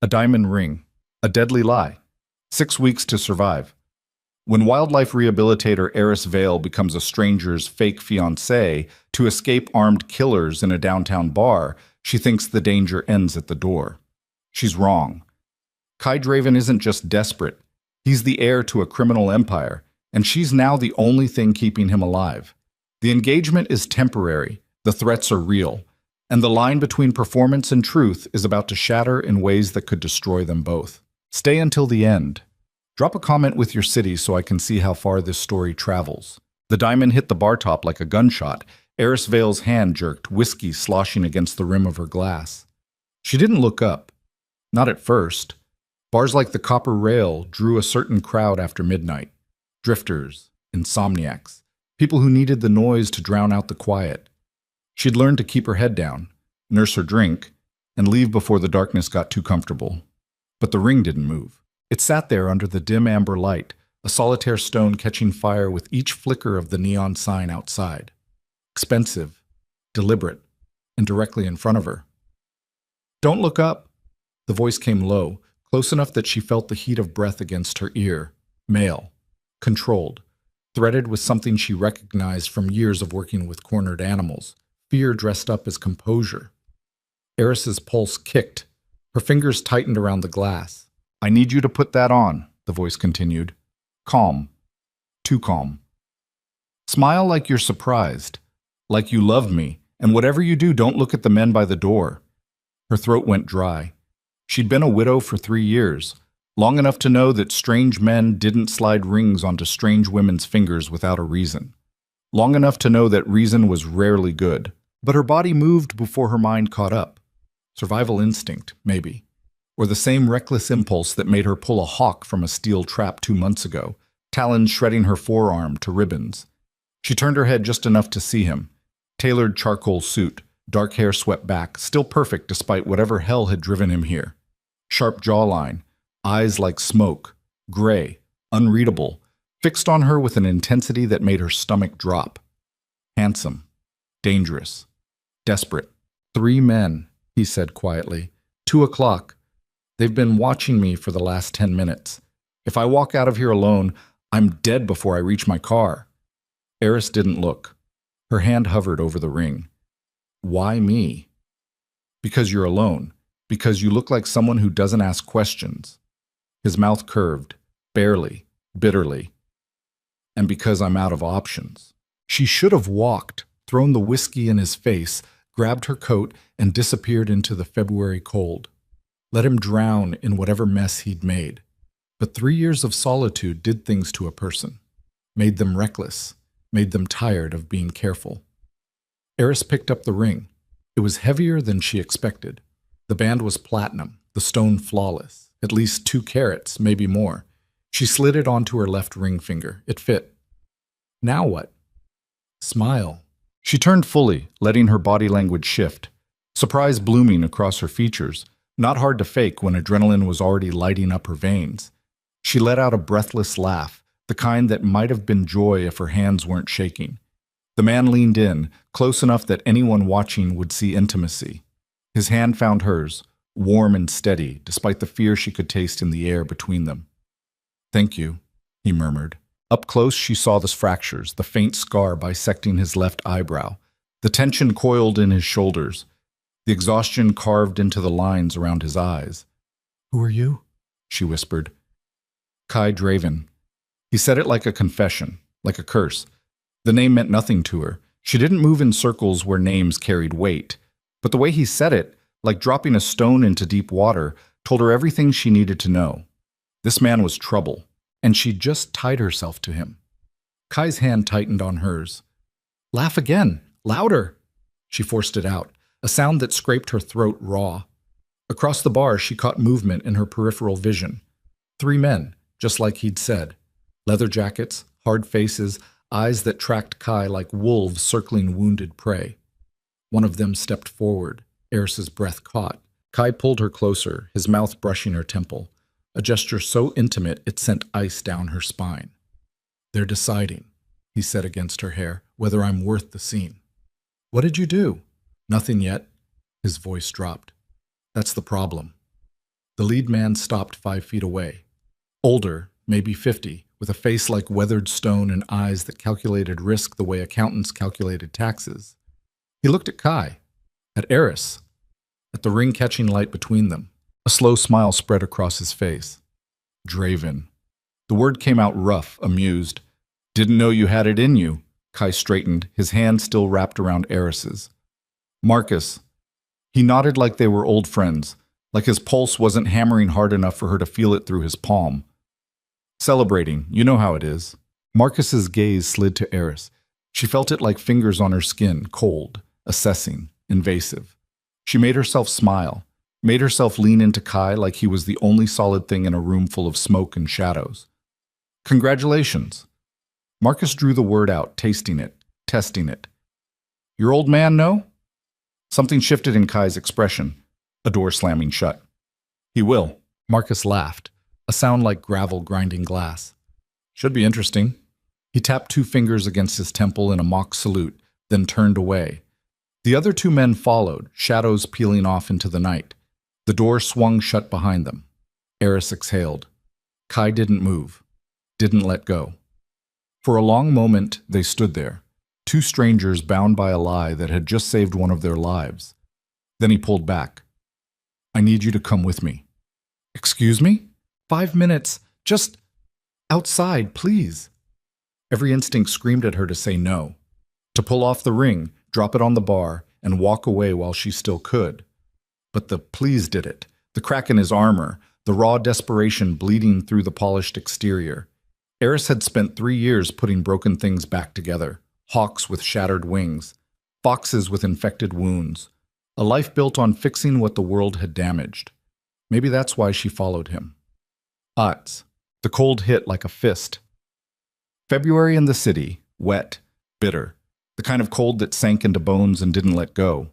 A diamond ring. A deadly lie. 6 weeks to survive. When wildlife rehabilitator Eris Vale becomes a stranger's fake fiancée to escape armed killers in a downtown bar, she thinks the danger ends at the door. She's wrong. Kai Draven isn't just desperate. He's the heir to a criminal empire, and she's now the only thing keeping him alive. The engagement is temporary, the threats are real, and the line between performance and truth is about to shatter in ways that could destroy them both. Stay until the end. Drop a comment with your city so I can see how far this story travels. The diamond hit the bar top like a gunshot. Eris Vale's hand jerked, whiskey sloshing against the rim of her glass. She didn't look up. Not at first. Bars like the Copper Rail drew a certain crowd after midnight. Drifters, insomniacs, people who needed the noise to drown out the quiet. She'd learned to keep her head down, nurse her drink, and leave before the darkness got too comfortable. But the ring didn't move. It sat there under the dim amber light, a solitaire stone catching fire with each flicker of the neon sign outside. Expensive, deliberate, and directly in front of her. "Don't look up." The voice came low, close enough that she felt the heat of breath against her ear. Male, controlled, threaded with something she recognized from years of working with cornered animals. Fear dressed up as composure. Eris's pulse kicked. Her fingers tightened around the glass. "I need you to put that on," the voice continued. "Calm. Too calm. Smile like you're surprised. Like you love me, and whatever you do, don't look at the men by the door." Her throat went dry. She'd been a widow for 3 years, long enough to know that strange men didn't slide rings onto strange women's fingers without a reason. Long enough to know that reason was rarely good. But her body moved before her mind caught up. Survival instinct, maybe. Or the same reckless impulse that made her pull a hawk from a steel trap 2 months ago, talons shredding her forearm to ribbons. She turned her head just enough to see him. Tailored charcoal suit, dark hair swept back, still perfect despite whatever hell had driven him here. Sharp jawline, eyes like smoke, gray, unreadable, fixed on her with an intensity that made her stomach drop. Handsome, dangerous, desperate. "3 men," he said quietly. 2 o'clock. "They've been watching me for the last 10 minutes. If I walk out of here alone, I'm dead before I reach my car." Eris didn't look. Her hand hovered over the ring. "Why me?" "Because you're alone. Because you look like someone who doesn't ask questions." His mouth curved, barely, bitterly. "And because I'm out of options." She should have walked, thrown the whiskey in his face, grabbed her coat, and disappeared into the February cold. Let him drown in whatever mess he'd made. But 3 years of solitude did things to a person. Made them reckless, made them tired of being careful. Eris picked up the ring. It was heavier than she expected. The band was platinum, the stone flawless, at least 2 carats, maybe more. She slid it onto her left ring finger. It fit. Now what? Smile. She turned fully, letting her body language shift. Surprise blooming across her features, not hard to fake when adrenaline was already lighting up her veins. She let out a breathless laugh, the kind that might have been joy if her hands weren't shaking. The man leaned in, close enough that anyone watching would see intimacy. His hand found hers, warm and steady, despite the fear she could taste in the air between them. "Thank you," he murmured. Up close, she saw the fractures, the faint scar bisecting his left eyebrow, the tension coiled in his shoulders, the exhaustion carved into the lines around his eyes. "Who are you?" she whispered. "Kai Draven." He said it like a confession, like a curse. The name meant nothing to her. She didn't move in circles where names carried weight. But the way he said it, like dropping a stone into deep water, told her everything she needed to know. This man was trouble, and she'd just tied herself to him. Kai's hand tightened on hers. "Laugh again, louder." She forced it out, a sound that scraped her throat raw. Across the bar, she caught movement in her peripheral vision. 3 men, just like he'd said. Leather jackets, hard faces, eyes that tracked Kai like wolves circling wounded prey. One of them stepped forward. Eris's breath caught. Kai pulled her closer, his mouth brushing her temple, a gesture so intimate it sent ice down her spine. "They're deciding," he said against her hair, "whether I'm worth the scene." "What did you do?" "Nothing yet." His voice dropped. "That's the problem." The lead man stopped 5 feet away. Older, maybe 50, with a face like weathered stone and eyes that calculated risk the way accountants calculated taxes. He looked at Kai, at Eris, at the ring-catching light between them. A slow smile spread across his face. Draven. The word came out rough, amused. Didn't know you had it in you. Kai straightened, his hand still wrapped around Eris's. Marcus. He nodded like they were old friends, like his pulse wasn't hammering hard enough for her to feel it through his palm. Celebrating, you know how it is. Marcus's gaze slid to Eris. She felt it like fingers on her skin, cold, assessing, invasive. She made herself smile, made herself lean into Kai like he was the only solid thing in a room full of smoke and shadows. Congratulations. Marcus drew the word out, tasting it, testing it. Your old man know? Something shifted in Kai's expression, a door slamming shut. He will. Marcus laughed, a sound like gravel grinding glass. Should be interesting. He tapped 2 fingers against his temple in a mock salute, then turned away. The other 2 men followed, shadows peeling off into the night. The door swung shut behind them. Eris exhaled. Kai didn't move, didn't let go. For a long moment, they stood there, 2 strangers bound by a lie that had just saved one of their lives. Then he pulled back. I need you to come with me. Excuse me? 5 minutes, just outside, please. Every instinct screamed at her to say no, to pull off the ring, drop it on the bar, and walk away while she still could. But the please did it, the crack in his armor, the raw desperation bleeding through the polished exterior. Eris had spent 3 years putting broken things back together, hawks with shattered wings, foxes with infected wounds, a life built on fixing what the world had damaged. Maybe that's why she followed him. Utz. The cold hit like a fist. February in the city, wet, bitter, the kind of cold that sank into bones and didn't let go.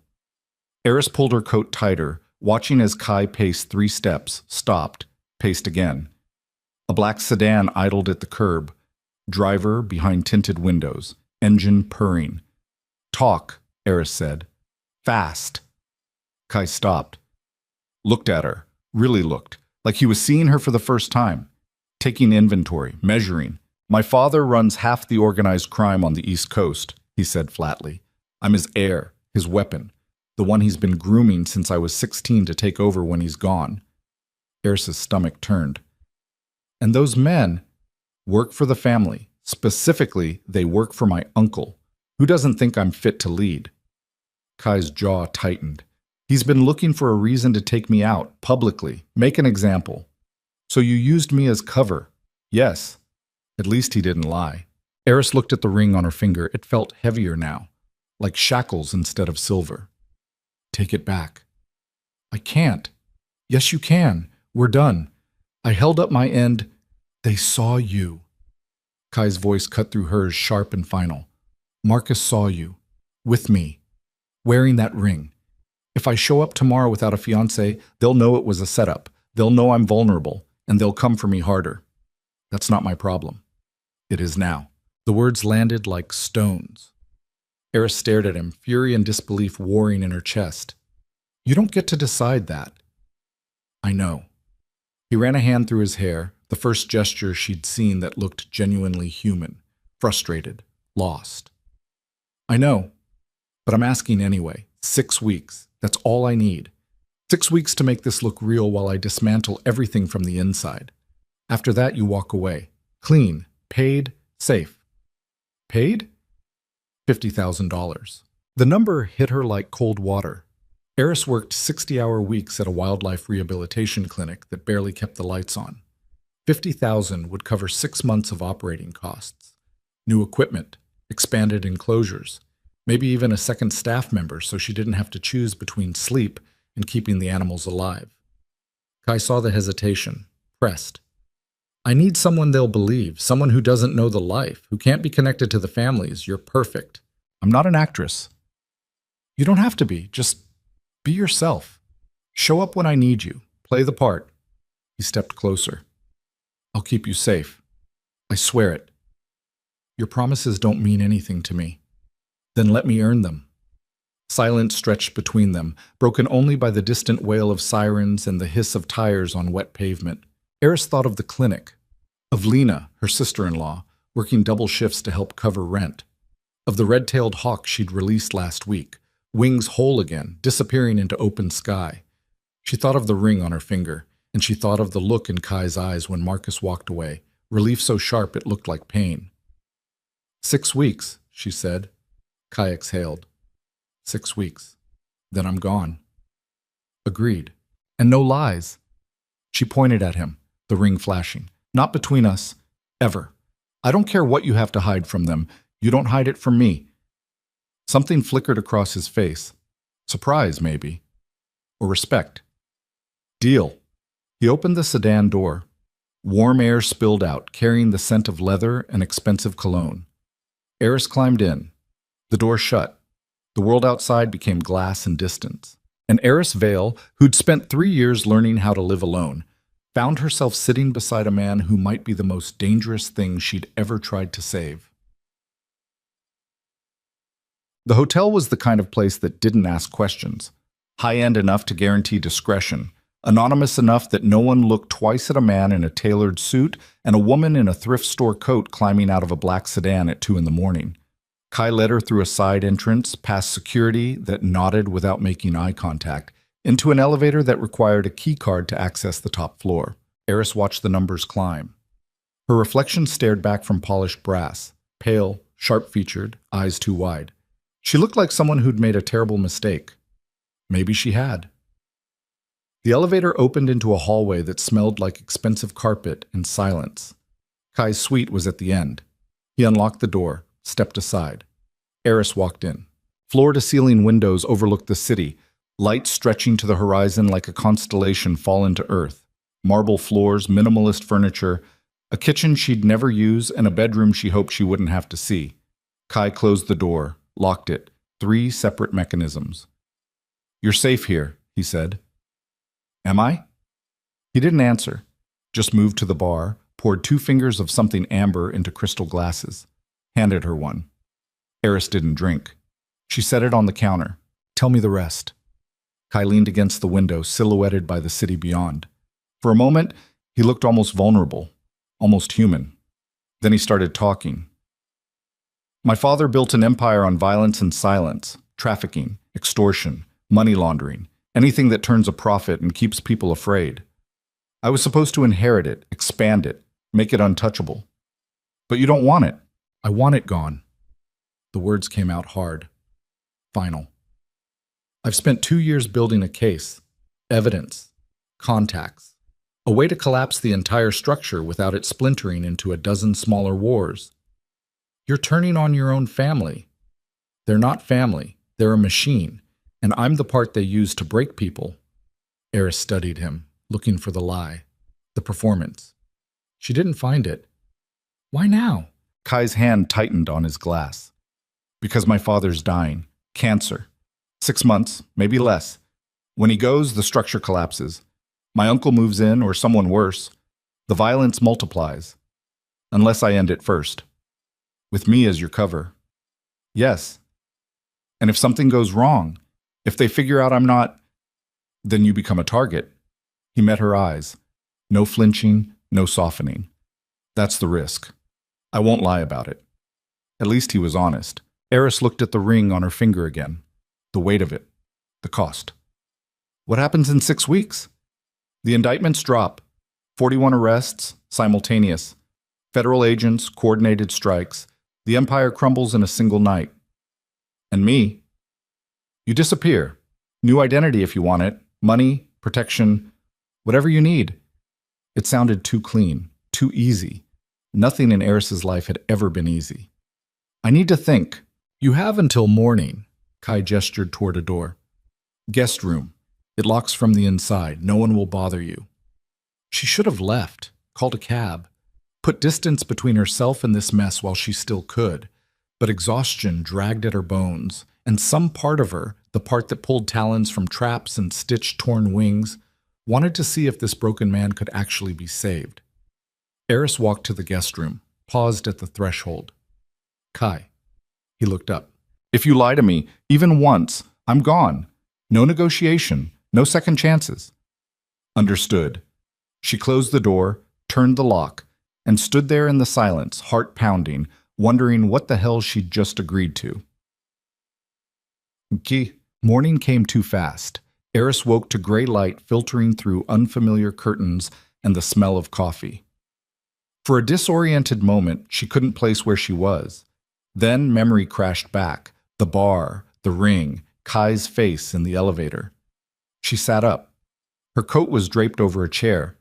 Eris pulled her coat tighter, watching as Kai paced 3 steps, stopped, paced again. A black sedan idled at the curb, driver behind tinted windows, engine purring. Talk, Eris said. Fast. Kai stopped. Looked at her, really looked, like he was seeing her for the first time, taking inventory, measuring. My father runs half the organized crime on the East Coast, he said flatly. I'm his heir, his weapon, the one he's been grooming since I was 16 to take over when he's gone. Eris's stomach turned. And those men work for the family. Specifically, they work for my uncle, who doesn't think I'm fit to lead. Kai's jaw tightened. He's been looking for a reason to take me out, publicly, make an example. So you used me as cover. Yes. At least he didn't lie. Eris looked at the ring on her finger. It felt heavier now, like shackles instead of silver. Take it back. I can't. Yes, you can. We're done. I held up my end. They saw you. Kai's voice cut through hers, sharp and final. Marcus saw you. With me. Wearing that ring. If I show up tomorrow without a fiancé, they'll know it was a setup. They'll know I'm vulnerable, and they'll come for me harder. That's not my problem. It is now. The words landed like stones. Eris stared at him, fury and disbelief warring in her chest. You don't get to decide that. I know. He ran a hand through his hair, the first gesture she'd seen that looked genuinely human, frustrated, lost. I know, but I'm asking anyway. 6 weeks. That's all I need. 6 weeks to make this look real while I dismantle everything from the inside. After that, you walk away. Clean, paid, safe. Paid? $50,000. The number hit her like cold water. Eris worked 60-hour weeks at a wildlife rehabilitation clinic that barely kept the lights on. $50,000 would cover 6 months of operating costs. New equipment, expanded enclosures, maybe even a second staff member so she didn't have to choose between sleep and keeping the animals alive. Kai saw the hesitation, pressed. I need someone they'll believe, someone who doesn't know the life, who can't be connected to the families. You're perfect. I'm not an actress. You don't have to be. Just be yourself. Show up when I need you. Play the part. He stepped closer. I'll keep you safe. I swear it. Your promises don't mean anything to me. Then let me earn them. Silence stretched between them, broken only by the distant wail of sirens and the hiss of tires on wet pavement. Eris thought of the clinic, of Lena, her sister-in-law, working double shifts to help cover rent, of the red-tailed hawk she'd released last week, wings whole again, disappearing into open sky. She thought of the ring on her finger, and she thought of the look in Kai's eyes when Marcus walked away, relief so sharp it looked like pain. 6 weeks, she said. Kai exhaled. 6 weeks. Then I'm gone. Agreed. And no lies. She pointed at him, the ring flashing. Not between us. Ever. I don't care what you have to hide from them. You don't hide it from me. Something flickered across his face. Surprise, maybe. Or respect. Deal. He opened the sedan door. Warm air spilled out, carrying the scent of leather and expensive cologne. Eris climbed in. The door shut. The world outside became glass and distance. And Eris Vale, who'd spent 3 years learning how to live alone, found herself sitting beside a man who might be the most dangerous thing she'd ever tried to save. The hotel was the kind of place that didn't ask questions. High-end enough to guarantee discretion. Anonymous enough that no one looked twice at a man in a tailored suit and a woman in a thrift store coat climbing out of a black sedan at 2 in the morning. Kai led her through a side entrance, past security that nodded without making eye contact, into an elevator that required a key card to access the top floor. Eris watched the numbers climb. Her reflection stared back from polished brass, pale, sharp-featured, eyes too wide. She looked like someone who'd made a terrible mistake. Maybe she had. The elevator opened into a hallway that smelled like expensive carpet and silence. Kai's suite was at the end. He unlocked the door, stepped aside. Eris walked in. Floor-to-ceiling windows overlooked the city, light stretching to the horizon like a constellation fallen to earth. Marble floors, minimalist furniture, a kitchen she'd never use, and a bedroom she hoped she wouldn't have to see. Kai closed the door, locked it. 3 separate mechanisms. "You're safe here," he said. "Am I?" He didn't answer, just moved to the bar, poured 2 fingers of something amber into crystal glasses, handed her one. Eris didn't drink. She set it on the counter. "Tell me the rest." Kai leaned against the window, silhouetted by the city beyond. For a moment, he looked almost vulnerable, almost human. Then he started talking. "My father built an empire on violence and silence, trafficking, extortion, money laundering, anything that turns a profit and keeps people afraid. I was supposed to inherit it, expand it, make it untouchable. But you don't want it." "I want it gone." The words came out hard. Final. "I've spent 2 years building a case, evidence, contacts, a way to collapse the entire structure without it splintering into a dozen smaller wars. You're turning on your own family. They're not family, they're a machine, and I'm the part they use to break people." Eris studied him, looking for the lie, the performance. She didn't find it. "Why now?" Kai's hand tightened on his glass. "Because my father's dying. Cancer. 6 months, maybe less. When he goes, the structure collapses. My uncle moves in, or someone worse. The violence multiplies. Unless I end it first. With me as your cover. Yes. And if something goes wrong, if they figure out I'm not, then you become a target." He met her eyes. No flinching, no softening. "That's the risk. I won't lie about it." At least he was honest. Eris looked at the ring on her finger again. The weight of it. The cost. "What happens in 6 weeks?" "The indictments drop. 41 arrests, simultaneous. Federal agents, coordinated strikes. The empire crumbles in a single night. And me? You disappear. New identity if you want it. Money, protection, whatever you need." It sounded too clean, too easy. Nothing in Eris's life had ever been easy. "I need to think." "You have until morning." Kai gestured toward a door. "Guest room. It locks from the inside. No one will bother you." She should have left, called a cab, put distance between herself and this mess while she still could. But exhaustion dragged at her bones, and some part of her, the part that pulled talons from traps and stitched torn wings, wanted to see if this broken man could actually be saved. Eris walked to the guest room, paused at the threshold. "Kai." He looked up. "If you lie to me, even once, I'm gone. No negotiation. No second chances. Understood. She closed the door, turned the lock, and stood there in the silence, heart pounding, wondering what the hell she'd just agreed to. Morning came too fast. Eris woke to gray light filtering through unfamiliar curtains and the smell of coffee. For a disoriented moment, she couldn't place where she was. Then memory crashed back. The bar, the ring, Kai's face in the elevator. She sat up. Her coat was draped over a chair.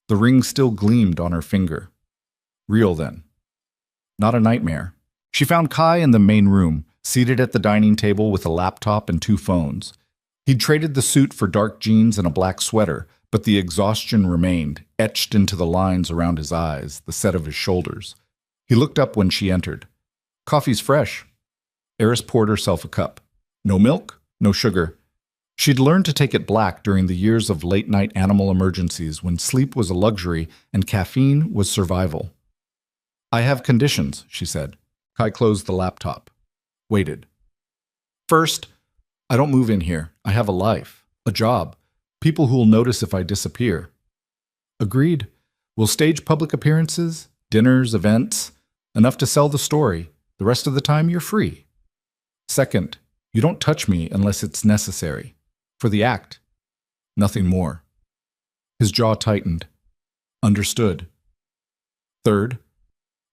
The ring still gleamed on her finger. Real then. Not a nightmare. She found Kai in the main room, seated at the dining table with a laptop and 2 phones. He'd traded the suit for dark jeans and a black sweater, but the exhaustion remained, etched into the lines around his eyes, the set of his shoulders. He looked up when she entered. Coffee's fresh. Eris poured herself a cup. No milk, no sugar. She'd learned to take it black during the years of late-night animal emergencies when sleep was a luxury and caffeine was survival. I have conditions, she said. Kai closed the laptop. Waited. First, I don't move in here. I have a life, a job, people who'll notice if I disappear. Agreed. We'll stage public appearances, dinners, events, enough to sell the story. The rest of the time, you're free. Second, you don't touch me unless it's necessary. For the act. Nothing more. His jaw tightened. Understood. Third,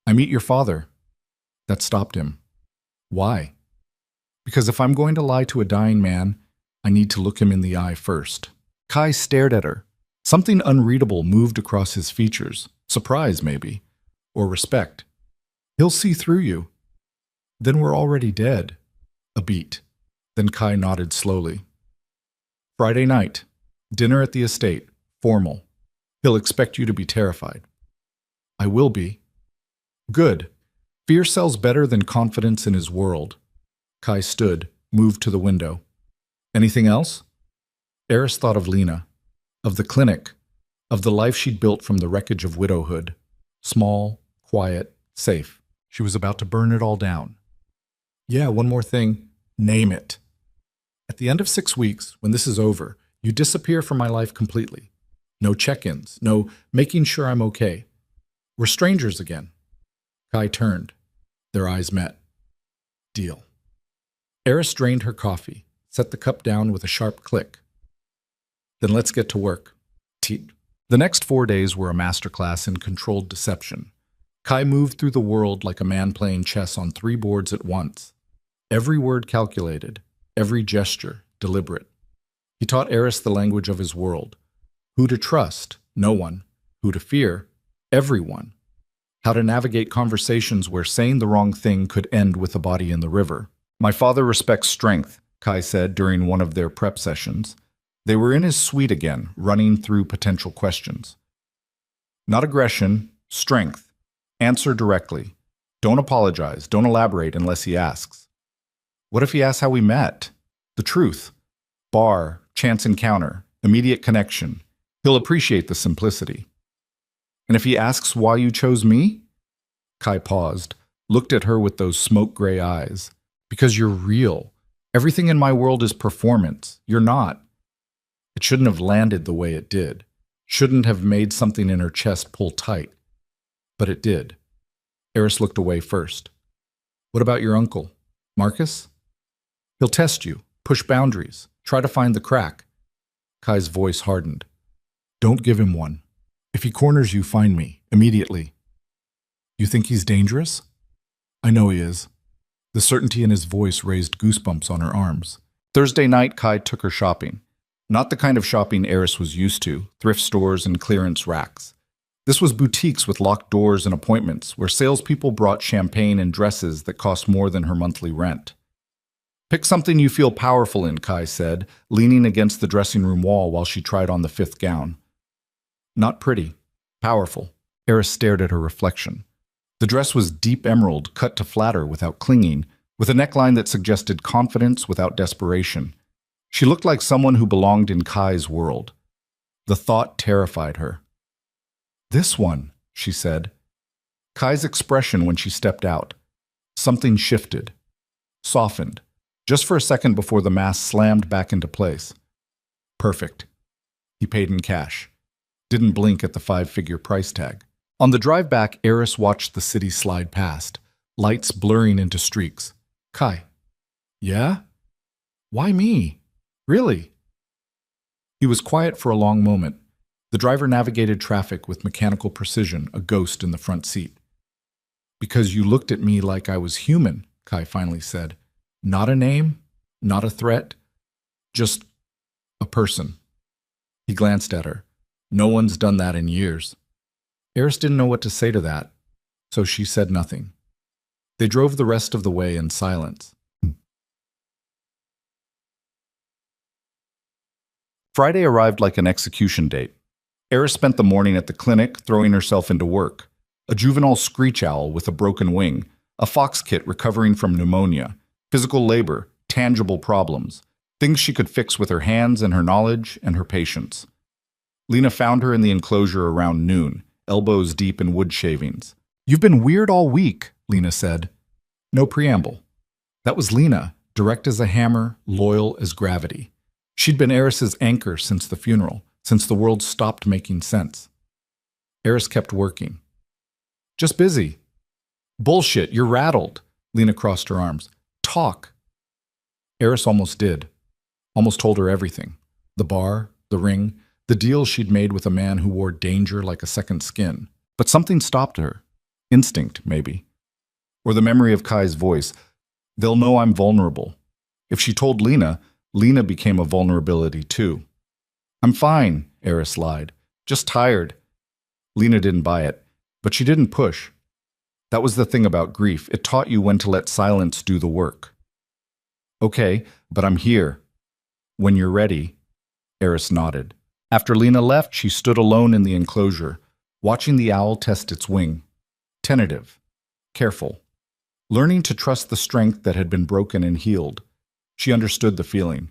I meet your father. That stopped him. Why? Because if I'm going to lie to a dying man, I need to look him in the eye first. Kai stared at her. Something unreadable moved across his features. Surprise, maybe. Or respect. He'll see through you. Then we're already dead. A beat. Then Kai nodded slowly. Friday night. Dinner at the estate. Formal. He'll expect you to be terrified. I will be. Good. Fear sells better than confidence in his world. Kai stood, moved to the window. Anything else? Eris thought of Lena, of the clinic, of the life she'd built from the wreckage of widowhood. Small, quiet, safe. She was about to burn it all down. Yeah, one more thing. Name it. At the end of 6 weeks, when this is over, you disappear from my life completely. No check-ins, no making sure I'm okay. We're strangers again. Kai turned. Their eyes met. Deal. Eris drained her coffee, set the cup down with a sharp click. Then let's get to work. The next 4 days were a masterclass in controlled deception. Kai moved through the world like a man playing chess on 3 boards at once. Every word calculated, every gesture deliberate. He taught Eris the language of his world. Who to trust, no one. Who to fear, everyone. How to navigate conversations where saying the wrong thing could end with a body in the river. My father respects strength, Kai said during one of their prep sessions. They were in his suite again, running through potential questions. Not aggression, strength. Answer directly. Don't apologize, don't elaborate unless he asks. What if he asks how we met? The truth. Bar, chance encounter, immediate connection. He'll appreciate the simplicity. And if he asks why you chose me? Kai paused, looked at her with those smoke-gray eyes. Because you're real. Everything in my world is performance. You're not. It shouldn't have landed the way it did. Shouldn't have made something in her chest pull tight. But it did. Eris looked away first. What about your uncle, Marcus? He'll test you, push boundaries, try to find the crack. Kai's voice hardened. Don't give him one. If he corners you, find me, immediately. You think he's dangerous? I know he is. The certainty in his voice raised goosebumps on her arms. Thursday night, Kai took her shopping. Not the kind of shopping Eris was used to, thrift stores and clearance racks. This was boutiques with locked doors and appointments, where salespeople brought champagne and dresses that cost more than her monthly rent. Pick something you feel powerful in, Kai said, leaning against the dressing room wall while she tried on the 5th gown. Not pretty. Powerful. Eris stared at her reflection. The dress was deep emerald, cut to flatter without clinging, with a neckline that suggested confidence without desperation. She looked like someone who belonged in Kai's world. The thought terrified her. This one, she said. Kai's expression when she stepped out. Something shifted. Softened. just for a second before the mask slammed back into place. Perfect. He paid in cash. Didn't blink at the 5-figure price tag. On the drive back, Eris watched the city slide past, lights blurring into streaks. Kai. Yeah? Why me? Really? He was quiet for a long moment. The driver navigated traffic with mechanical precision, a ghost in the front seat. Because you looked at me like I was human, Kai finally said. Not a name, not a threat, just a person. He glanced at her. No one's done that in years. Eris didn't know what to say to that, so she said nothing. They drove the rest of the way in silence. Friday arrived like an execution date. Eris spent the morning at the clinic, throwing herself into work. A juvenile screech owl with a broken wing, a fox kit recovering from pneumonia, physical labor, tangible problems, things she could fix with her hands and her knowledge and her patience. Lena found her in the enclosure around noon, elbows deep in wood shavings. You've been weird all week, Lena said. No preamble. That was Lena, direct as a hammer, loyal as gravity. She'd been Eris's anchor since the funeral, since the world stopped making sense. Eris kept working. Just busy. Bullshit, you're rattled. Lena crossed her arms. Talk. Eris almost did. Almost told her everything. The bar, the ring, the deal she'd made with a man who wore danger like a second skin. But something stopped her. Instinct, maybe. Or the memory of Kai's voice. They'll know I'm vulnerable. If she told Lena, Lena became a vulnerability too. I'm fine, Eris lied. Just tired. Lena didn't buy it, but she didn't push. That was the thing about grief. It taught you when to let silence do the work. Okay, but I'm here. When you're ready. Eris nodded. After Lena left, she stood alone in the enclosure, watching the owl test its wing. Tentative. Careful. Learning to trust the strength that had been broken and healed. She understood the feeling.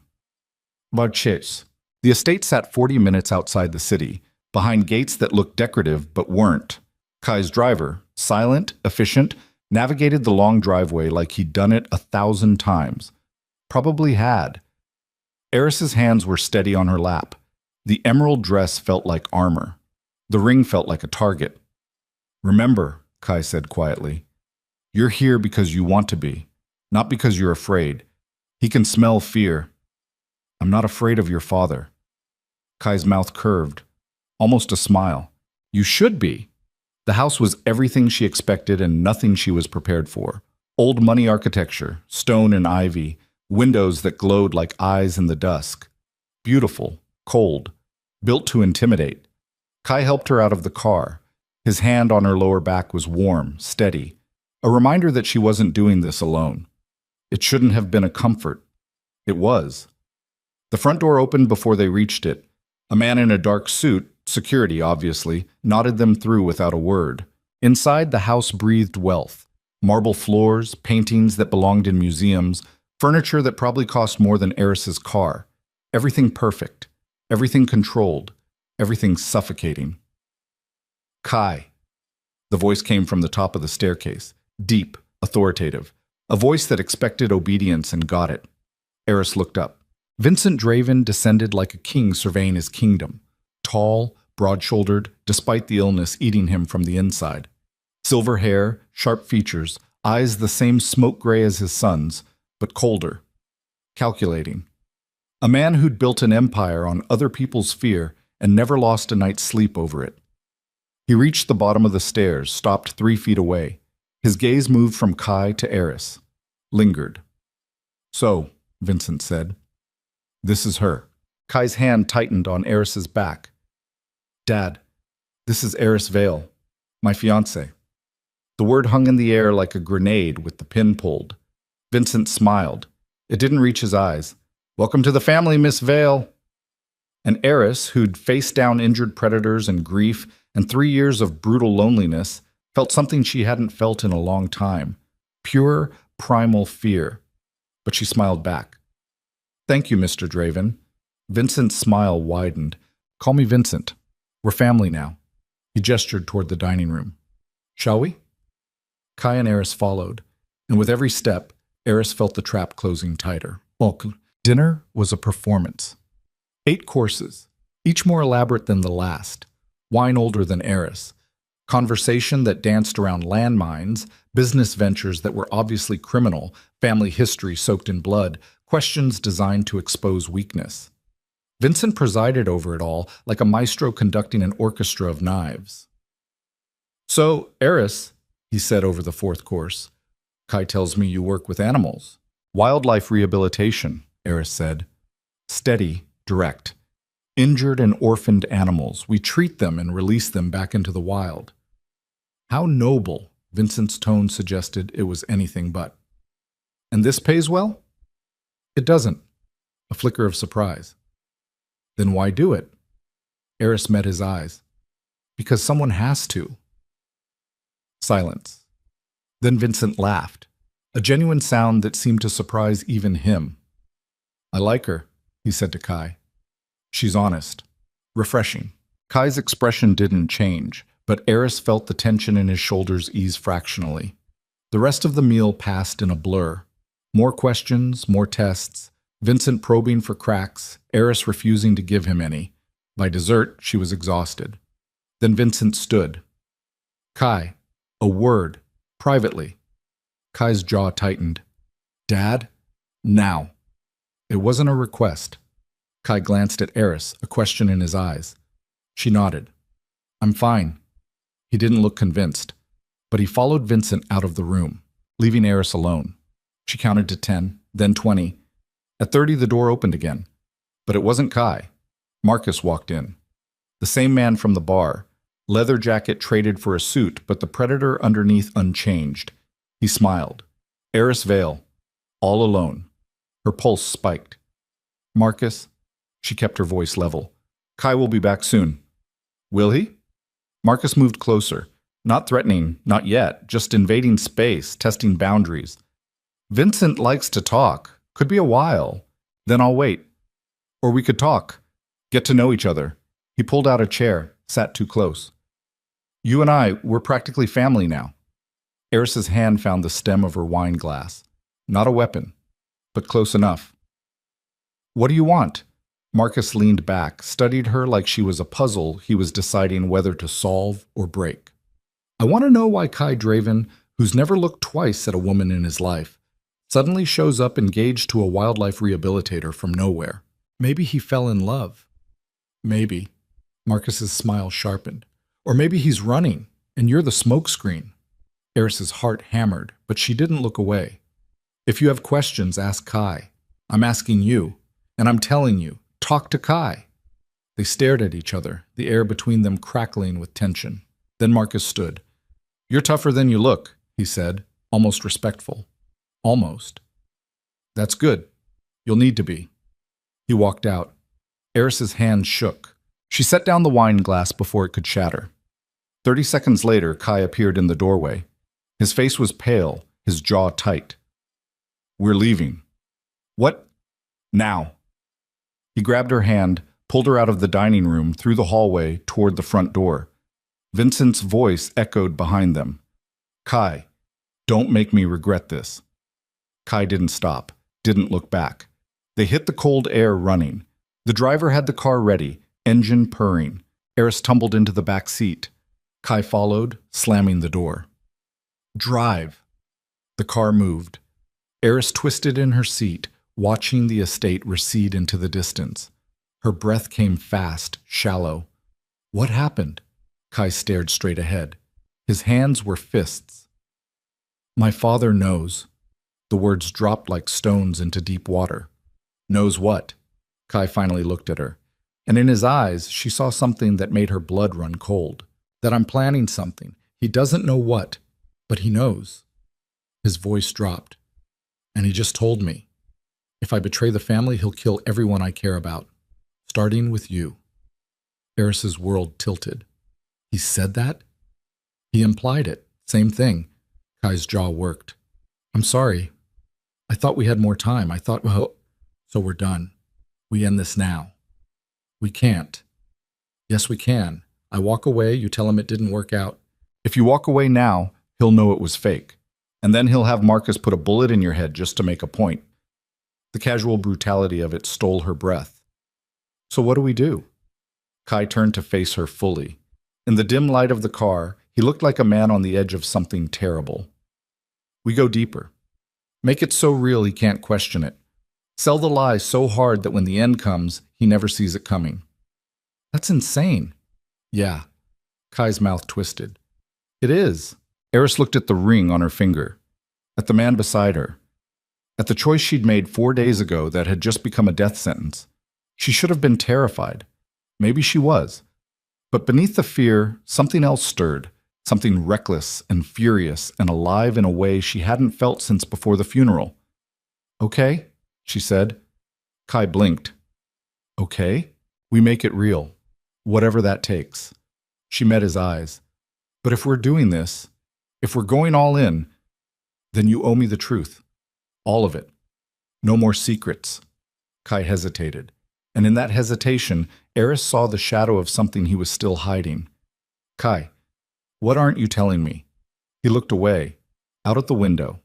Chase. The estate sat 40 minutes outside the city, behind gates that looked decorative but weren't. Kai's driver, silent, efficient, navigated the long driveway like he'd done it 1,000 times. Probably had. Eris's hands were steady on her lap. The emerald dress felt like armor. The ring felt like a target. Remember, Kai said quietly, you're here because you want to be, not because you're afraid. He can smell fear. I'm not afraid of your father. Kai's mouth curved, almost a smile. You should be. The house was everything she expected and nothing she was prepared for. Old money architecture, stone and ivy, windows that glowed like eyes in the dusk. Beautiful, cold, built to intimidate. Kai helped her out of the car. His hand on her lower back was warm, steady, a reminder that she wasn't doing this alone. It shouldn't have been a comfort. It was. The front door opened before they reached it. A man in a dark suit, security obviously, nodded them through without a word. Inside, the house breathed wealth. Marble floors, paintings that belonged in museums, furniture that probably cost more than Eris's car. Everything perfect. Everything controlled. Everything suffocating. Kai. The voice came from the top of the staircase. Deep, authoritative. A voice that expected obedience and got it. Eris looked up. Vincent Draven descended like a king surveying his kingdom. Tall, broad-shouldered, despite the illness eating him from the inside. Silver hair, sharp features, eyes the same smoke gray as his son's, but colder. Calculating. A man who'd built an empire on other people's fear and never lost a night's sleep over it. He reached the bottom of the stairs, stopped 3 feet away. His gaze moved from Kai to Eris. Lingered. So, Vincent said. This is her. Kai's hand tightened on Eris's back. Dad, this is Eris Vale, my fiancée. The word hung in the air like a grenade with the pin pulled. Vincent smiled. It didn't reach his eyes. Welcome to the family, Miss Vale. And Eris, who'd faced down injured predators and grief and 3 years of brutal loneliness, felt something she hadn't felt in a long time. Pure, primal fear. But she smiled back. Thank you, Mr. Draven. Vincent's smile widened. Call me Vincent. We're family now. He gestured toward the dining room. Shall we? Kai and Eris followed, and with every step, Eris felt the trap closing tighter. Dinner was a performance. 8 courses, each more elaborate than the last. Wine older than Eris. Conversation that danced around landmines, business ventures that were obviously criminal, family history soaked in blood, questions designed to expose weakness. Vincent presided over it all like a maestro conducting an orchestra of knives. "So, Eris," he said over the 4th course, "Kai tells me you work with animals." "Wildlife rehabilitation," Eris said. "Steady, direct. Injured and orphaned animals. We treat them and release them back into the wild." How noble, Vincent's tone suggested it was anything but. "And this pays well?" "It doesn't." A flicker of surprise. "Then why do it?" Eris met his eyes. "Because someone has to." Silence. Then Vincent laughed, a genuine sound that seemed to surprise even him. "I like her," he said to Kai. "She's honest. Refreshing." Kai's expression didn't change, but Eris felt the tension in his shoulders ease fractionally. The rest of the meal passed in a blur. More questions, more tests, Vincent probing for cracks, Eris refusing to give him any. By dessert, she was exhausted. Then Vincent stood. "Kai, a word, privately." Kai's jaw tightened. "Dad, now." It wasn't a request. Kai glanced at Eris, a question in his eyes. She nodded. "I'm fine." He didn't look convinced, but he followed Vincent out of the room, leaving Eris alone. She counted to 10, then 20. At 30, the door opened again. But it wasn't Kai. Marcus walked in. The same man from the bar, leather jacket traded for a suit, but the predator underneath unchanged. He smiled. Eris Vale, all alone. Her pulse spiked. "Marcus," she kept her voice level. "Kai will be back soon." "Will he?" Marcus moved closer. Not threatening, not yet, just invading space, testing boundaries. "Vincent likes to talk. Could be a while. Then I'll wait. Or we could talk. Get to know each other." He pulled out a chair, sat too close. "You and we're practically family now." Eris's hand found the stem of her wine glass. Not a weapon, but close enough. "What do you want?" Marcus leaned back, studied her like she was a puzzle he was deciding whether to solve or break. "I want to know why Kai Draven, who's never looked twice at a woman in his life, suddenly shows up engaged to a wildlife rehabilitator from nowhere. Maybe he fell in love. Maybe." Marcus's smile sharpened. "Or maybe he's running, and you're the smokescreen." Eris's heart hammered, but she didn't look away. "If you have questions, ask Kai. I'm asking you, and I'm telling you, talk to Kai." They stared at each other, the air between them crackling with tension. Then Marcus stood. "You're tougher than you look," he said, almost respectful. Almost. "That's good. You'll need to be." He walked out. Eris's hand shook. She set down the wine glass before it could shatter. 30 seconds later, Kai appeared in the doorway. His face was pale, his jaw tight. "We're leaving." "What? Now?" He grabbed her hand, pulled her out of the dining room, through the hallway, toward the front door. Vincent's voice echoed behind them. "Kai, don't make me regret this." Kai didn't stop, didn't look back. They hit the cold air running. The driver had the car ready, engine purring. Eris tumbled into the back seat. Kai followed, slamming the door. "Drive." The car moved. Eris twisted in her seat, watching the estate recede into the distance. Her breath came fast, shallow. "What happened?" Kai stared straight ahead. His hands were fists. "My father knows." The words dropped like stones into deep water. "Knows what?" Kai finally looked at her. And in his eyes, she saw something that made her blood run cold. That I'm planning something. He doesn't know what, but he knows. His voice dropped. "And he just told me. If I betray the family, he'll kill everyone I care about. Starting with you." Eris's world tilted. "He said that?" "He implied it. Same thing." Kai's jaw worked. "I'm sorry. I thought we had more time. I thought, well, so we're done. We end this now." "We can't." "Yes, we can. I walk away, you tell him it didn't work out." "If you walk away now, he'll know it was fake. And then he'll have Marcus put a bullet in your head just to make a point. The casual brutality of it stole her breath. So what do we do? Kai turned to face her fully. In the dim light of the car, he looked like a man on the edge of something terrible. We go deeper. Make it so real he can't question it. Sell the lie so hard that when the end comes, he never sees it coming. That's insane. Yeah. Kai's mouth twisted. It is. Eris looked at the ring on her finger, at the man beside her, at the choice she'd made 4 days ago that had just become a death sentence. She should have been terrified. Maybe she was. But beneath the fear, something else stirred, something reckless and furious and alive in a way she hadn't felt since before the funeral. Okay, she said. Kai blinked. Okay, we make it real, whatever that takes. She met his eyes. But if we're doing this, if we're going all in, then you owe me the truth. All of it. No more secrets. Kai hesitated. And in that hesitation, Eris saw the shadow of something he was still hiding. Kai, what aren't you telling me? He looked away, out at the window,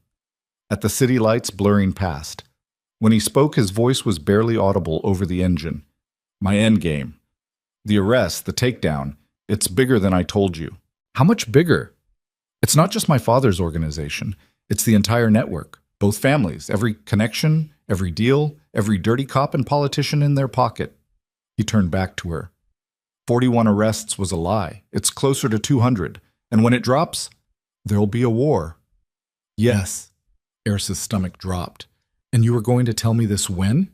at the city lights blurring past. When he spoke, his voice was barely audible over the engine. My endgame. The arrest, the takedown, it's bigger than I told you. How much bigger? It's not just my father's organization. It's the entire network, both families, every connection, every deal, every dirty cop and politician in their pocket. He turned back to her. 41 arrests was a lie. It's closer to 200. And when it drops, there'll be a war. Yes. Eris's stomach dropped. And you were going to tell me this when?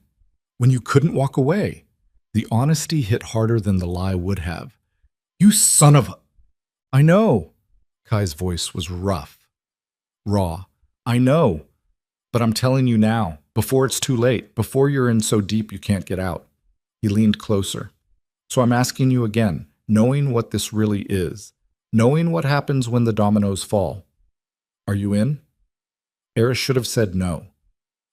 When you couldn't walk away. The honesty hit harder than the lie would have. You son of a... I know. Kai's voice was rough, raw. I know. But I'm telling you now, before it's too late, before you're in so deep you can't get out. He leaned closer. So I'm asking you again, knowing what this really is, knowing what happens when the dominoes fall. Are you in? Eris should have said no.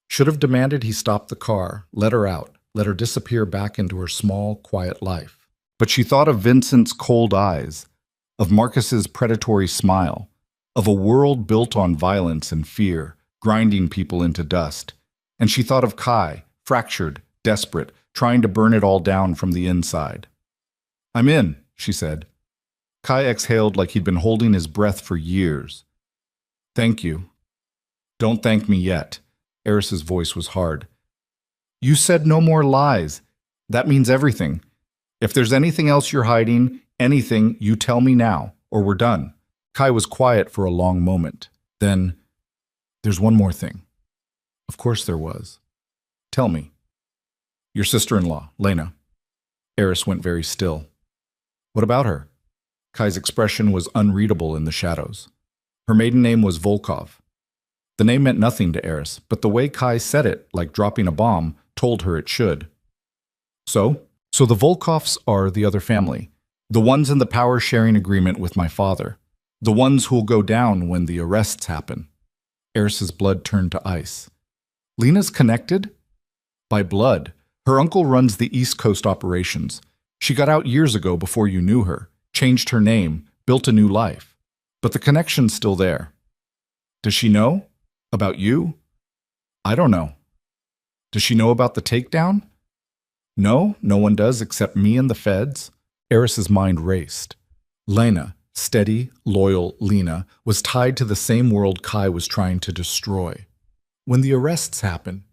Should have demanded he stop the car, let her out, let her disappear back into her small, quiet life. But she thought of Vincent's cold eyes, of Marcus's predatory smile, of a world built on violence and fear, grinding people into dust. And she thought of Kai, fractured, desperate, trying to burn it all down from the inside. I'm in, she said. Kai exhaled like he'd been holding his breath for years. Thank you. Don't thank me yet. Eris's voice was hard. You said no more lies. That means everything. If there's anything else you're hiding, anything, you tell me now, or we're done. Kai was quiet for a long moment. Then, there's one more thing. Of course there was. Tell me. Your sister-in-law, Lena. Eris went very still. What about her? Kai's expression was unreadable in the shadows. Her maiden name was Volkov. The name meant nothing to Eris, but the way Kai said it, like dropping a bomb, told her it should. So the Volkovs are the other family, the ones in the power-sharing agreement with my father, the ones who'll go down when the arrests happen. Eris's blood turned to ice. Lena's connected? By blood. Her uncle runs the East Coast operations. She got out years ago before you knew her, changed her name, built a new life. But the connection's still there. Does she know? About you? I don't know. Does she know about the takedown? No, no one does except me and the feds. Eris's mind raced. Lena, steady, loyal Lena, was tied to the same world Kai was trying to destroy. When the arrests happen,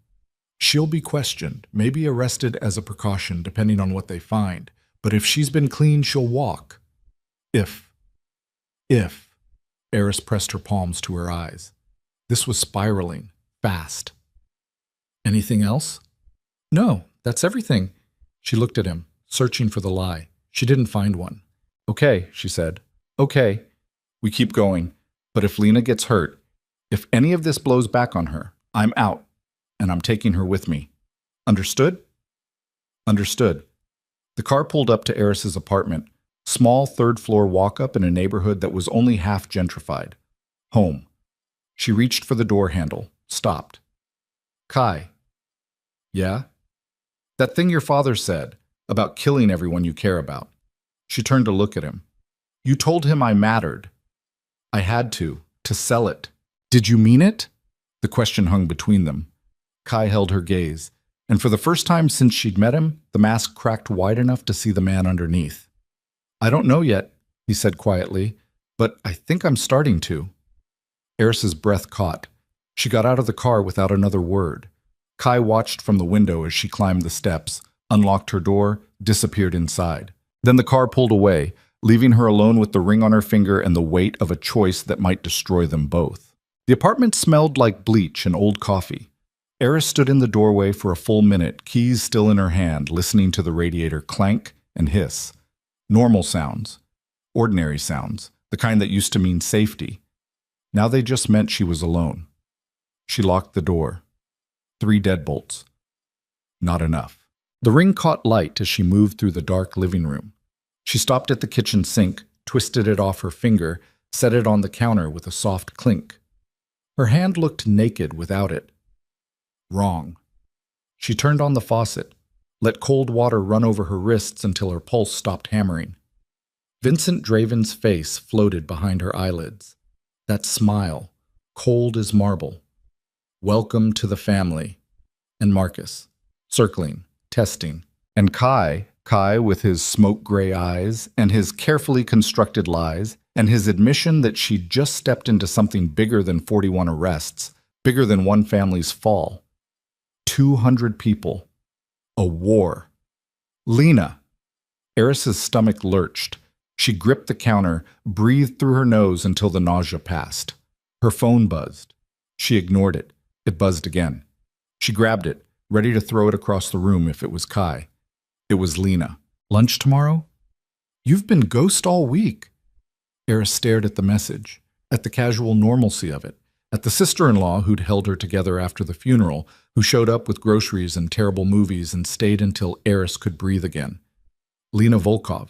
she'll be questioned, maybe arrested as a precaution depending on what they find. But if she's been clean, she'll walk. If. Eris pressed her palms to her eyes. This was spiraling, fast. Anything else? No, that's everything. She looked at him, searching for the lie. She didn't find one. Okay, she said. Okay. We keep going. But if Lena gets hurt, if any of this blows back on her, I'm out, and I'm taking her with me. Understood? Understood. The car pulled up to Eris's apartment, small third-floor walk-up in a neighborhood that was only half gentrified. Home. She reached for the door handle, stopped. Kai. Yeah? That thing your father said, about killing everyone you care about. She turned to look at him. You told him I mattered. I had to sell it. Did you mean it? The question hung between them. Kai held her gaze, and for the first time since she'd met him, the mask cracked wide enough to see the man underneath. I don't know yet, he said quietly, but I think I'm starting to. Eris's breath caught. She got out of the car without another word. Kai watched from the window as she climbed the steps, unlocked her door, disappeared inside. Then the car pulled away, leaving her alone with the ring on her finger and the weight of a choice that might destroy them both. The apartment smelled like bleach and old coffee. Eris stood in the doorway for a full minute, keys still in her hand, listening to the radiator clank and hiss. Normal sounds. Ordinary sounds. The kind that used to mean safety. Now they just meant she was alone. She locked the door. 3 deadbolts. Not enough. The ring caught light as she moved through the dark living room. She stopped at the kitchen sink, twisted it off her finger, set it on the counter with a soft clink. Her hand looked naked without it. Wrong. She turned on the faucet, let cold water run over her wrists until her pulse stopped hammering. Vincent Draven's face floated behind her eyelids. That smile, cold as marble. Welcome to the family. And Marcus, circling, testing. And Kai with his smoke-gray eyes, and his carefully constructed lies, and his admission that she'd just stepped into something bigger than 41 arrests, bigger than one family's fall. 200 people. A war. Lena. Eris's stomach lurched. She gripped the counter, breathed through her nose until the nausea passed. Her phone buzzed. She ignored it. It buzzed again. She grabbed it, ready to throw it across the room if it was Kai. It was Lena. Lunch tomorrow? You've been ghost all week. Eris stared at the message, at the casual normalcy of it, at the sister-in-law who'd held her together after the funeral, who showed up with groceries and terrible movies and stayed until Eris could breathe again. Lena Volkov.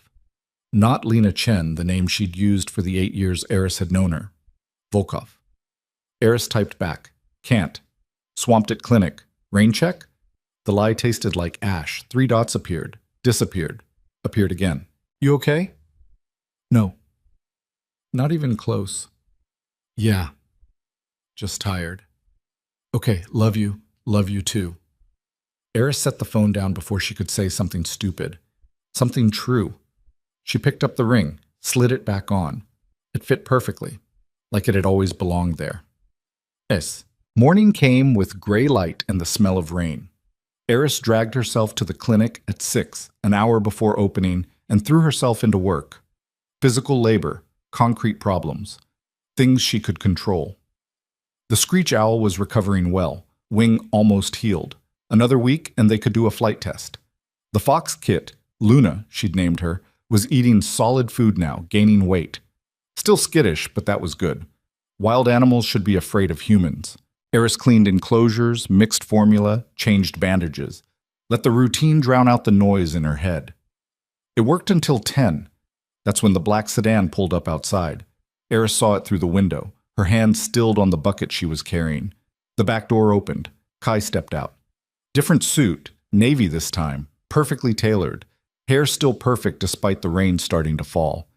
Not Lena Chen, the name she'd used for the 8 years Eris had known her. Volkov. Eris typed back. Can't. Swamped at clinic. Rain check? The lie tasted like ash. 3 dots appeared. Disappeared. Appeared again. You okay? No. Not even close. Yeah. Just tired. Okay, love you. Love you too. Eris set the phone down before she could say something stupid. Something true. She picked up the ring, slid it back on. It fit perfectly, like it had always belonged there. Yes. Morning came with gray light and the smell of rain. Eris dragged herself to the clinic at 6, an hour before opening, and threw herself into work. Physical labor, concrete problems, things she could control. The screech owl was recovering well, wing almost healed. Another week and they could do a flight test. The fox kit, Luna, she'd named her, was eating solid food now, gaining weight. Still skittish, but that was good. Wild animals should be afraid of humans. Eris cleaned enclosures, mixed formula, changed bandages. Let the routine drown out the noise in her head. It worked until 10. That's when the black sedan pulled up outside. Eris saw it through the window, her hand stilled on the bucket she was carrying. The back door opened. Kai stepped out. Different suit, navy this time, perfectly tailored. Hair still perfect despite the rain starting to fall.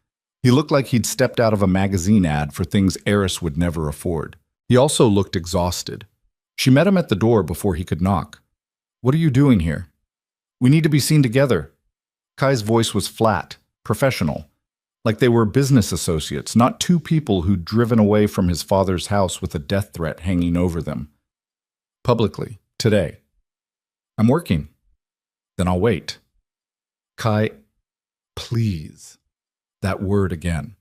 He looked like he'd stepped out of a magazine ad for things Eris would never afford. He also looked exhausted. She met him at the door before he could knock. What are you doing here? We need to be seen together. Kai's voice was flat, professional, like they were business associates, not 2 people who'd driven away from his father's house with a death threat hanging over them. Publicly, today. I'm working. Then I'll wait. Kai, please. That word again.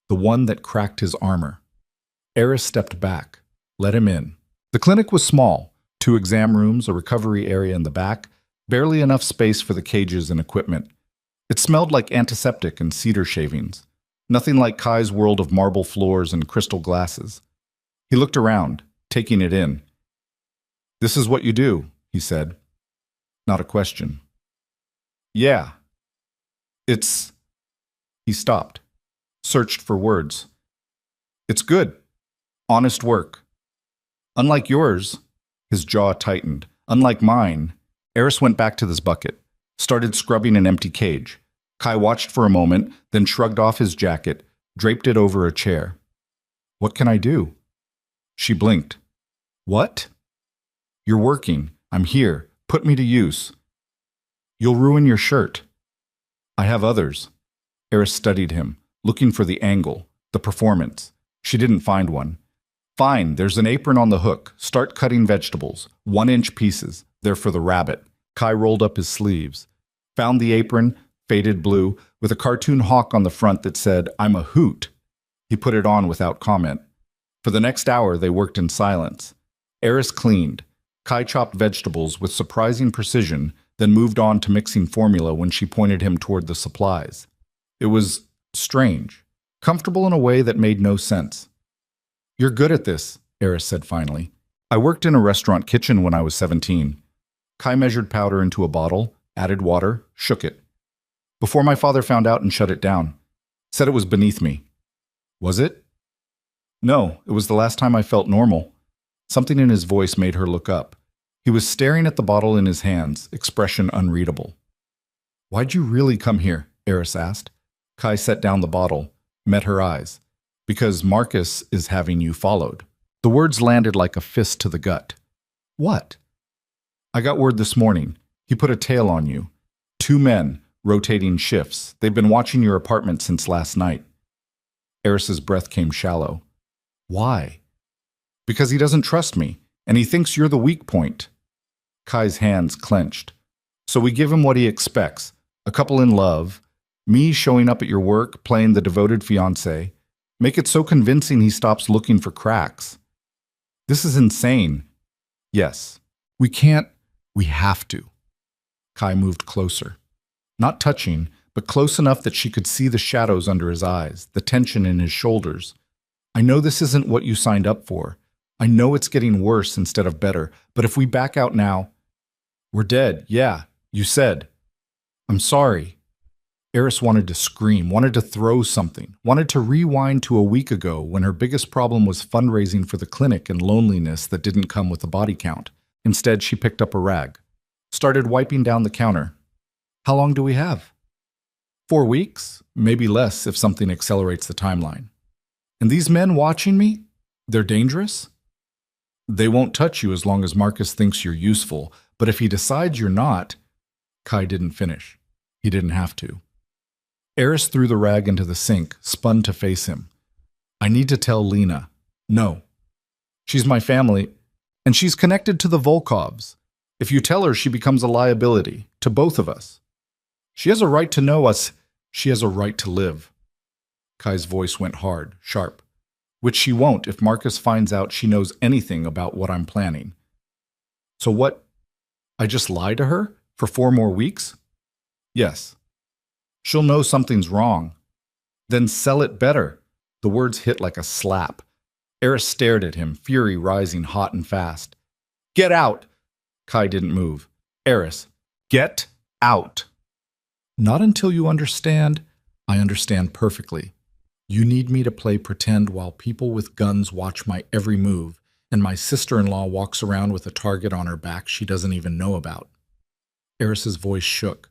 The one that cracked his armor. Eris stepped back, let him in. The clinic was small, 2 exam rooms, a recovery area in the back, barely enough space for the cages and equipment. It smelled like antiseptic and cedar shavings. Nothing like Kai's world of marble floors and crystal glasses. He looked around, taking it in. This is what you do, he said. Not a question. Yeah. It's... He stopped, searched for words. It's good. Honest work. Unlike yours, his jaw tightened. Unlike mine, Eris went back to this bucket, started scrubbing an empty cage. Kai watched for a moment, then shrugged off his jacket, draped it over a chair. What can I do? She blinked. What? You're working. I'm here. Put me to use. You'll ruin your shirt. I have others. Eris studied him, looking for the angle, the performance. She didn't find one. Fine, there's an apron on the hook. Start cutting vegetables. 1-inch pieces. They're for the rabbit. Kai rolled up his sleeves. Found the apron, faded blue, with a cartoon hawk on the front that said, I'm a hoot. He put it on without comment. For the next hour, they worked in silence. Eris cleaned. Kai chopped vegetables with surprising precision, then moved on to mixing formula when she pointed him toward the supplies. It was strange, comfortable in a way that made no sense. You're good at this, Eris said finally. I worked in a restaurant kitchen when I was 17. Kai measured powder into a bottle, added water, shook it. Before my father found out and shut it down. Said it was beneath me. Was it? No, it was the last time I felt normal. Something in his voice made her look up. He was staring at the bottle in his hands, expression unreadable. Why'd you really come here? Eris asked. Kai set down the bottle, met her eyes. Because Marcus is having you followed. The words landed like a fist to the gut. What? I got word this morning. He put a tail on you. 2 men, rotating shifts. They've been watching your apartment since last night. Eris's breath came shallow. Why? Because he doesn't trust me, and he thinks you're the weak point. Kai's hands clenched. So we give him what he expects. A couple in love. Me showing up at your work, playing the devoted fiancé. Make it so convincing he stops looking for cracks. This is insane. Yes. We can't. We have to. Kai moved closer. Not touching, but close enough that she could see the shadows under his eyes, the tension in his shoulders. I know this isn't what you signed up for. I know it's getting worse instead of better, but if we back out now, we're dead. Yeah, you said. I'm sorry. Eris wanted to scream, wanted to throw something, wanted to rewind to a week ago when her biggest problem was fundraising for the clinic and loneliness that didn't come with a body count. Instead, she picked up a rag, started wiping down the counter. How long do we have? 4 weeks, maybe less if something accelerates the timeline. And these men watching me, they're dangerous? They won't touch you as long as Marcus thinks you're useful, but if he decides you're not, Kai didn't finish. He didn't have to. Eris threw the rag into the sink, spun to face him. I need to tell Lena. No. She's my family, and she's connected to the Volkovs. If you tell her, she becomes a liability to both of us. She has a right to know us. She has a right to live. Kai's voice went hard, sharp. Which she won't if Marcus finds out she knows anything about what I'm planning. So what? I just lie to her for 4 more weeks? Yes. She'll know something's wrong. Then sell it better. The words hit like a slap. Eris stared at him, fury rising hot and fast. Get out! Kai didn't move. Eris, get out! Not until you understand. I understand perfectly. You need me to play pretend while people with guns watch my every move, and my sister-in-law walks around with a target on her back she doesn't even know about. Eris's voice shook.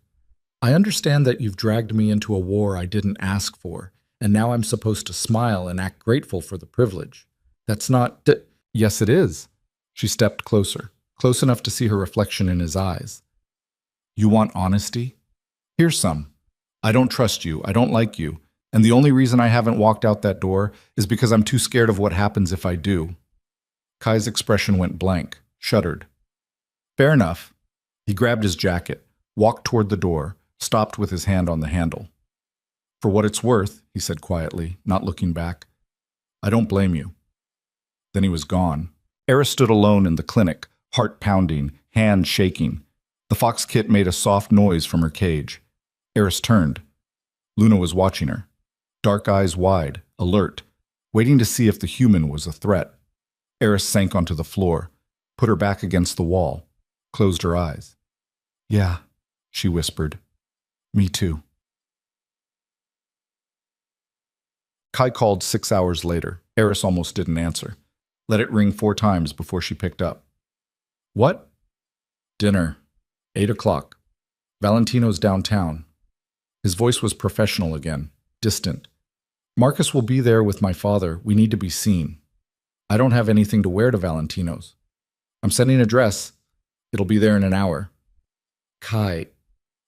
I understand that you've dragged me into a war I didn't ask for, and now I'm supposed to smile and act grateful for the privilege. That's not... Yes, it is. She stepped closer, close enough to see her reflection in his eyes. You want honesty? Here's some. I don't trust you. I don't like you. And the only reason I haven't walked out that door is because I'm too scared of what happens if I do. Kai's expression went blank, shuddered. Fair enough. He grabbed his jacket, walked toward the door, stopped with his hand on the handle. For what it's worth, he said quietly, not looking back, I don't blame you. Then he was gone. Eris stood alone in the clinic, heart pounding, hand shaking. The fox kit made a soft noise from her cage. Eris turned. Luna was watching her, dark eyes wide, alert, waiting to see if the human was a threat. Eris sank onto the floor, put her back against the wall, closed her eyes. Yeah, she whispered. Me too. Kai called 6 hours later. Eris almost didn't answer. Let it ring 4 times before she picked up. What? Dinner. 8 o'clock. Valentino's downtown. His voice was professional again, distant. Marcus will be there with my father. We need to be seen. I don't have anything to wear to Valentino's. I'm sending a dress. It'll be there in an hour. Kai,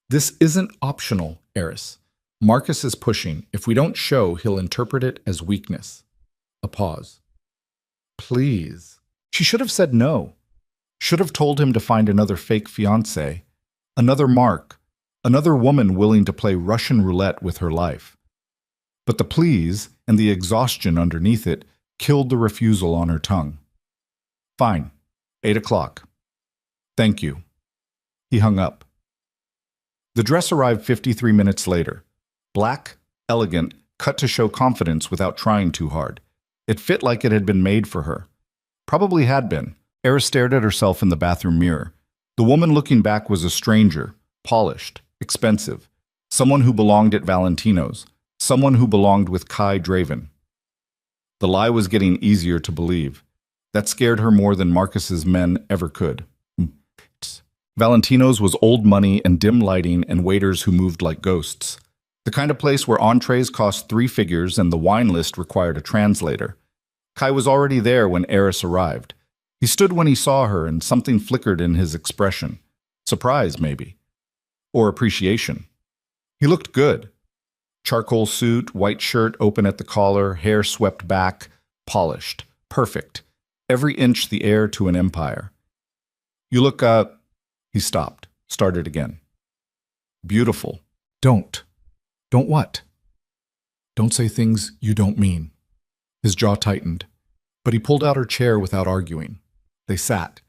this isn't optional, Eris. Marcus is pushing. If we don't show, he'll interpret it as weakness. A pause. Please. She should have said no. Should have told him to find another fake fiancé, another Mark, another woman willing to play Russian roulette with her life. But the please and the exhaustion underneath it killed the refusal on her tongue. Fine. 8 o'clock. Thank you. He hung up. The dress arrived 53 minutes later. Black, elegant, cut to show confidence without trying too hard. It fit like it had been made for her. Probably had been. Eris stared at herself in the bathroom mirror. The woman looking back was a stranger, polished, expensive, someone who belonged at Valentino's, someone who belonged with Kai Draven. The lie was getting easier to believe. That scared her more than Marcus's men ever could. Valentino's was old money and dim lighting and waiters who moved like ghosts. The kind of place where entrees cost 3 figures and the wine list required a translator. Kai was already there when Eris arrived. He stood when he saw her and something flickered in his expression. Surprise, maybe. Or appreciation. He looked good. Charcoal suit, white shirt open at the collar, hair swept back, polished, perfect. Every inch the heir to an empire. You look, He stopped, started again. Beautiful. Don't. Don't what? Don't say things you don't mean. His jaw tightened, but he pulled out her chair without arguing. They sat.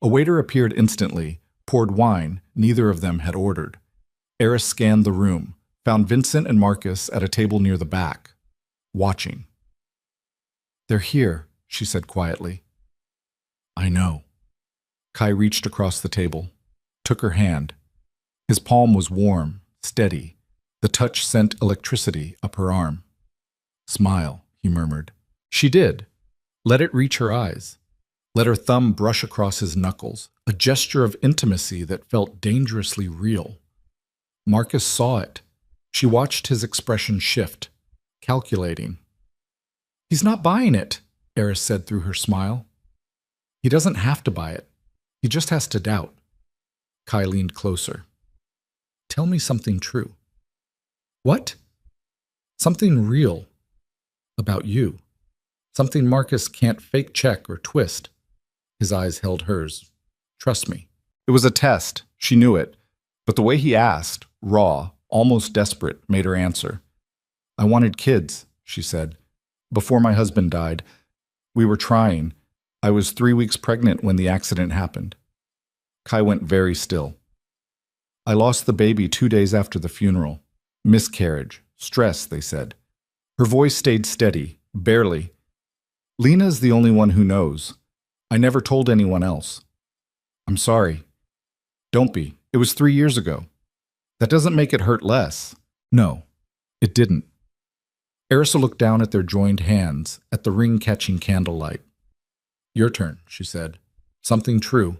A waiter appeared instantly, poured wine neither of them had ordered. Eris scanned the room, found Vincent and Marcus at a table near the back, watching. They're here, she said quietly. I know. Kai reached across the table, took her hand. His palm was warm, steady. The touch sent electricity up her arm. Smile, he murmured. She did. Let it reach her eyes. Let her thumb brush across his knuckles, a gesture of intimacy that felt dangerously real. Marcus saw it. She watched his expression shift, calculating. He's not buying it, Eris said through her smile. He doesn't have to buy it. He just has to doubt. Kai leaned closer. Tell me something true. What? Something real. About you. Something Marcus can't fake check or twist. His eyes held hers. Trust me. It was a test. She knew it. But the way he asked, raw, almost desperate, made her answer. I wanted kids, she said. Before my husband died. We were trying. I was 3 weeks pregnant when the accident happened. Kai went very still. I lost the baby 2 days after the funeral. Miscarriage. Stress, they said. Her voice stayed steady, barely. Lena's the only one who knows. I never told anyone else. I'm sorry. Don't be. It was 3 years ago. That doesn't make it hurt less. No, it didn't. Erisa looked down at their joined hands, at the ring-catching candlelight. Your turn, she said. Something true.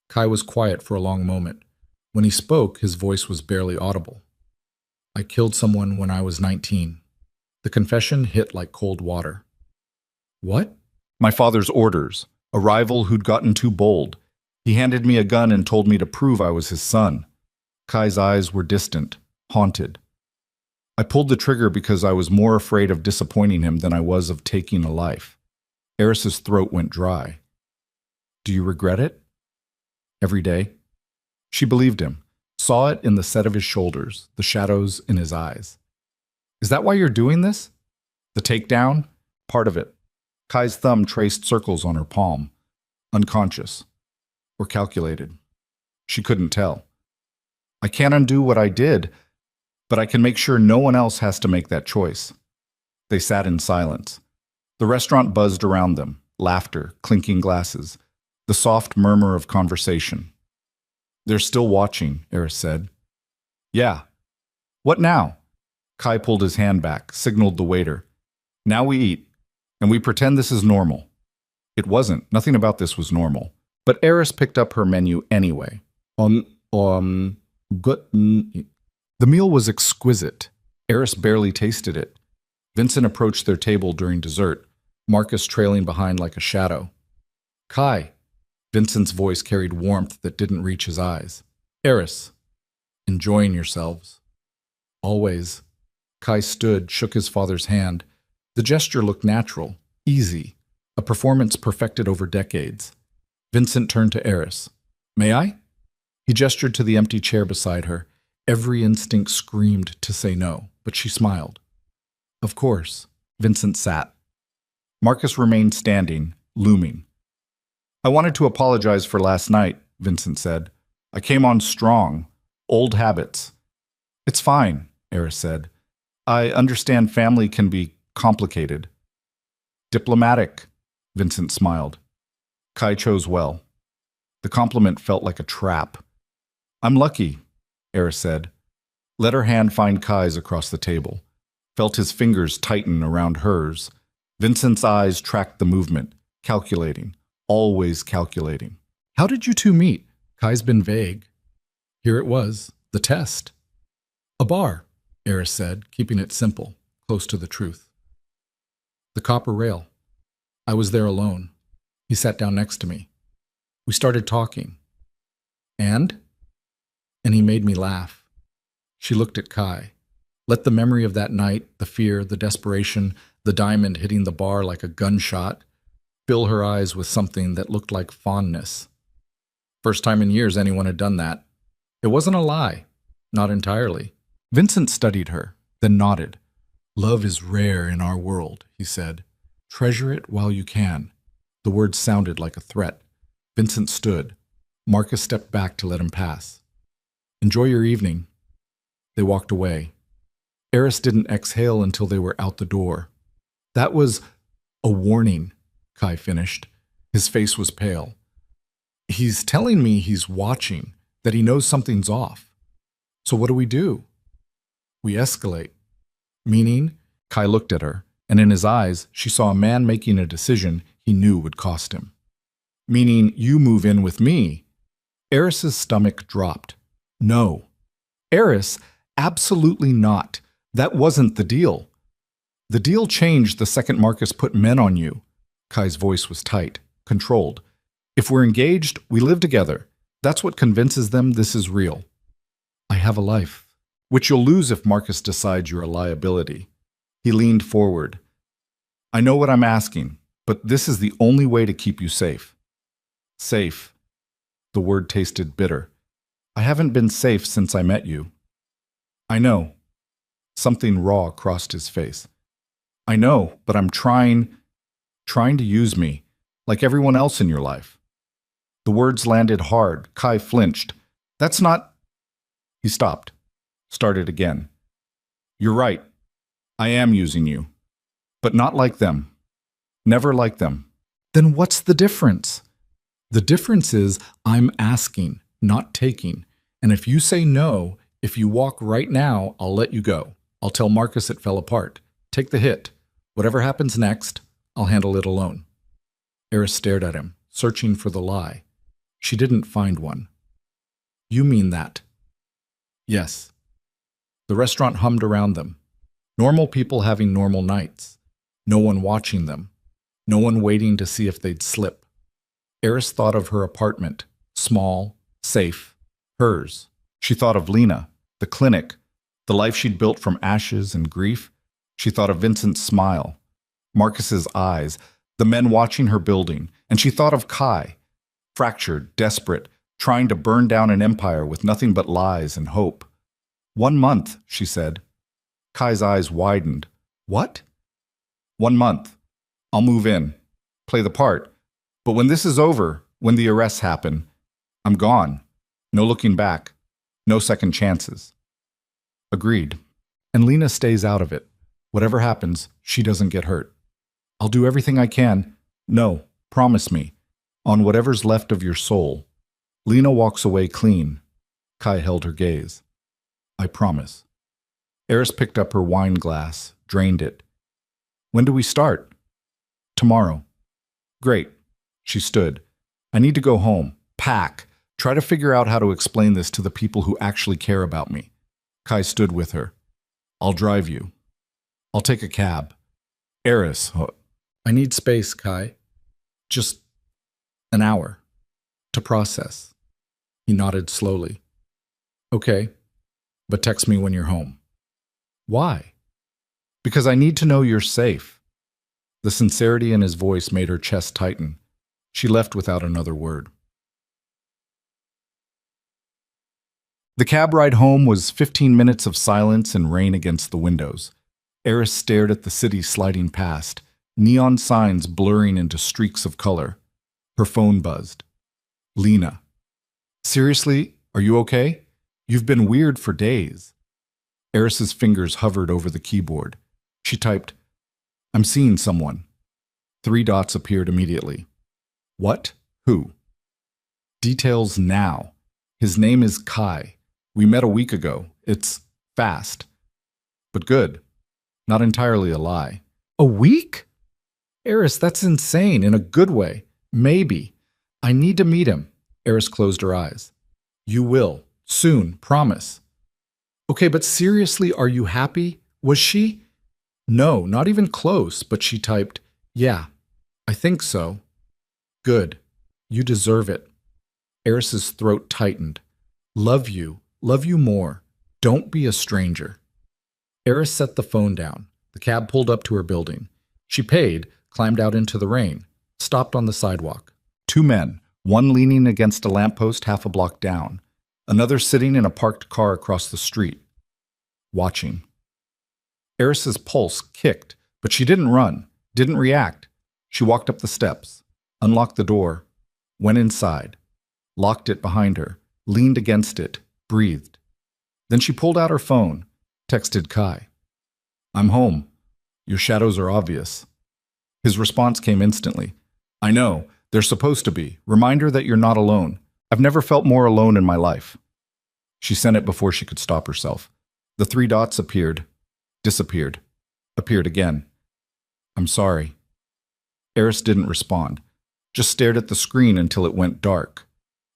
Kai was quiet for a long moment. When he spoke, his voice was barely audible. I killed someone when I was 19. The confession hit like cold water. What? My father's orders. A rival who'd gotten too bold. He handed me a gun and told me to prove I was his son. Kai's eyes were distant, haunted. I pulled the trigger because I was more afraid of disappointing him than I was of taking a life. Eris's throat went dry. Do you regret it? Every day? She believed him, saw it in the set of his shoulders, the shadows in his eyes. Is that why you're doing this? The takedown? Part of it. Kai's thumb traced circles on her palm. Unconscious. Or calculated. She couldn't tell. I can't undo what I did, but I can make sure no one else has to make that choice. They sat in silence. The restaurant buzzed around them, laughter, clinking glasses, the soft murmur of conversation. They're still watching, Eris said. Yeah. What now? Kai pulled his hand back, signaled the waiter. Now we eat, and we pretend this is normal. It wasn't. Nothing about this was normal. But Eris picked up her menu anyway. Good. The meal was exquisite. Eris barely tasted it. Vincent approached their table during dessert. Marcus trailing behind like a shadow. Kai. Vincent's voice carried warmth that didn't reach his eyes. Eris. Enjoying yourselves. Always. Kai stood, shook his father's hand. The gesture looked natural, easy, a performance perfected over decades. Vincent turned to Eris. May I? He gestured to the empty chair beside her. Every instinct screamed to say no, but she smiled. Of course. Vincent sat. Marcus remained standing, looming. I wanted to apologize for last night, Vincent said. I came on strong. Old habits. It's fine, Eris said. I understand family can be complicated. Diplomatic, Vincent smiled. Kai chose well. The compliment felt like a trap. I'm lucky, Eris said. Let her hand find Kai's across the table. Felt his fingers tighten around hers. Vincent's eyes tracked the movement, calculating, always calculating. How did you two meet? Kai's been vague. Here it was, the test. A bar, Eris said, keeping it simple, close to the truth. The copper rail. I was there alone. He sat down next to me. We started talking. And he made me laugh. She looked at Kai. Let the memory of that night, the fear, the desperation, the diamond hitting the bar like a gunshot, fill her eyes with something that looked like fondness. First time in years anyone had done that. It wasn't a lie. Not entirely. Vincent studied her, then nodded. Love is rare in our world, he said. Treasure it while you can. The words sounded like a threat. Vincent stood. Marcus stepped back to let him pass. Enjoy your evening. They walked away. Eris didn't exhale until they were out the door. That was a warning, Kai finished. His face was pale. He's telling me he's watching, that he knows something's off. So what do we do? We escalate. Meaning? Kai looked at her, and in his eyes, she saw a man making a decision he knew would cost him. Meaning you move in with me. Eris's stomach dropped. No. Eris, absolutely not. That wasn't the deal. The deal changed the second Marcus put men on you. Kai's voice was tight, controlled. If we're engaged, we live together. That's what convinces them this is real. I have a life, which you'll lose if Marcus decides you're a liability. He leaned forward. I know what I'm asking, but this is the only way to keep you safe. Safe. The word tasted bitter. I haven't been safe since I met you. I know. Something raw crossed his face. I know, but I'm trying to use me, like everyone else in your life. The words landed hard. Kai flinched. That's not... He stopped. Started again. You're right. I am using you. But not like them. Never like them. Then what's the difference? The difference is I'm asking, not taking. And if you say no, if you walk right now, I'll let you go. I'll tell Marcus it fell apart. Take the hit. Whatever happens next, I'll handle it alone. Eris stared at him, searching for the lie. She didn't find one. You mean that? Yes. The restaurant hummed around them. Normal people having normal nights. No one watching them. No one waiting to see if they'd slip. Eris thought of her apartment, small, safe, hers. She thought of Lena, the clinic, the life she'd built from ashes and grief. She thought of Vincent's smile, Marcus's eyes, the men watching her building, and she thought of Kai, fractured, desperate, trying to burn down an empire with nothing but lies and hope. 1 month, she said. Kai's eyes widened. What? 1 month. I'll move in, play the part. But when this is over, when the arrests happen, I'm gone. No looking back. No second chances. Agreed. And Lena stays out of it. Whatever happens, she doesn't get hurt. I'll do everything I can. No, promise me. On whatever's left of your soul. Lena walks away clean. Kai held her gaze. I promise. Eris picked up her wine glass, drained it. When do we start? Tomorrow. Great. She stood. I need to go home. Pack. Try to figure out how to explain this to the people who actually care about me. Kai stood with her. I'll drive you. I'll take a cab. Eris. I need space, Kai. Just an hour to process. He nodded slowly. Okay, but text me when you're home. Why? Because I need to know you're safe. The sincerity in his voice made her chest tighten. She left without another word. The cab ride home was 15 minutes of silence and rain against the windows. Eris stared at the city sliding past, neon signs blurring into streaks of color. Her phone buzzed. Lena. Seriously, are you okay? You've been weird for days. Eris's fingers hovered over the keyboard. She typed, I'm seeing someone. 3 dots appeared immediately. What? Who? Details now. His name is Kai. We met a week ago. It's fast. But good. Not entirely a lie. A week? Eris, that's insane in a good way. Maybe. I need to meet him. Eris closed her eyes. You will. Soon. Promise. Okay, but seriously, are you happy? Was she? No, not even close, but she typed, yeah, I think so. Good. You deserve it. Eris's throat tightened. Love you more. Don't be a stranger. Eris set the phone down. The cab pulled up to her building. She paid, climbed out into the rain, stopped on the sidewalk. 2 men, one leaning against a lamppost half a block down, another sitting in a parked car across the street, watching. Eris's pulse kicked, but she didn't run, didn't react. She walked up the steps, unlocked the door, went inside, locked it behind her, leaned against it, breathed. Then she pulled out her phone, texted Kai. I'm home. Your shadows are obvious. His response came instantly. I know. They're supposed to be. Reminder that you're not alone. I've never felt more alone in my life. She sent it before she could stop herself. The 3 dots appeared, disappeared, appeared again. I'm sorry. Eris didn't respond, just stared at the screen until it went dark.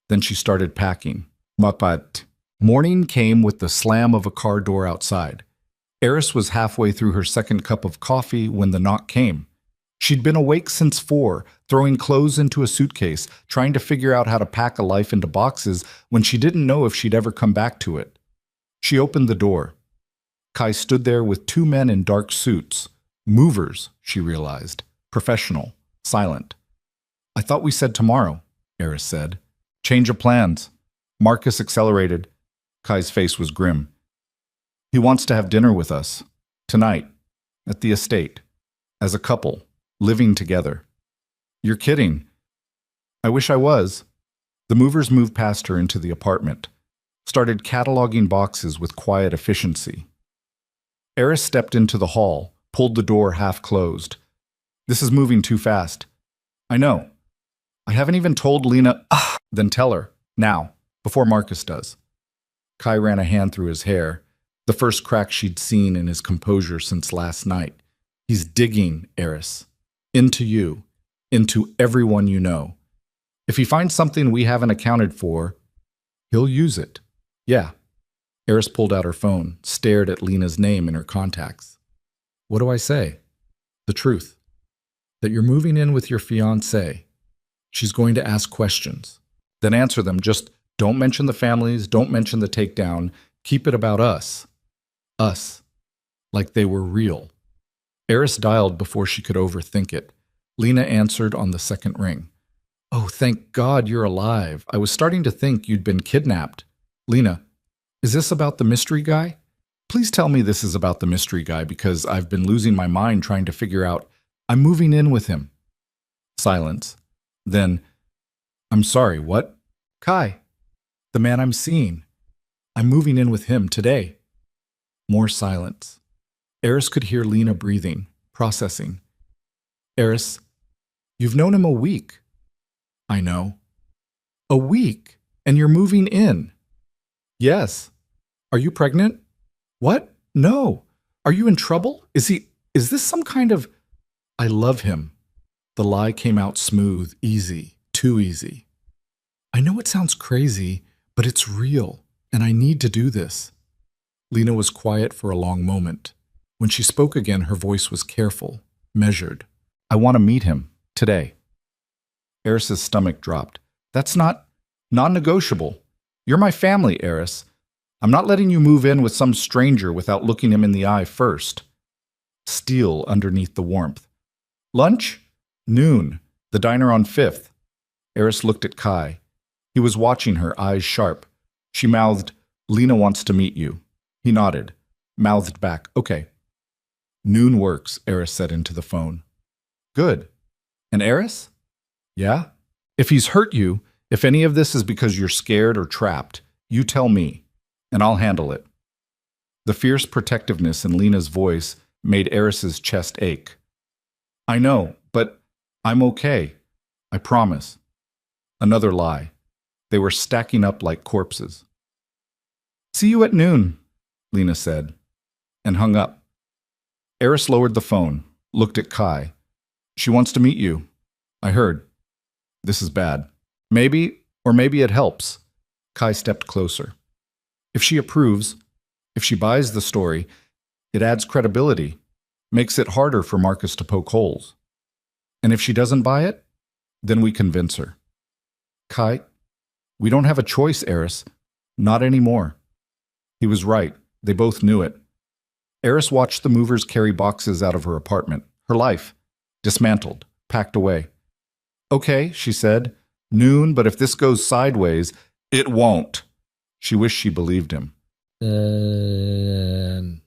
Then she started packing. Mapat. Morning came with the slam of a car door outside. Eris was halfway through her second cup of coffee when the knock came. She'd been awake since 4, throwing clothes into a suitcase, trying to figure out how to pack a life into boxes when she didn't know if she'd ever come back to it. She opened the door. Kai stood there with 2 men in dark suits. Movers, she realized. Professional. Silent. I thought we said tomorrow, Eris said. Change of plans. Marcus accelerated. Kai's face was grim. He wants to have dinner with us. Tonight. At the estate. As a couple. Living together. You're kidding. I wish I was. The movers moved past her into the apartment. Started cataloging boxes with quiet efficiency. Eris stepped into the hall, pulled the door half closed. This is moving too fast. I know. I haven't even told Lena. Then tell her. Now. Before Marcus does. Kai ran a hand through his hair, the first crack she'd seen in his composure since last night. He's digging, Eris. Into you. Into everyone you know. If he finds something we haven't accounted for, he'll use it. Yeah. Eris pulled out her phone, stared at Lena's name in her contacts. What do I say? The truth. That you're moving in with your fiancée. She's going to ask questions. Then answer them. Just don't mention the families, don't mention the takedown. Keep it about us. Us. Like they were real. Eris dialed before she could overthink it. Lena answered on the second ring. Oh, thank God you're alive. I was starting to think you'd been kidnapped. Lena, is this about the mystery guy? Please tell me this is about the mystery guy because I've been losing my mind trying to figure out. I'm moving in with him. Silence. Then, I'm sorry, what? Kai, the man I'm seeing. I'm moving in with him today. More silence. Eris could hear Lena breathing, processing. Eris, you've known him a week. I know. A week, and you're moving in. Yes. Are you pregnant? What? No. Are you in trouble? Is this some kind of... I love him. The lie came out smooth, easy, too easy. I know it sounds crazy, but it's real, and I need to do this. Lena was quiet for a long moment. When she spoke again, her voice was careful, measured. I want to meet him. Today. Eris's stomach dropped. That's not non-negotiable. You're my family, Eris. I'm not letting you move in with some stranger without looking him in the eye first. Steel underneath the warmth. Lunch? Noon. The diner on 5th. Eris looked at Kai. He was watching her, eyes sharp. She mouthed, Lena wants to meet you. He nodded, mouthed back, okay. Noon works, Eris said into the phone. Good. And Eris? Yeah? If he's hurt you, if any of this is because you're scared or trapped, you tell me, and I'll handle it. The fierce protectiveness in Lena's voice made Eris's chest ache. I know, but I'm okay. I promise. Another lie. They were stacking up like corpses. See you at noon, Lena said, and hung up. Eris lowered the phone, looked at Kai. She wants to meet you. I heard. This is bad. Maybe, or maybe it helps. Kai stepped closer. If she approves, if she buys the story, it adds credibility, makes it harder for Marcus to poke holes. And if she doesn't buy it, then we convince her. Kai, we don't have a choice, Eris. Not anymore. He was right. They both knew it. Eris watched the movers carry boxes out of her apartment, her life, dismantled, packed away. Okay, she said, noon, but if this goes sideways, it won't. She wished she believed him. The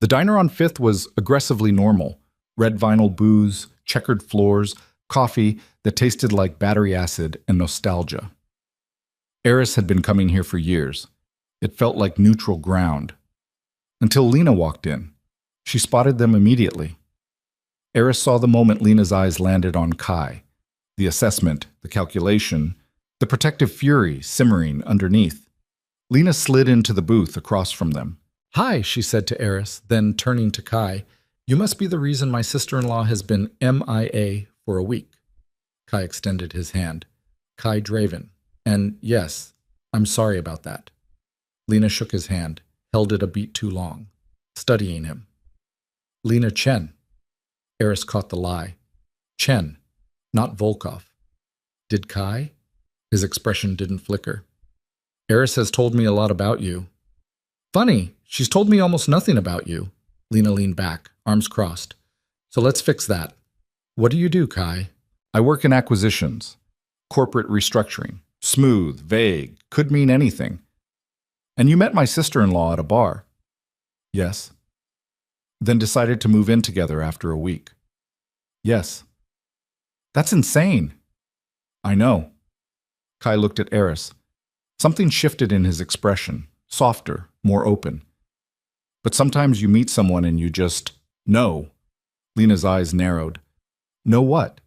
diner on 5th was aggressively normal. Red vinyl booze, checkered floors, coffee that tasted like battery acid and nostalgia. Eris had been coming here for years. It felt like neutral ground. Until Lena walked in. She spotted them immediately. Eris saw the moment Lena's eyes landed on Kai. The assessment, the calculation, the protective fury simmering underneath. Lena slid into the booth across from them. Hi, she said to Eris, then turning to Kai. You must be the reason my sister-in-law has been MIA for a week. Kai extended his hand. Kai Draven. And yes, I'm sorry about that. Lena shook his hand, held it a beat too long, studying him. Lena Chen. Eris caught the lie. Chen, not Volkov. Did Kai? His expression didn't flicker. Eris has told me a lot about you. Funny, she's told me almost nothing about you. Lena leaned back, arms crossed. So let's fix that. What do you do, Kai? I work in acquisitions. Corporate restructuring. Smooth, vague, could mean anything. And you met my sister-in-law at a bar. Yes. Then decided to move in together after a week. Yes. That's insane. I know. Kai looked at Eris. Something shifted in his expression, softer, more open. But sometimes you meet someone and you just know. Lena's eyes narrowed. Know what?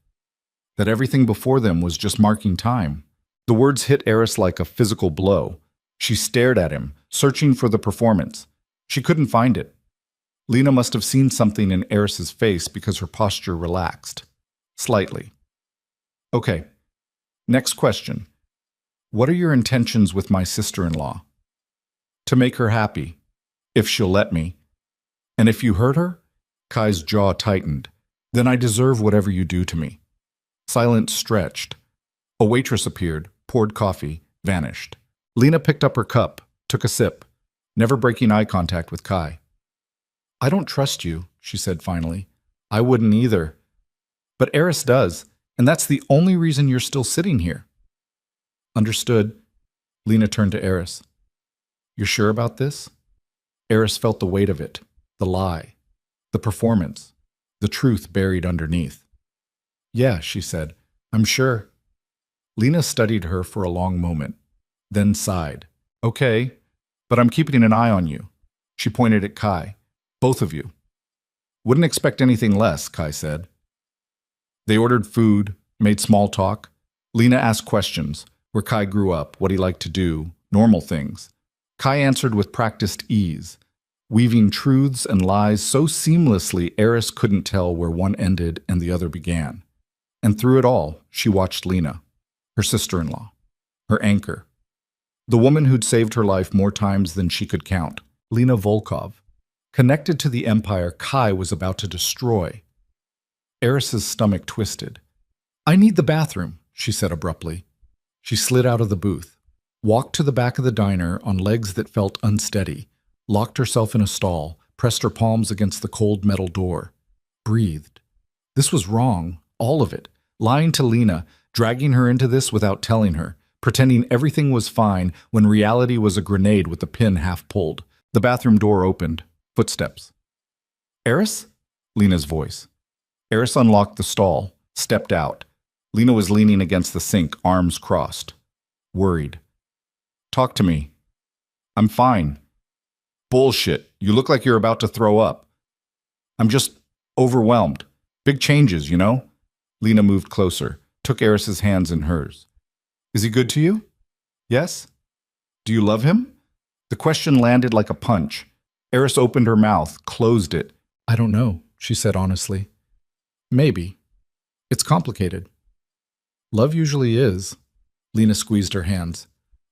That everything before them was just marking time. The words hit Eris like a physical blow. She stared at him, searching for the performance. She couldn't find it. Lena must have seen something in Eris's face because her posture relaxed. Slightly. Okay. Next question. What are your intentions with my sister-in-law? To make her happy, if she'll let me. And if you hurt her? Kai's jaw tightened. Then I deserve whatever you do to me. Silence stretched. A waitress appeared, poured coffee, vanished. Lena picked up her cup, took a sip, never breaking eye contact with Kai. I don't trust you, she said finally. I wouldn't either. But Eris does, and that's the only reason you're still sitting here. Understood. Lena turned to Eris. You're sure about this? Eris felt the weight of it, the lie, the performance, the truth buried underneath. Yeah, she said. I'm sure. Lena studied her for a long moment, then sighed. Okay, but I'm keeping an eye on you. She pointed at Kai. Both of you. Wouldn't expect anything less, Kai said. They ordered food, made small talk. Lena asked questions, where Kai grew up, what he liked to do, normal things. Kai answered with practiced ease, weaving truths and lies so seamlessly Eris couldn't tell where one ended and the other began. And through it all, she watched Lena, her sister-in-law, her anchor, the woman who'd saved her life more times than she could count, Lena Volkov. Connected to the empire Kai was about to destroy. Eris's stomach twisted. "I need the bathroom," she said abruptly. She slid out of the booth, walked to the back of the diner on legs that felt unsteady, locked herself in a stall, pressed her palms against the cold metal door, breathed. This was wrong, all of it. Lying to Lena, dragging her into this without telling her, pretending everything was fine when reality was a grenade with the pin half pulled. The bathroom door opened. Footsteps. "Eris?" Lena's voice. Eris unlocked the stall, stepped out. Lena was leaning against the sink, arms crossed. Worried. "Talk to me." "I'm fine." "Bullshit. You look like you're about to throw up." "I'm just overwhelmed. Big changes, you know?" Lena moved closer, took Eris's hands in hers. "Is he good to you?" "Yes." "Do you love him?" The question landed like a punch. Eris opened her mouth, closed it. "I don't know," she said honestly. "Maybe. It's complicated." "Love usually is." Lena squeezed her hands.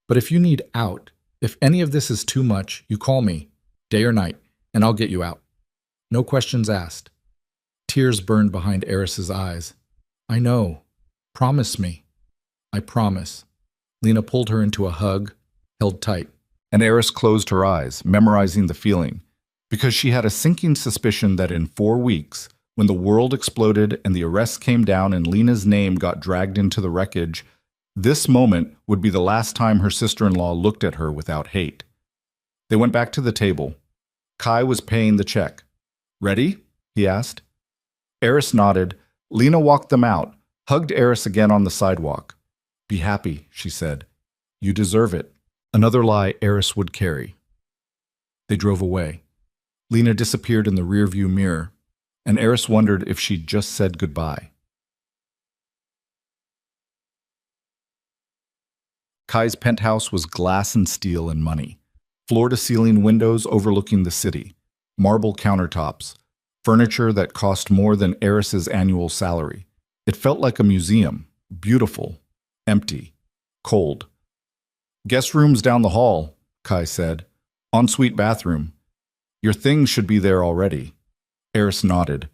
"But if you need out, if any of this is too much, you call me, day or night, and I'll get you out. No questions asked." Tears burned behind Eris's eyes. "I know. Promise me." "I promise." Lena pulled her into a hug, held tight. And Eris closed her eyes, memorizing the feeling, because she had a sinking suspicion that in 4 weeks, when the world exploded and the arrests came down and Lena's name got dragged into the wreckage, this moment would be the last time her sister-in-law looked at her without hate. They went back to the table. Kai was paying the check. "Ready?" he asked. Eris nodded. Lena walked them out, hugged Eris again on the sidewalk. "Be happy," she said. "You deserve it." Another lie Eris would carry. They drove away. Lena disappeared in the rearview mirror, and Eris wondered if she'd just said goodbye. Kai's penthouse was glass and steel and money. Floor-to-ceiling windows overlooking the city, marble countertops, furniture that cost more than Eris's annual salary. It felt like a museum, beautiful, empty, cold. "Guest room's down the hall," Kai said. "Ensuite bathroom. Your things should be there already." Eris nodded,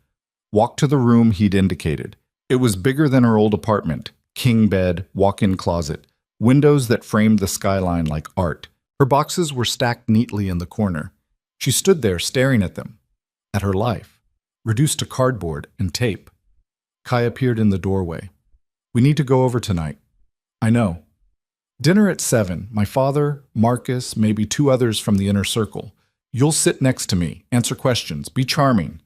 walked to the room he'd indicated. It was bigger than her old apartment, king bed, walk-in closet, windows that framed the skyline like art. Her boxes were stacked neatly in the corner. She stood there staring at them, at her life, reduced to cardboard and tape. Kai appeared in the doorway. "We need to go over tonight." "I know." "Dinner at 7. My father, Marcus, maybe 2 others from the inner circle. You'll sit next to me, answer questions, be charming."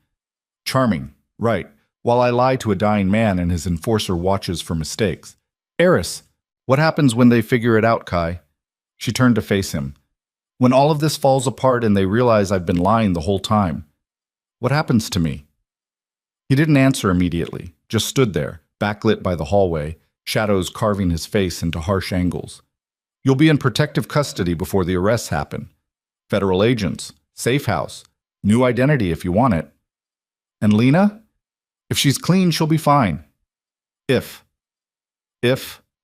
"Charming, right, while I lie to a dying man and his enforcer watches for mistakes." "Eris, what happens when they figure it out, Kai?" She turned to face him. "When all of this falls apart and they realize I've been lying the whole time, what happens to me?" He didn't answer immediately, just stood there, backlit by the hallway, shadows carving his face into harsh angles. "You'll be in protective custody before the arrests happen. Federal agents, safe house, new identity if you want it. And Lena? If she's clean, she'll be fine." If,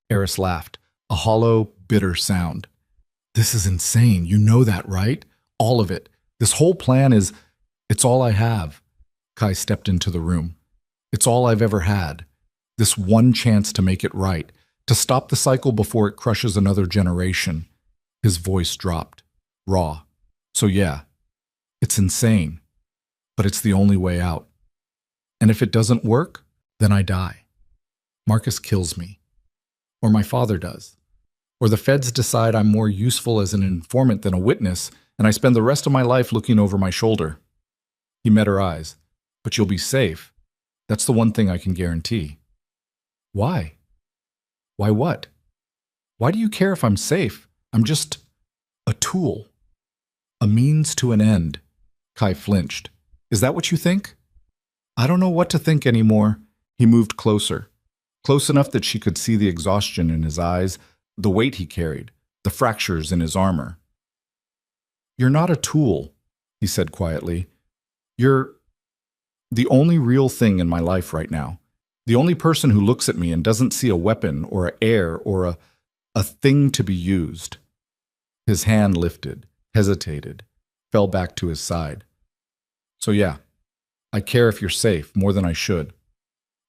Eris laughed, a hollow, bitter sound. "This is insane, you know that, right? All of it. This whole plan it's all I have." Kai stepped into the room. "It's all I've ever had. This one chance to make it right, to stop the cycle before it crushes another generation." His voice dropped, raw. "So yeah, it's insane, but it's the only way out. And if it doesn't work, then I die. Marcus kills me. Or my father does. Or the feds decide I'm more useful as an informant than a witness, and I spend the rest of my life looking over my shoulder." He met her eyes. "But you'll be safe. That's the one thing I can guarantee." "Why?" "Why what? Why do you care if I'm safe? I'm just a tool. A means to an end." Kai flinched. "Is that what you think?" "I don't know what to think anymore." He moved closer, close enough that she could see the exhaustion in his eyes, the weight he carried, the fractures in his armor. "You're not a tool," he said quietly. "You're the only real thing in my life right now. The only person who looks at me and doesn't see a weapon or an heir or a thing to be used." His hand lifted, hesitated, fell back to his side. "So yeah, I care if you're safe more than I should."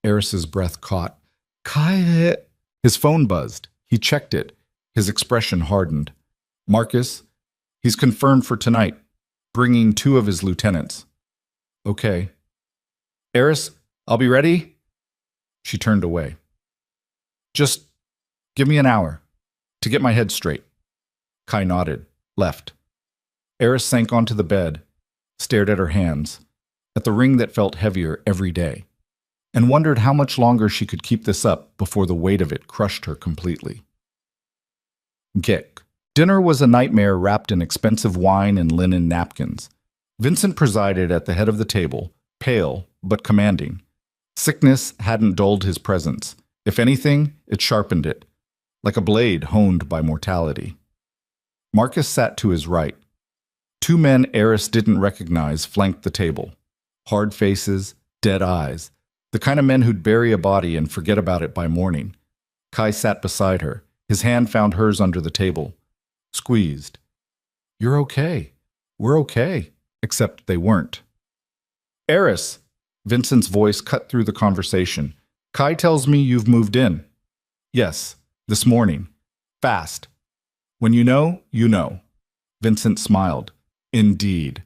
Eris's breath caught. Kai. His phone buzzed. He checked it. His expression hardened. Marcus, he's confirmed for tonight, bringing 2 of his lieutenants. Okay. Eris, I'll be ready. She turned away. Just give me an hour to get my head straight. Kai nodded, left. Eris sank onto the bed, stared at her hands, at the ring that felt heavier every day, and wondered how much longer she could keep this up before the weight of it crushed her completely. Gek. Dinner was a nightmare wrapped in expensive wine and linen napkins. Vincent presided at the head of the table, pale but commanding. Sickness hadn't dulled his presence. If anything, it sharpened it, like a blade honed by mortality. Marcus sat to his right. 2 men Eris didn't recognize flanked the table. Hard faces, dead eyes, the kind of men who'd bury a body and forget about it by morning. Kai sat beside her. His hand found hers under the table. Squeezed. You're okay. We're okay. Except they weren't. Eris! Vincent's voice cut through the conversation. Kai tells me you've moved in. Yes, this morning. Fast. When you know, you know. Vincent smiled. Indeed.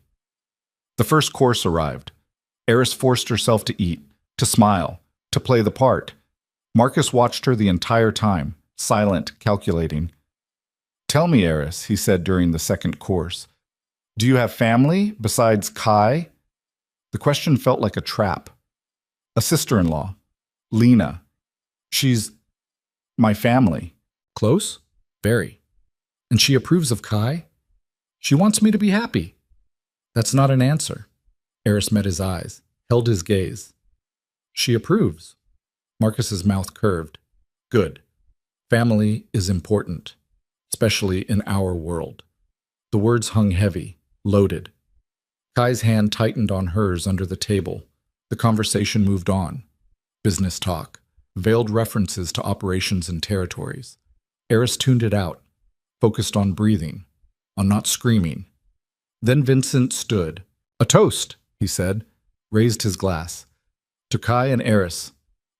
The first course arrived. Eris forced herself to eat, to smile, to play the part. Marcus watched her the entire time, silent, calculating. Tell me, Eris, he said during the second course. Do you have family besides Kai? The question felt like a trap. A sister-in-law. Lena. She's my family. Close? Very. And she approves of Kai? She wants me to be happy. That's not an answer. Eris met his eyes, held his gaze. She approves. Marcus's mouth curved. Good. Family is important, especially in our world. The words hung heavy, loaded. Kai's hand tightened on hers under the table. The conversation moved on. Business talk, veiled references to operations and territories. Eris tuned it out, focused on breathing, on not screaming. Then Vincent stood. A toast, he said, raised his glass. To Kai and Eris,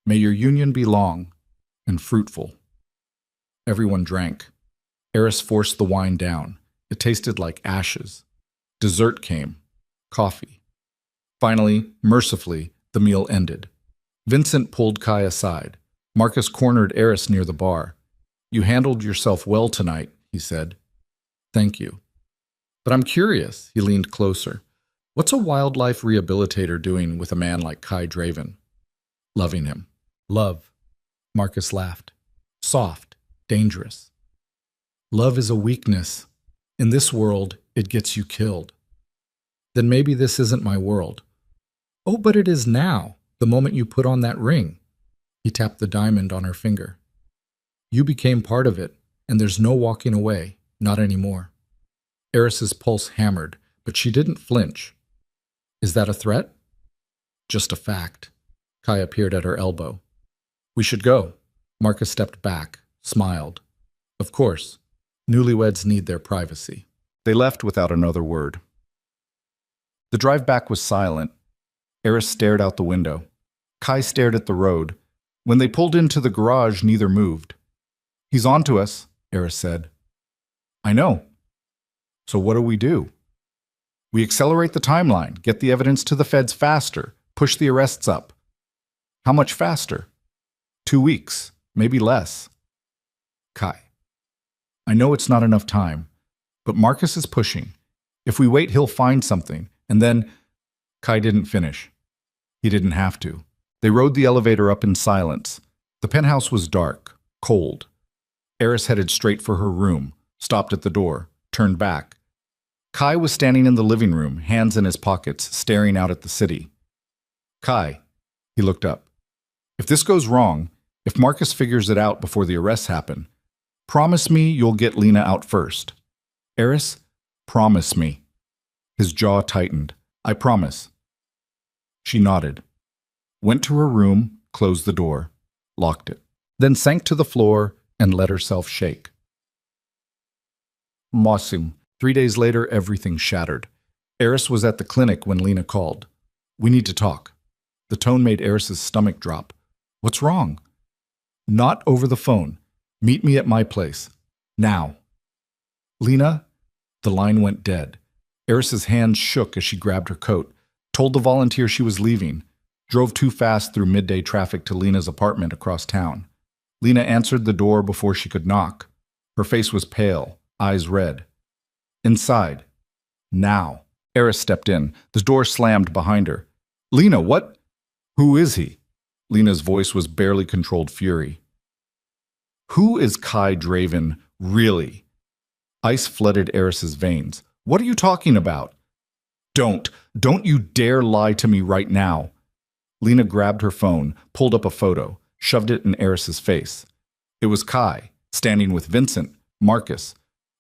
may your union be long and fruitful. Everyone drank. Eris forced the wine down. It tasted like ashes. Dessert came. Coffee. Finally, mercifully, the meal ended. Vincent pulled Kai aside. Marcus cornered Eris near the bar. You handled yourself well tonight, he said. Thank you. But I'm curious, he leaned closer. What's a wildlife rehabilitator doing with a man like Kai Draven? Loving him. Love. Marcus laughed. Soft. Dangerous. Love is a weakness. In this world, it gets you killed. Then maybe this isn't my world. Oh, but it is now, the moment you put on that ring. He tapped the diamond on her finger. You became part of it, and there's no walking away, not anymore. Eris's pulse hammered, but she didn't flinch. Is that a threat? Just a fact. Kai appeared at her elbow. We should go. Marcus stepped back, smiled. Of course. Newlyweds need their privacy. They left without another word. The drive back was silent. Eris stared out the window. Kai stared at the road. When they pulled into the garage, neither moved. He's on to us, Eris said. I know. So what do? We accelerate the timeline, get the evidence to the feds faster, push the arrests up. How much faster? 2 weeks, maybe less. Kai. I know it's not enough time, but Marcus is pushing. If we wait, he'll find something, and then… Kai didn't finish. He didn't have to. They rode the elevator up in silence. The penthouse was dark, cold. Eris headed straight for her room, stopped at the door, turned back. Kai was standing in the living room, hands in his pockets, staring out at the city. Kai, he looked up. If this goes wrong, if Marcus figures it out before the arrests happen, promise me you'll get Lena out first. Eris, promise me. His jaw tightened. I promise. She nodded, went to her room, closed the door, locked it, then sank to the floor and let herself shake. Mosim. 3 days later, everything shattered. Eris was at the clinic when Lena called. We need to talk. The tone made Eris's stomach drop. What's wrong? Not over the phone. Meet me at my place. Now. Lena? The line went dead. Eris's hands shook as she grabbed her coat, told the volunteer she was leaving, drove too fast through midday traffic to Lena's apartment across town. Lena answered the door before she could knock. Her face was pale, eyes red. Inside. Now. Eris stepped in. The door slammed behind her. Lena, what? Who is he? Lena's voice was barely controlled fury. Who is Kai Draven, really? Ice flooded Eris's veins. What are you talking about? Don't you dare lie to me right now. Lena grabbed her phone, pulled up a photo, shoved it in Eris's face. It was Kai, standing with Vincent, Marcus,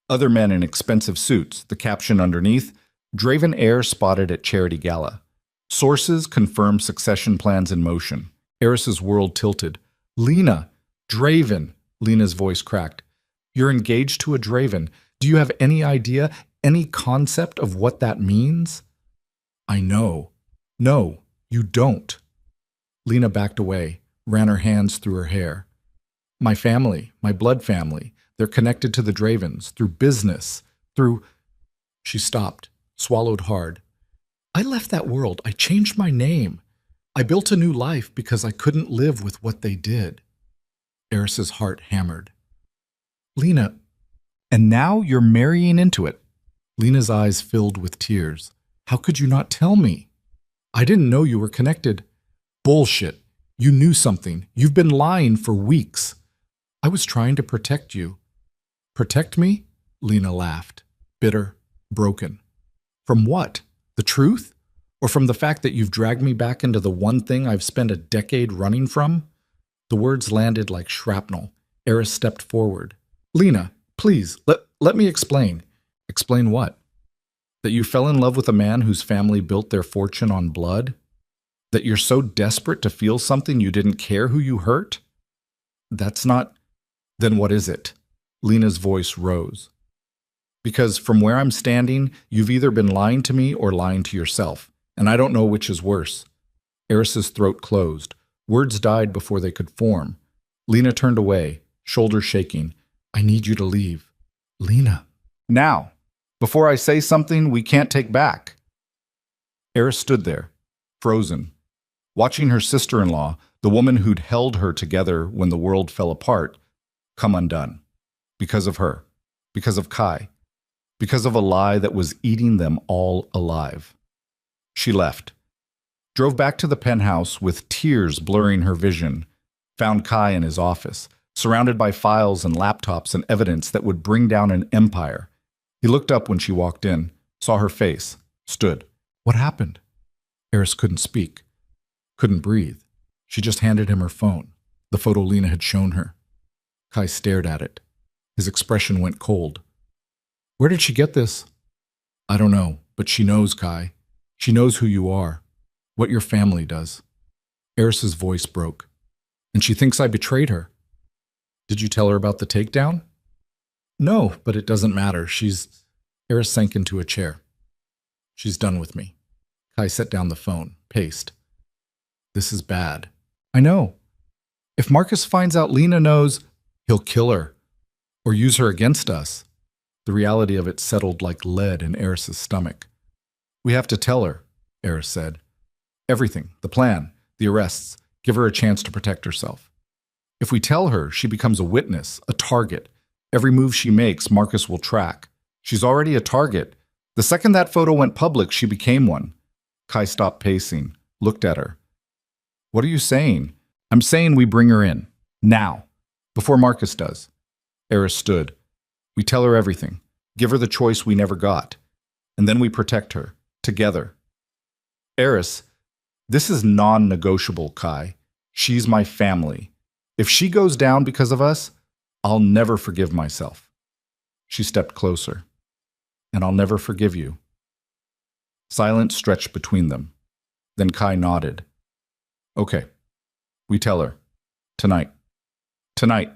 other men in expensive suits, the caption underneath, Draven heir spotted at charity gala. Sources confirm succession plans in motion. Eris's world tilted. Lena, Draven, Lena's voice cracked. You're engaged to a Draven. Do you have any idea, any concept of what that means? I know. No, you don't. Lena backed away, ran her hands through her hair. My family, my blood family, they're connected to the Dravens, through business, through... She stopped, swallowed hard. I left that world. I changed my name. I built a new life because I couldn't live with what they did. Eris's heart hammered. Lena, and now you're marrying into it. Lena's eyes filled with tears. How could you not tell me? I didn't know you were connected. Bullshit. You knew something. You've been lying for weeks. I was trying to protect you. Protect me? Lena laughed, bitter, broken. From what? The truth? Or from the fact that you've dragged me back into the one thing I've spent a decade running from? The words landed like shrapnel. Eris stepped forward. Lena, please, let me explain. Explain what? That you fell in love with a man whose family built their fortune on blood? That you're so desperate to feel something you didn't care who you hurt? That's not... Then what is it? Lena's voice rose. Because from where I'm standing, you've either been lying to me or lying to yourself, and I don't know which is worse. Eris's throat closed. Words died before they could form. Lena turned away, shoulders shaking. I need you to leave. Lena. Now. Before I say something we can't take back. Eris stood there, frozen, watching her sister-in-law, the woman who'd held her together when the world fell apart, come undone. Because of her. Because of Kai. Because of a lie that was eating them all alive. She left. Drove back to the penthouse with tears blurring her vision. Found Kai in his office, surrounded by files and laptops and evidence that would bring down an empire. He looked up when she walked in, saw her face, stood. What happened? Eris couldn't speak, couldn't breathe. She just handed him her phone, the photo Lena had shown her. Kai stared at it. His expression went cold. Where did she get this? I don't know, but she knows, Kai. She knows who you are, what your family does. Eris's voice broke. And she thinks I betrayed her. Did you tell her about the takedown? No, but it doesn't matter. Eris sank into a chair. She's done with me. Kai set down the phone, paced. This is bad. I know. If Marcus finds out Lena knows, he'll kill her or use her against us. The reality of it settled like lead in Eris's stomach. We have to tell her, Eris said. Everything, the plan, the arrests, give her a chance to protect herself. If we tell her, she becomes a witness, a target. Every move she makes, Marcus will track. She's already a target. The second that photo went public, she became one. Kai stopped pacing, looked at her. What are you saying? I'm saying we bring her in. Now. Before Marcus does. Eris stood. We tell her everything. Give her the choice we never got. And then we protect her. Together. Eris, this is non-negotiable, Kai. She's my family. If she goes down because of us, I'll never forgive myself. She stepped closer. And I'll never forgive you. Silence stretched between them. Then Kai nodded. Okay. We tell her. Tonight. Tonight.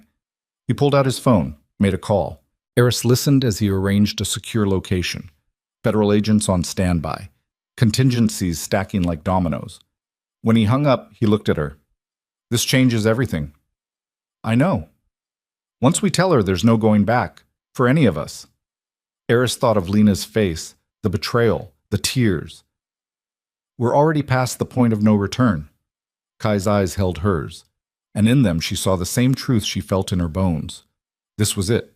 He pulled out his phone, made a call. Eris listened as he arranged a secure location. Federal agents on standby. Contingencies stacking like dominoes. When he hung up, he looked at her. This changes everything. I know. Once we tell her, there's no going back, for any of us. Eris thought of Lena's face, the betrayal, the tears. We're already past the point of no return. Kai's eyes held hers, and in them she saw the same truth she felt in her bones. This was it.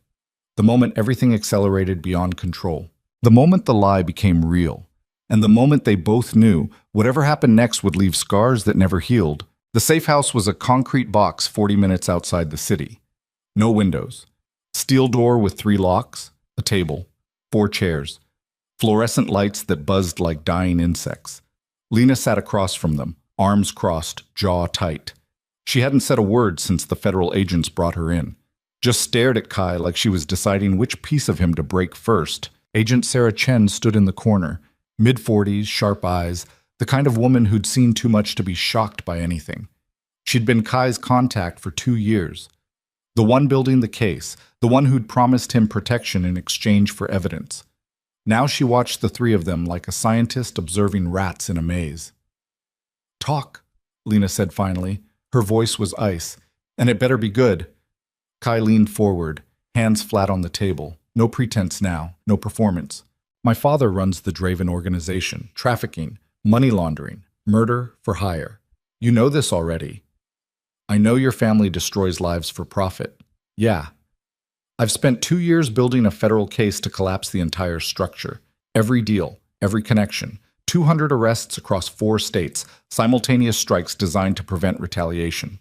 The moment everything accelerated beyond control. The moment the lie became real. And the moment they both knew whatever happened next would leave scars that never healed. The safe house was a concrete box 40 minutes outside the city. No windows. Steel door with 3 locks, a table, 4 chairs, fluorescent lights that buzzed like dying insects. Lena sat across from them, arms crossed, jaw tight. She hadn't said a word since the federal agents brought her in. Just stared at Kai like she was deciding which piece of him to break first. Agent Sarah Chen stood in the corner, mid-40s, sharp eyes, the kind of woman who'd seen too much to be shocked by anything. She'd been Kai's contact for 2 years. The one building the case, the one who'd promised him protection in exchange for evidence. Now she watched the 3 of them like a scientist observing rats in a maze. "Talk," Lena said finally. Her voice was ice. "And it better be good." Kai leaned forward, hands flat on the table. No pretense now, no performance. "My father runs the Draven organization, trafficking, money laundering, murder for hire. You know this already. I know your family destroys lives for profit. Yeah. I've spent 2 years building a federal case to collapse the entire structure. Every deal, every connection. 200 arrests across 4 states, simultaneous strikes designed to prevent retaliation."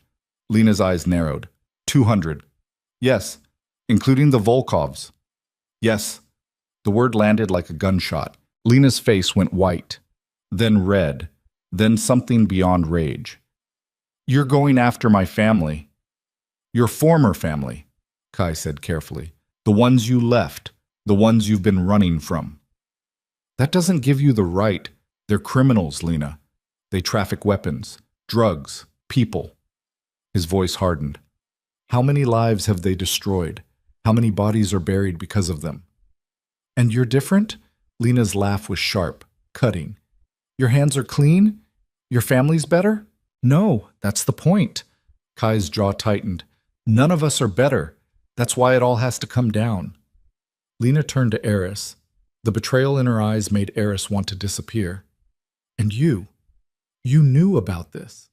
Lena's eyes narrowed. 200. Yes, including the Volkovs. Yes. The word landed like a gunshot. Lena's face went white, then red, then something beyond rage. "You're going after my family. Your former family," Kai said carefully. "The ones you left, the ones you've been running from." "That doesn't give you the right. They're criminals, Lena. They traffic weapons, drugs, people." His voice hardened. "How many lives have they destroyed? How many bodies are buried because of them?" "And you're different?" Lena's laugh was sharp, cutting. "Your hands are clean? Your family's better?" "No, that's the point." Kai's jaw tightened. "None of us are better. That's why it all has to come down." Lena turned to Eris. The betrayal in her eyes made Eris want to disappear. "And you knew about this."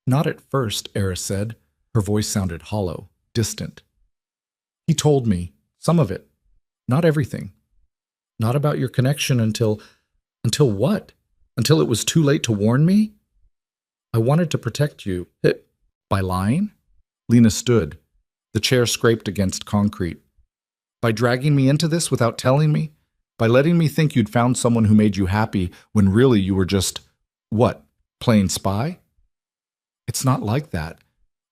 "Not at first," Eris said. Her voice sounded hollow, distant. "He told me, some of it. Not everything. Not about your connection until what? Until it was too late to warn me? I wanted to protect you. By lying?" Lena stood. The chair scraped against concrete. "By dragging me into this without telling me? By letting me think you'd found someone who made you happy when really you were just, what, playing spy?" "It's not like that."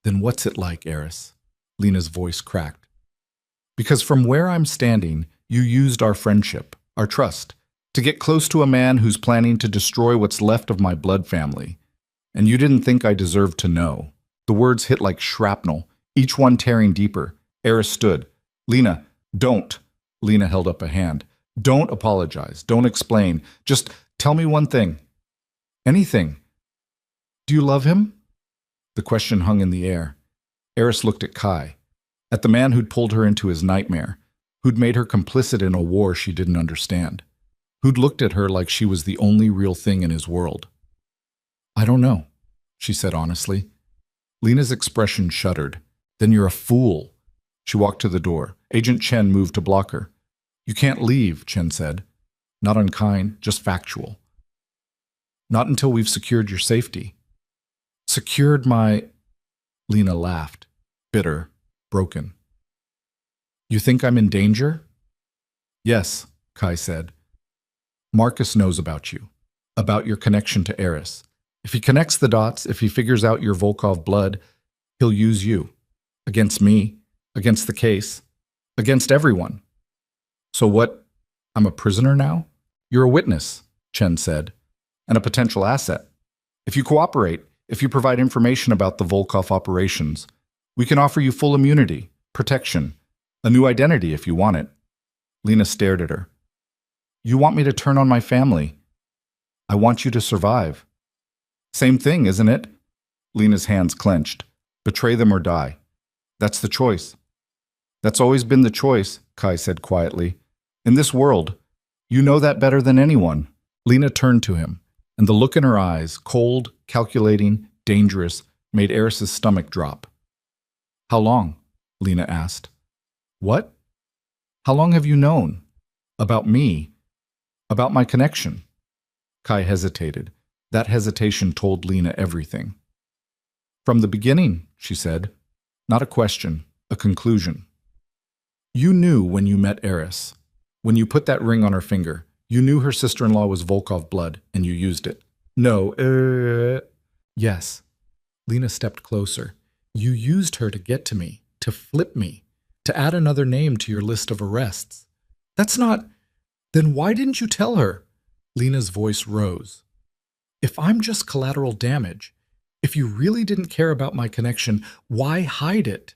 "Then what's it like, Eris?" Lena's voice cracked. "Because from where I'm standing, you used our friendship, our trust, to get close to a man who's planning to destroy what's left of my blood family. And you didn't think I deserved to know." The words hit like shrapnel, each one tearing deeper. Eris stood. "Lena, don't." Lena held up a hand. "Don't apologize. Don't explain. Just tell me one thing. Anything. Do you love him?" The question hung in the air. Eris looked at Kai, at the man who'd pulled her into his nightmare, who'd made her complicit in a war she didn't understand, who'd looked at her like she was the only real thing in his world. "I don't know," she said honestly. Lena's expression shuddered. "Then you're a fool." She walked to the door. Agent Chen moved to block her. "You can't leave," Chen said. Not unkind, just factual. "Not until we've secured your safety." "Secured my—" Lena laughed, bitter, broken. "You think I'm in danger?" "Yes," Kai said. "Marcus knows about you, about your connection to Eris. If he connects the dots, if he figures out your Volkov blood, he'll use you. Against me, against the case, against everyone." "So what? I'm a prisoner now?" "You're a witness," Chen said, "and a potential asset. If you cooperate, if you provide information about the Volkov operations, we can offer you full immunity, protection, a new identity if you want it." Lena stared at her. "You want me to turn on my family. I want you to survive." "Same thing, isn't it?" Lena's hands clenched. Betray them or die. That's the choice. That's always been the choice, Kai said quietly. In this world, you know that better than anyone. Lena turned to him, and the look in her eyes, cold, calculating, dangerous, made Eris's stomach drop. How long? Lena asked. What? How long have you known? About me? About my connection? Kai hesitated. That hesitation told Lena everything. From the beginning, she said. Not a question, a conclusion. You knew when you met Eris. When you put that ring on her finger, you knew her sister-in-law was Volkov blood, and you used it. No, Yes. Lena stepped closer. You used her to get to me, to flip me, to add another name to your list of arrests. That's not... Then why didn't you tell her? Lena's voice rose. If I'm just collateral damage, if you really didn't care about my connection, why hide it?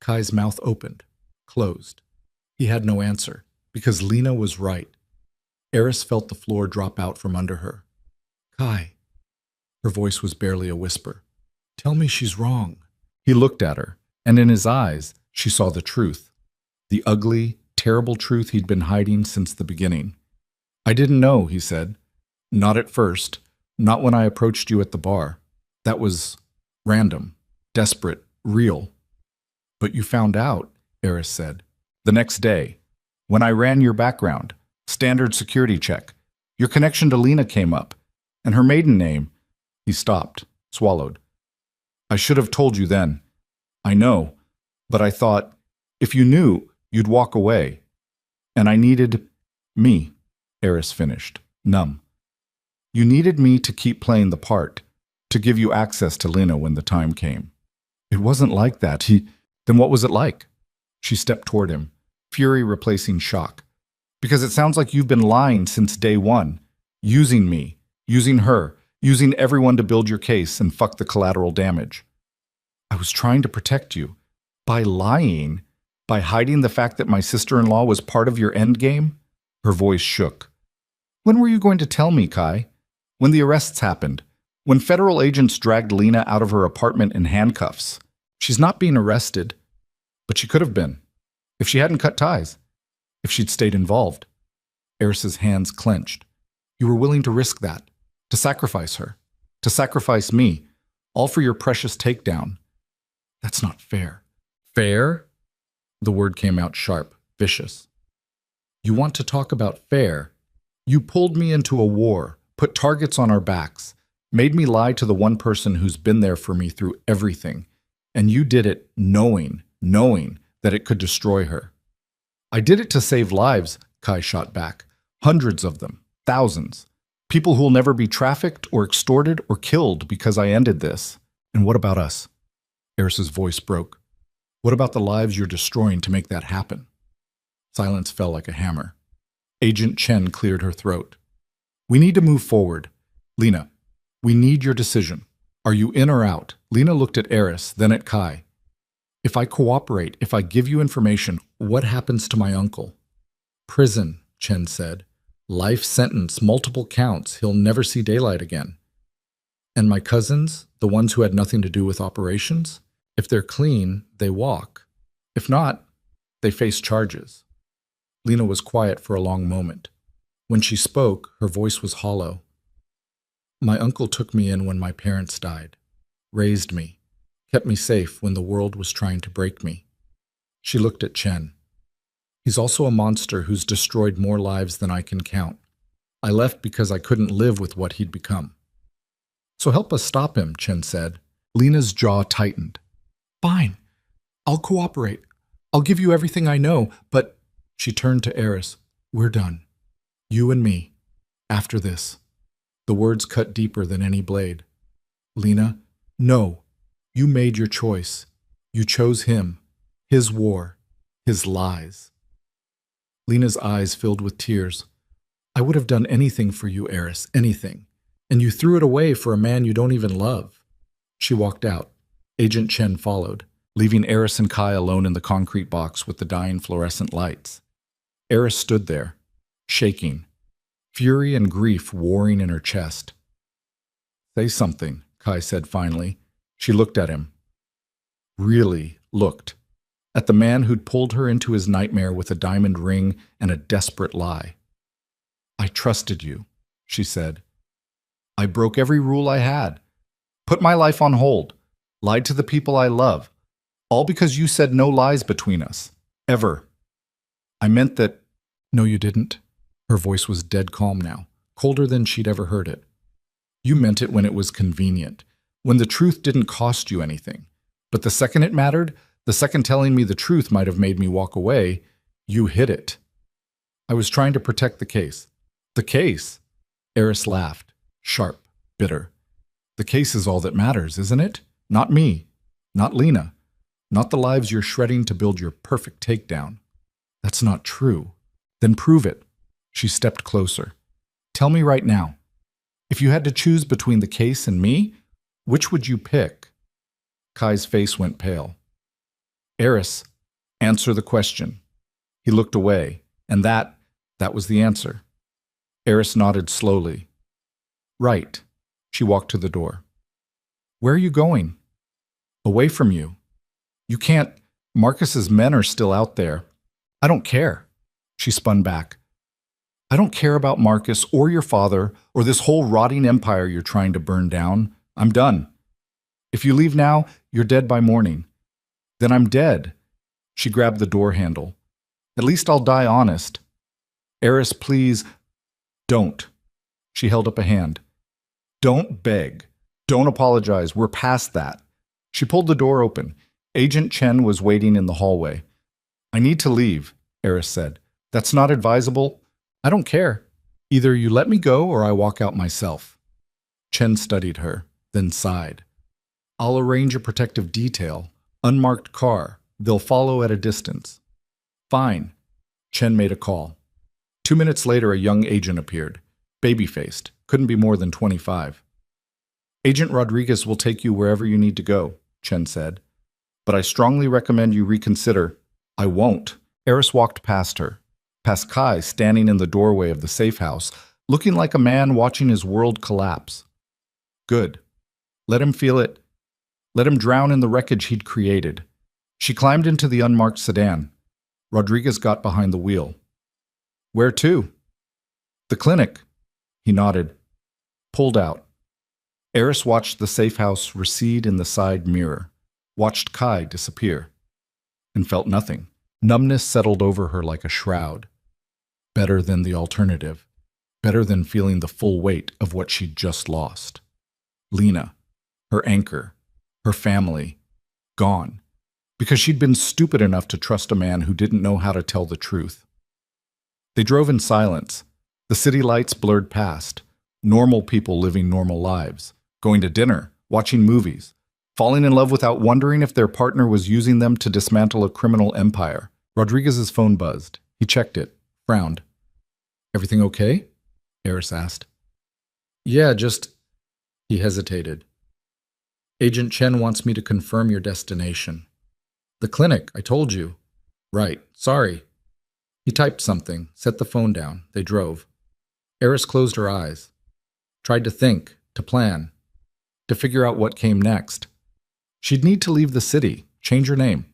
Kai's mouth opened, closed. He had no answer, because Lena was right. Eris felt the floor drop out from under her. Kai. Her voice was barely a whisper. Tell me she's wrong. He looked at her, and in his eyes, she saw the truth. The ugly, terrible truth he'd been hiding since the beginning. I didn't know, he said. Not at first. Not when I approached you at the bar. That was random, desperate, real. But you found out, Eris said. The next day, when I ran your background, standard security check, your connection to Lena came up, and her maiden name. He stopped, swallowed. I should have told you then. I know, but I thought, if you knew, you'd walk away. And I needed me, Eris finished, numb. You needed me to keep playing the part, to give you access to Lena when the time came. It wasn't like that. Then what was it like? She stepped toward him, fury replacing shock. Because it sounds like you've been lying since day one, using me, using her, using everyone to build your case and fuck the collateral damage. I was trying to protect you. By lying, by hiding the fact that my sister-in-law was part of your endgame? Her voice shook. When were you going to tell me, Kai? When the arrests happened. When federal agents dragged Lena out of her apartment in handcuffs. She's not being arrested, but she could have been. If she hadn't cut ties. If she'd stayed involved. Eris's hands clenched. You were willing to risk that. To sacrifice her. To sacrifice me. All for your precious takedown. That's not fair. Fair? The word came out sharp, vicious. You want to talk about fair? You pulled me into a war, put targets on our backs, made me lie to the one person who's been there for me through everything. And you did it knowing that it could destroy her. I did it to save lives, Kai shot back. Hundreds of them. Thousands. People who'll never be trafficked or extorted or killed because I ended this. And what about us? Eris's voice broke. What about the lives you're destroying to make that happen? Silence fell like a hammer. Agent Chen cleared her throat. We need to move forward. Lena, we need your decision. Are you in or out? Lena looked at Eris, then at Kai. If I cooperate, if I give you information, what happens to my uncle? Prison, Chen said. Life sentence, multiple counts. He'll never see daylight again. And my cousins, the ones who had nothing to do with operations? If they're clean, they walk. If not, they face charges. Lena was quiet for a long moment. When she spoke, her voice was hollow. My uncle took me in when my parents died, raised me, kept me safe when the world was trying to break me. She looked at Chen. He's also a monster who's destroyed more lives than I can count. I left because I couldn't live with what he'd become. So help us stop him, Chen said. Lena's jaw tightened. Fine. I'll cooperate. I'll give you everything I know, but... She turned to Eris. We're done. You and me. After this. The words cut deeper than any blade. Lena, no. You made your choice. You chose him. His war. His lies. Lena's eyes filled with tears. I would have done anything for you, Eris, anything. And you threw it away for a man you don't even love. She walked out. Agent Chen followed, leaving Eris and Kai alone in the concrete box with the dying fluorescent lights. Eris stood there, shaking, fury and grief warring in her chest. Say something, Kai said finally, She looked at him. Really looked. At the man who'd pulled her into his nightmare with a diamond ring and a desperate lie. I trusted you, she said. I broke every rule I had. Put my life on hold. Lied to the people I love. All because you said no lies between us. Ever. I meant that... No, you didn't. Her voice was dead calm now, colder than she'd ever heard it. You meant it when it was convenient, when the truth didn't cost you anything. But the second it mattered, the second telling me the truth might have made me walk away, you hid it. I was trying to protect the case. The case? Eris laughed, sharp, bitter. The case is all that matters, isn't it? Not me. Not Lena. Not the lives you're shredding to build your perfect takedown. That's not true. Then prove it. She stepped closer. Tell me right now. If you had to choose between the case and me, which would you pick? Kai's face went pale. Eris, answer the question. He looked away, and that was the answer. Eris nodded slowly. Right. She walked to the door. Where are you going? Away from you. You can't. Marcus's men are still out there. I don't care. She spun back. I don't care about Marcus or your father or this whole rotting empire you're trying to burn down. I'm done. If you leave now, you're dead by morning. Then I'm dead. She grabbed the door handle. At least I'll die honest. Eris, please, don't. She held up a hand. Don't beg. Don't apologize. We're past that. She pulled the door open. Agent Chen was waiting in the hallway. I need to leave, Eris said. That's not advisable. I don't care. Either you let me go or I walk out myself. Chen studied her, then sighed. I'll arrange a protective detail. Unmarked car. They'll follow at a distance. Fine. Chen made a call. 2 minutes later, a young agent appeared. Baby-faced. Couldn't be more than 25. Agent Rodriguez will take you wherever you need to go, Chen said. But I strongly recommend you reconsider. I won't. Eris walked past her, past Kai standing in the doorway of the safe house, looking like a man watching his world collapse. Good. Let him feel it. Let him drown in the wreckage he'd created. She climbed into the unmarked sedan. Rodriguez got behind the wheel. Where to? The clinic. He nodded. Pulled out. Eris watched the safe house recede in the side mirror, watched Kai disappear, and felt nothing. Numbness settled over her like a shroud. Better than the alternative. Better than feeling the full weight of what she'd just lost. Lena, her anchor, her family, gone. Because she'd been stupid enough to trust a man who didn't know how to tell the truth. They drove in silence. The city lights blurred past. Normal people living normal lives. Going to dinner, watching movies, falling in love without wondering if their partner was using them to dismantle a criminal empire. Rodriguez's phone buzzed. He checked it, frowned. Everything okay? Eris asked. Yeah, just... He hesitated. Agent Chen wants me to confirm your destination. The clinic, I told you. Right, sorry. He typed something, set the phone down. They drove. Eris closed her eyes. Tried to think, to plan, to figure out what came next. She'd need to leave the city, change her name.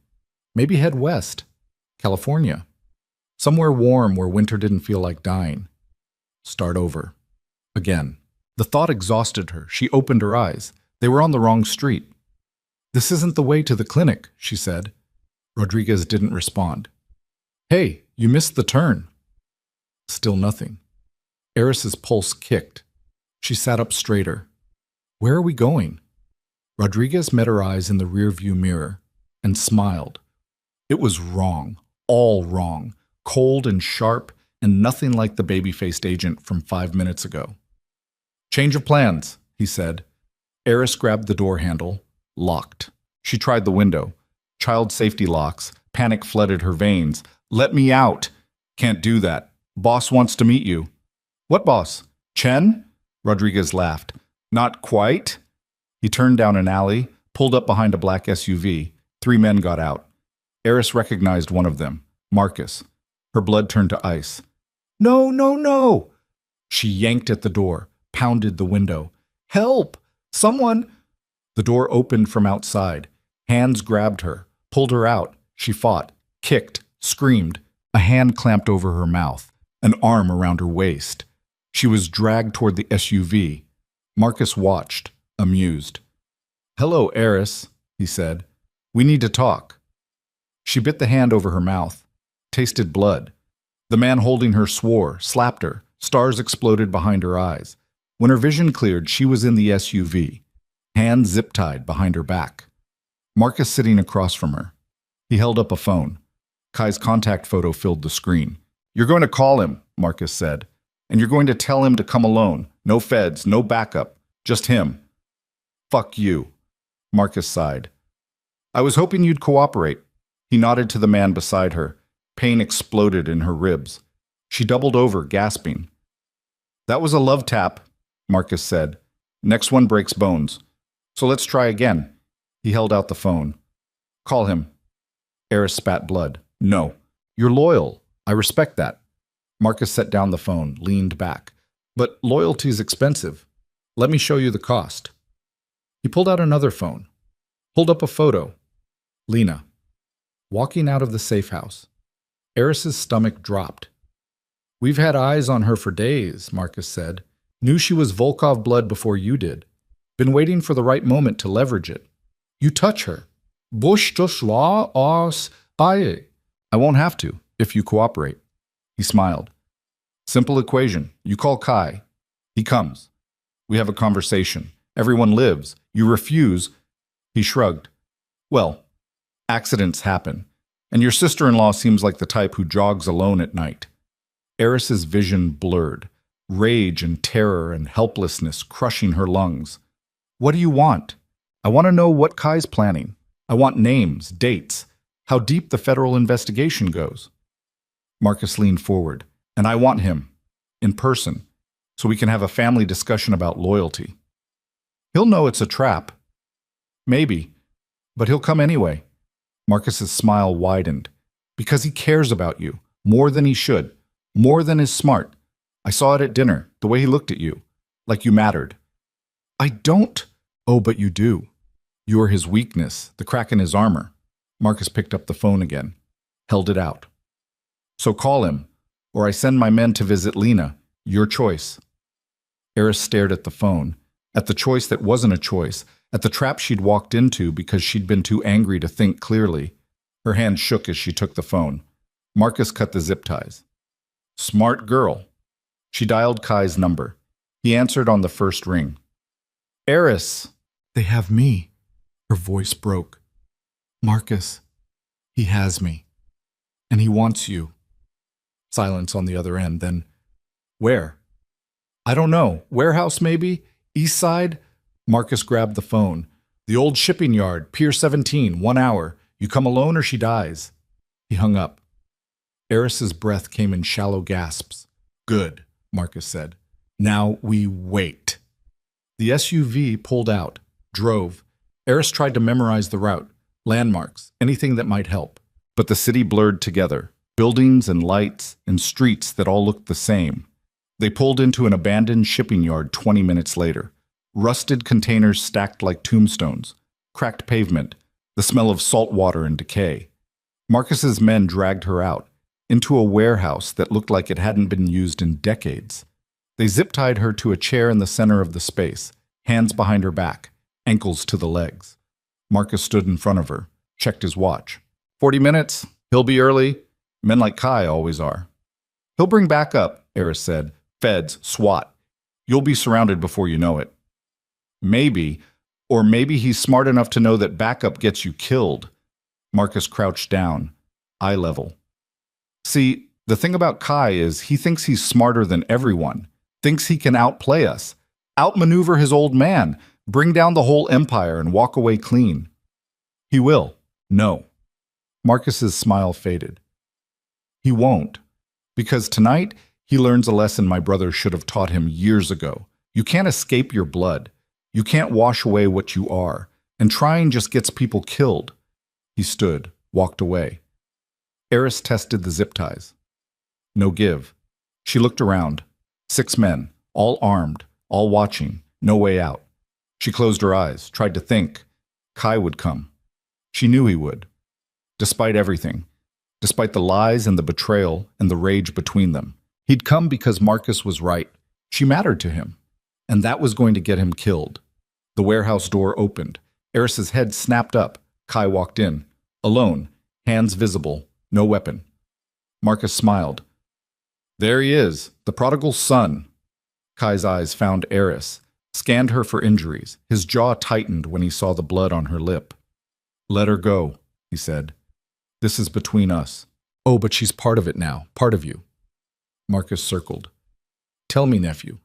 Maybe head west. California. Somewhere warm where winter didn't feel like dying. Start over. Again. The thought exhausted her. She opened her eyes. They were on the wrong street. This isn't the way to the clinic, she said. Rodriguez didn't respond. Hey, you missed the turn. Still nothing. Eris's pulse kicked. She sat up straighter. Where are we going? Rodriguez met her eyes in the rearview mirror and smiled. It was wrong, all wrong, cold and sharp, and nothing like the baby-faced agent from 5 minutes ago. Change of plans, he said. Eris grabbed the door handle, locked. She tried the window. Child safety locks. Panic flooded her veins. Let me out. Can't do that. Boss wants to meet you. What boss? Chen? Rodriguez laughed. Not quite. He turned down an alley, pulled up behind a black SUV. 3 men got out. Eris recognized one of them, Marcus. Her blood turned to ice. No, no, no! She yanked at the door, pounded the window. Help! Someone! The door opened from outside. Hands grabbed her, pulled her out. She fought, kicked, screamed. A hand clamped over her mouth, an arm around her waist. She was dragged toward the SUV. Marcus watched, amused. "Hello, Eris," he said. "We need to talk." She bit the hand over her mouth, tasted blood. The man holding her swore, slapped her. Stars exploded behind her eyes. When her vision cleared, she was in the SUV, hands zip-tied behind her back. Marcus sitting across from her. He held up a phone. Kai's contact photo filled the screen. "You're going to call him," Marcus said. "And you're going to tell him to come alone. No feds, no backup. Just him." "Fuck you," Marcus sighed. "I was hoping you'd cooperate." He nodded to the man beside her. Pain exploded in her ribs. She doubled over, gasping. "That was a love tap," Marcus said. "Next one breaks bones. So let's try again." He held out the phone. "Call him." Eris spat blood. "No. You're loyal. I respect that." Marcus set down the phone, leaned back. "But loyalty's expensive. Let me show you the cost." He pulled out another phone. Pulled up a photo. Lena. Walking out of the safe house. Eris's stomach dropped. "We've had eyes on her for days," Marcus said. "Knew she was Volkov blood before you did. Been waiting for the right moment to leverage it. You touch her. Bush just law os baye. I won't have to, if you cooperate." He smiled. "Simple equation. You call Kai. He comes. We have a conversation. Everyone lives. You refuse." He shrugged. "Well, accidents happen. And your sister-in-law seems like the type who jogs alone at night." Eris's vision blurred. Rage and terror and helplessness crushing her lungs. "What do you want?" "I want to know what Kai's planning. I want names, dates, how deep the federal investigation goes." Marcus leaned forward. "And I want him. In person. So we can have a family discussion about loyalty." "He'll know it's a trap." "Maybe. But he'll come anyway." Marcus's smile widened. "Because he cares about you. More than he should. More than is smart. I saw it at dinner, the way he looked at you. Like you mattered." "I don't." "Oh, but you do. You're his weakness, the crack in his armor." Marcus picked up the phone again. Held it out. "So call him, or I send my men to visit Lena. Your choice." Eris stared at the phone. At the choice that wasn't a choice. At the trap she'd walked into because she'd been too angry to think clearly. Her hand shook as she took the phone. Marcus cut the zip ties. "Smart girl." She dialed Kai's number. He answered on the first ring. "Eris." "They have me." Her voice broke. "Marcus, he has me. And he wants you." Silence on the other end, then, "Where?" "I don't know. Warehouse, maybe? East side?" Marcus grabbed the phone. "The old shipping yard, Pier 17, 1 hour. You come alone or she dies." He hung up. Eris's breath came in shallow gasps. "Good," Marcus said. "Now we wait." The SUV pulled out, drove. Eris tried to memorize the route, landmarks, anything that might help. But the city blurred together, buildings and lights and streets that all looked the same. They pulled into an abandoned shipping yard 20 minutes later. Rusted containers stacked like tombstones, cracked pavement, the smell of salt water and decay. Marcus's men dragged her out, into a warehouse that looked like it hadn't been used in decades. They zip-tied her to a chair in the center of the space, hands behind her back, ankles to the legs. Marcus stood in front of her, checked his watch. 40 minutes. He'll be early. Men like Kai always are. "He'll bring backup," Eris said. "Feds, SWAT. You'll be surrounded before you know it." "Maybe. Or maybe he's smart enough to know that backup gets you killed." Marcus crouched down, eye level. "See, the thing about Kai is he thinks he's smarter than everyone. Thinks he can outplay us. Outmaneuver his old man. Bring down the whole empire and walk away clean." "He will." "No." Marcus's smile faded. "He won't. Because tonight, he learns a lesson my brother should have taught him years ago. You can't escape your blood. You can't wash away what you are. And trying just gets people killed." He stood, walked away. Eris tested the zip ties. No give. She looked around. 6 men, all armed, all watching, no way out. She closed her eyes, tried to think. Kai would come. She knew he would. Despite everything, despite the lies and the betrayal and the rage between them, he'd come because Marcus was right. She mattered to him. And that was going to get him killed. The warehouse door opened. Eris's head snapped up. Kai walked in. Alone, hands visible, no weapon. Marcus smiled. There he is, the prodigal son. Kai's eyes found Eris, scanned her for injuries. His jaw tightened when he saw the blood on her lip. Let her go, he said. This is between us. Oh, but she's part of it now, part of you. Marcus circled. Tell me, nephew,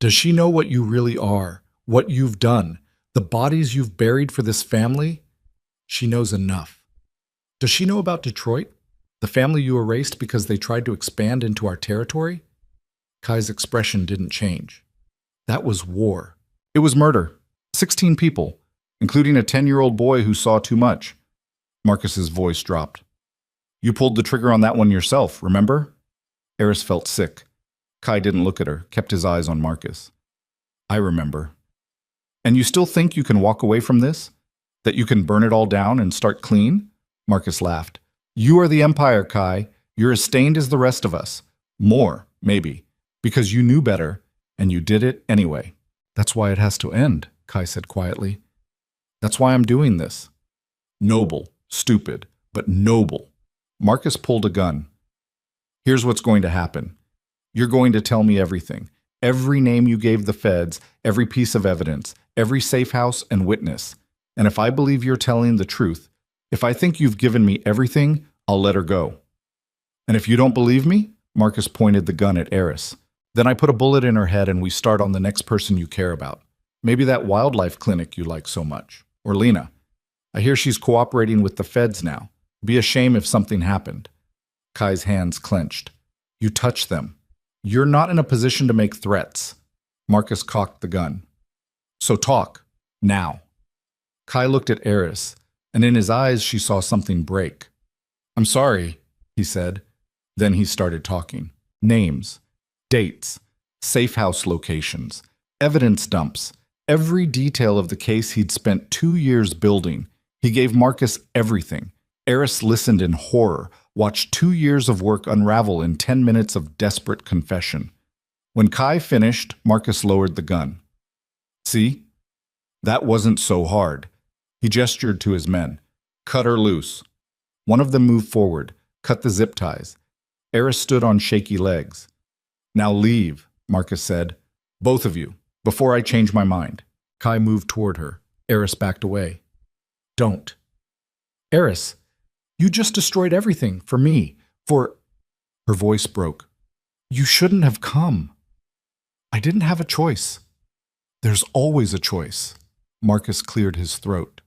does she know what you really are, what you've done, the bodies you've buried for this family? She knows enough. Does she know about Detroit? The family you erased because they tried to expand into our territory? Kai's expression didn't change. That was war. It was murder. 16 people, including a 10-year-old boy who saw too much. Marcus's voice dropped. You pulled the trigger on that one yourself, remember? Eris felt sick. Kai didn't look at her, kept his eyes on Marcus. I remember. And you still think you can walk away from this? That you can burn it all down and start clean? Marcus laughed. You are the Empire, Kai. You're as stained as the rest of us. More, maybe. Because you knew better, and you did it anyway. That's why it has to end, Kai said quietly. That's why I'm doing this. Noble, stupid, but noble. Marcus pulled a gun. Here's what's going to happen. You're going to tell me everything. Every name you gave the feds, every piece of evidence, every safe house and witness. And if I believe you're telling the truth, if I think you've given me everything, I'll let her go. And if you don't believe me, Marcus pointed the gun at Eris, then I put a bullet in her head and we start on the next person you care about. Maybe that wildlife clinic you like so much. Or Lena. I hear she's cooperating with the feds now. Be a shame if something happened. Kai's hands clenched. You touch them. You're not in a position to make threats. Marcus cocked the gun. So talk. Now. Kai looked at Eris, and in his eyes she saw something break. I'm sorry, he said. Then he started talking. Names, dates, safe house locations, evidence dumps, every detail of the case he'd spent 2 years building. He gave Marcus everything. Eris listened in horror, watched 2 years of work unravel in 10 minutes of desperate confession. When Kai finished, Marcus lowered the gun. See? That wasn't so hard. He gestured to his men. Cut her loose. One of them moved forward, cut the zip ties. Eris stood on shaky legs. Now leave, Marcus said. Both of you, before I change my mind. Kai moved toward her. Eris backed away. Don't. Eris, you just destroyed everything for me, for... Her voice broke. You shouldn't have come. I didn't have a choice. There's always a choice. Marcus cleared his throat.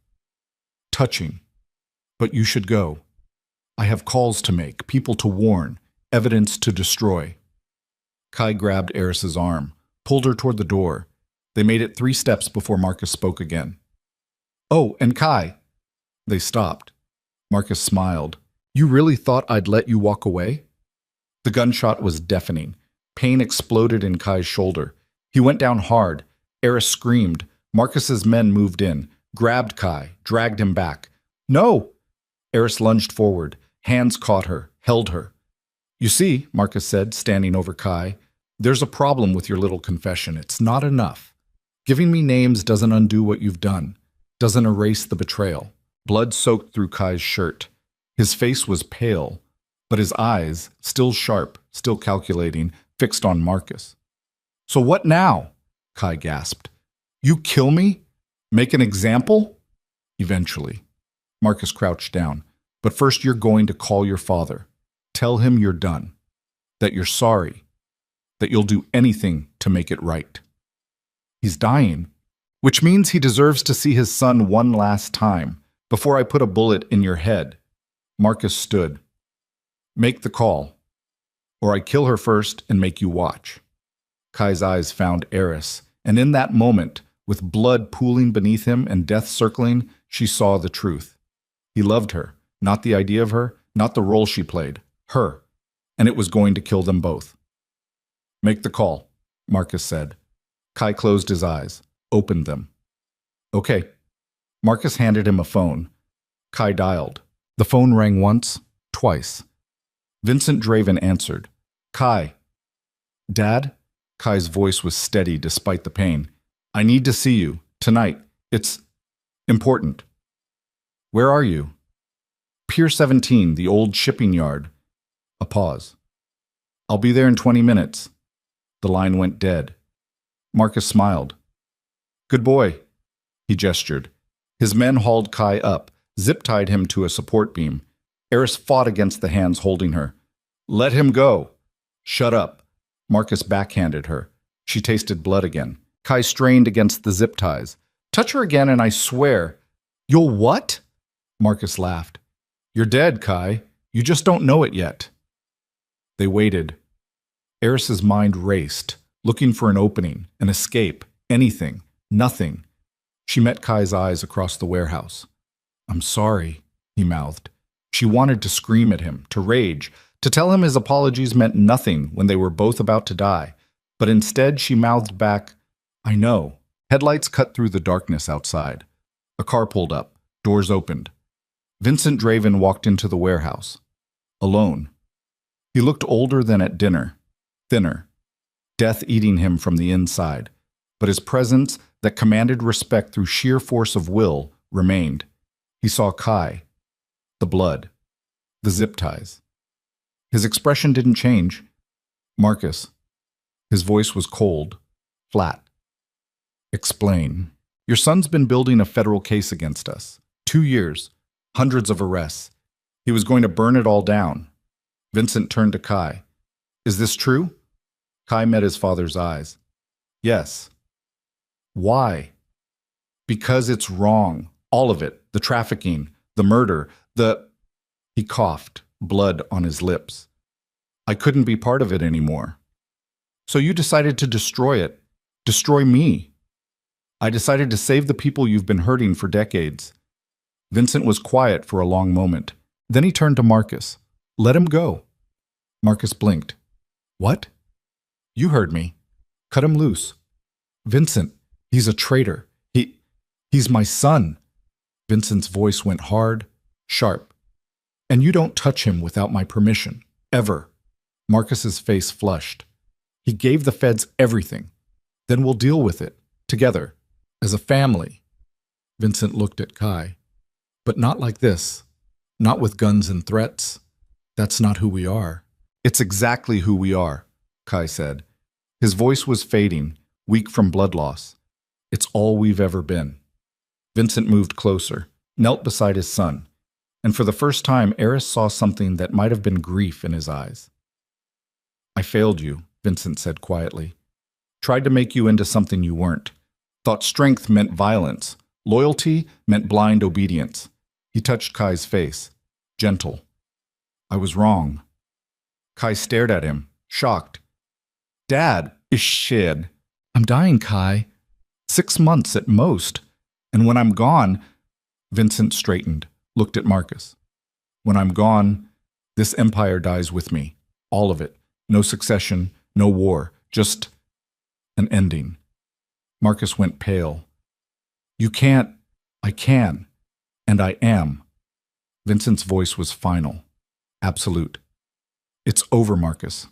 Touching. But you should go. I have calls to make, people to warn, evidence to destroy. Kai grabbed Eris's arm, pulled her toward the door. They made it 3 steps before Marcus spoke again. Oh, and Kai. They stopped. Marcus smiled. You really thought I'd let you walk away? The gunshot was deafening. Pain exploded in Kai's shoulder. He went down hard. Eris screamed. Marcus's men moved in, grabbed Kai, dragged him back. No! Eris lunged forward. Hands caught her, held her. You see, Marcus said, standing over Kai, there's a problem with your little confession. It's not enough. Giving me names doesn't undo what you've done, doesn't erase the betrayal. Blood soaked through Kai's shirt. His face was pale, but his eyes, still sharp, still calculating, fixed on Marcus. So what now? Kai gasped. You kill me? Make an example? Eventually. Marcus crouched down. But first you're going to call your father. Tell him you're done. That you're sorry. That you'll do anything to make it right. He's dying, which means he deserves to see his son one last time, before I put a bullet in your head. Marcus stood. Make the call, or I kill her first and make you watch. Kai's eyes found Eris, and in that moment, with blood pooling beneath him and death circling, she saw the truth. He loved her, not the idea of her, not the role she played, her, and it was going to kill them both. Make the call, Marcus said. Kai closed his eyes, opened them. Okay. Marcus handed him a phone. Kai dialed. The phone rang once, twice. Vincent Draven answered. Kai. Dad? Kai's voice was steady despite the pain. I need to see you, tonight. It's important. Where are you? Pier 17, the old shipping yard. A pause. I'll be there in 20 minutes. The line went dead. Marcus smiled. Good boy. He gestured. His men hauled Kai up, zip-tied him to a support beam. Eris fought against the hands holding her. Let him go. Shut up. Marcus backhanded her. She tasted blood again. Kai strained against the zip ties. Touch her again and I swear. You'll what? Marcus laughed. You're dead, Kai. You just don't know it yet. They waited. Eris's mind raced, looking for an opening, an escape, anything, nothing. She met Kai's eyes across the warehouse. I'm sorry, he mouthed. She wanted to scream at him, to rage, to tell him his apologies meant nothing when they were both about to die. But instead she mouthed back, I know. Headlights cut through the darkness outside. A car pulled up. Doors opened. Vincent Draven walked into the warehouse. Alone. He looked older than at dinner. Thinner. Death eating him from the inside. But his presence, that commanded respect through sheer force of will, remained. He saw Kai. The blood. The zip ties. His expression didn't change. Marcus. His voice was cold. Flat. Explain. Your son's been building a federal case against us. 2 years. Hundreds of arrests. He was going to burn it all down. Vincent turned to Kai. Is this true? Kai met his father's eyes. Yes. Why? Because it's wrong. All of it. The trafficking, the murder, He coughed, blood on his lips. I couldn't be part of it anymore. So you decided to destroy it. Destroy me. I decided to save the people you've been hurting for decades. Vincent was quiet for a long moment. Then he turned to Marcus. Let him go. Marcus blinked. What? You heard me. Cut him loose. Vincent, he's a traitor. He's my son. Vincent's voice went hard, sharp. And you don't touch him without my permission. Ever. Marcus's face flushed. He gave the feds everything. Then we'll deal with it. Together. As a family. Vincent looked at Kai. But not like this. Not with guns and threats. That's not who we are. It's exactly who we are, Kai said. His voice was fading, weak from blood loss. It's all we've ever been. Vincent moved closer, knelt beside his son, and for the first time Eris saw something that might have been grief in his eyes. I failed you, Vincent said quietly. Tried to make you into something you weren't. Thought strength meant violence. Loyalty meant blind obedience. He touched Kai's face. Gentle. I was wrong. Kai stared at him, shocked. Dad, shit. I'm dying, Kai. 6 months at most. And when I'm gone, Vincent straightened, looked at Marcus. When I'm gone, this empire dies with me. All of it. No succession, no war, just an ending. Marcus went pale. You can't. I can. And I am. Vincent's voice was final. Absolute. It's over, Marcus.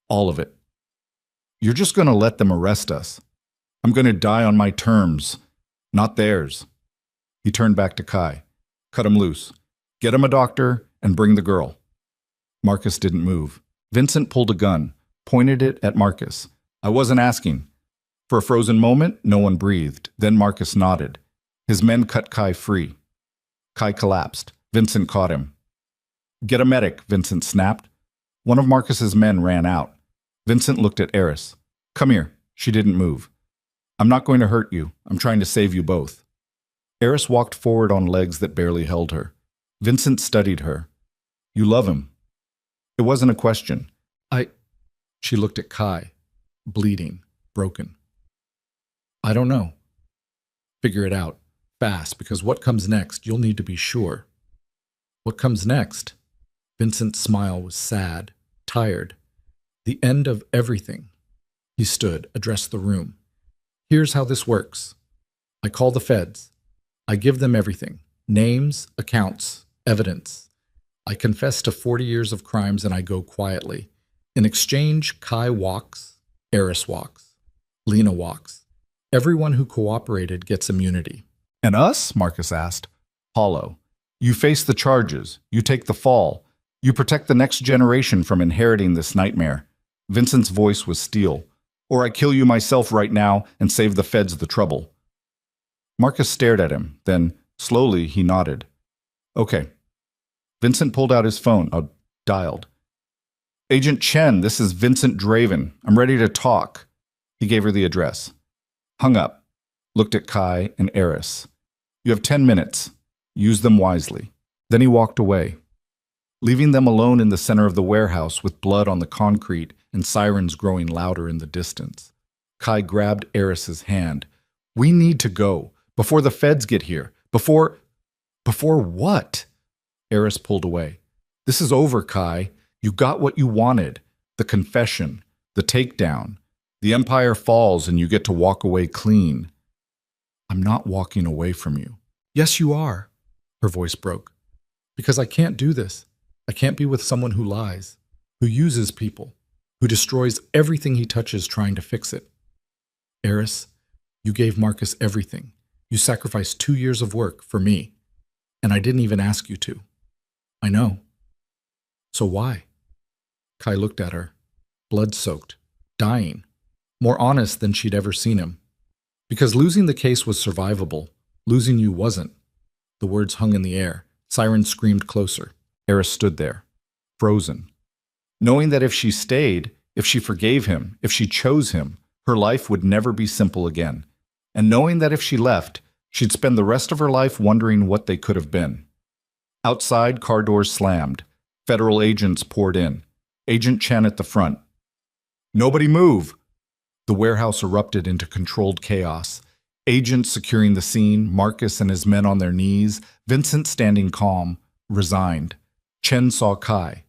All of it. You're just going to let them arrest us. I'm going to die on my terms, not theirs. He turned back to Kai. Cut him loose. Get him a doctor and bring the girl. Marcus didn't move. Vincent pulled a gun, pointed it at Marcus. I wasn't asking. For a frozen moment, no one breathed. Then Marcus nodded. His men cut Kai free. Kai collapsed. Vincent caught him. Get a medic, Vincent snapped. One of Marcus's men ran out. Vincent looked at Eris. Come here. She didn't move. I'm not going to hurt you. I'm trying to save you both. Eris walked forward on legs that barely held her. Vincent studied her. You love him. It wasn't a question. She looked at Kai, bleeding, broken. I don't know. Figure it out, fast, because what comes next, you'll need to be sure. What comes next? Vincent's smile was sad, tired. The end of everything. He stood, addressed the room. Here's how this works. I call the feds. I give them everything. Names, accounts, evidence. I confess to 40 years of crimes and I go quietly. In exchange, Kai walks, Eris walks, Lena walks. Everyone who cooperated gets immunity. And us? Marcus asked. Hollow. You face the charges. You take the fall. You protect the next generation from inheriting this nightmare. Vincent's voice was steel. Or I kill you myself right now and save the feds the trouble. Marcus stared at him. Then, slowly, he nodded. Okay. Vincent pulled out his phone, dialed. Agent Chen, this is Vincent Draven. I'm ready to talk. He gave her the address. Hung up. Looked at Kai and Eris. You have 10 minutes. Use them wisely. Then he walked away, leaving them alone in the center of the warehouse with blood on the concrete and sirens growing louder in the distance. Kai grabbed Eris's hand. We need to go, before the feds get here. Before what? Eris pulled away. This is over, Kai. You got what you wanted. The confession, the takedown. The empire falls and you get to walk away clean. I'm not walking away from you. Yes, you are. Her voice broke. Because I can't do this. I can't be with someone who lies, who uses people, who destroys everything he touches trying to fix it. Eris, you gave Marcus everything. You sacrificed 2 years of work for me, and I didn't even ask you to. I know. So why? Kai looked at her, blood-soaked, dying, more honest than she'd ever seen him. Because losing the case was survivable, losing you wasn't. The words hung in the air. Sirens screamed closer. Eris stood there, frozen, knowing that if she stayed, if she forgave him, if she chose him, her life would never be simple again. And knowing that if she left, she'd spend the rest of her life wondering what they could have been. Outside, car doors slammed. Federal agents poured in. Agent Chen at the front. Nobody move! The warehouse erupted into controlled chaos. Agents securing the scene, Marcus and his men on their knees, Vincent standing calm, resigned. Chen saw Kai.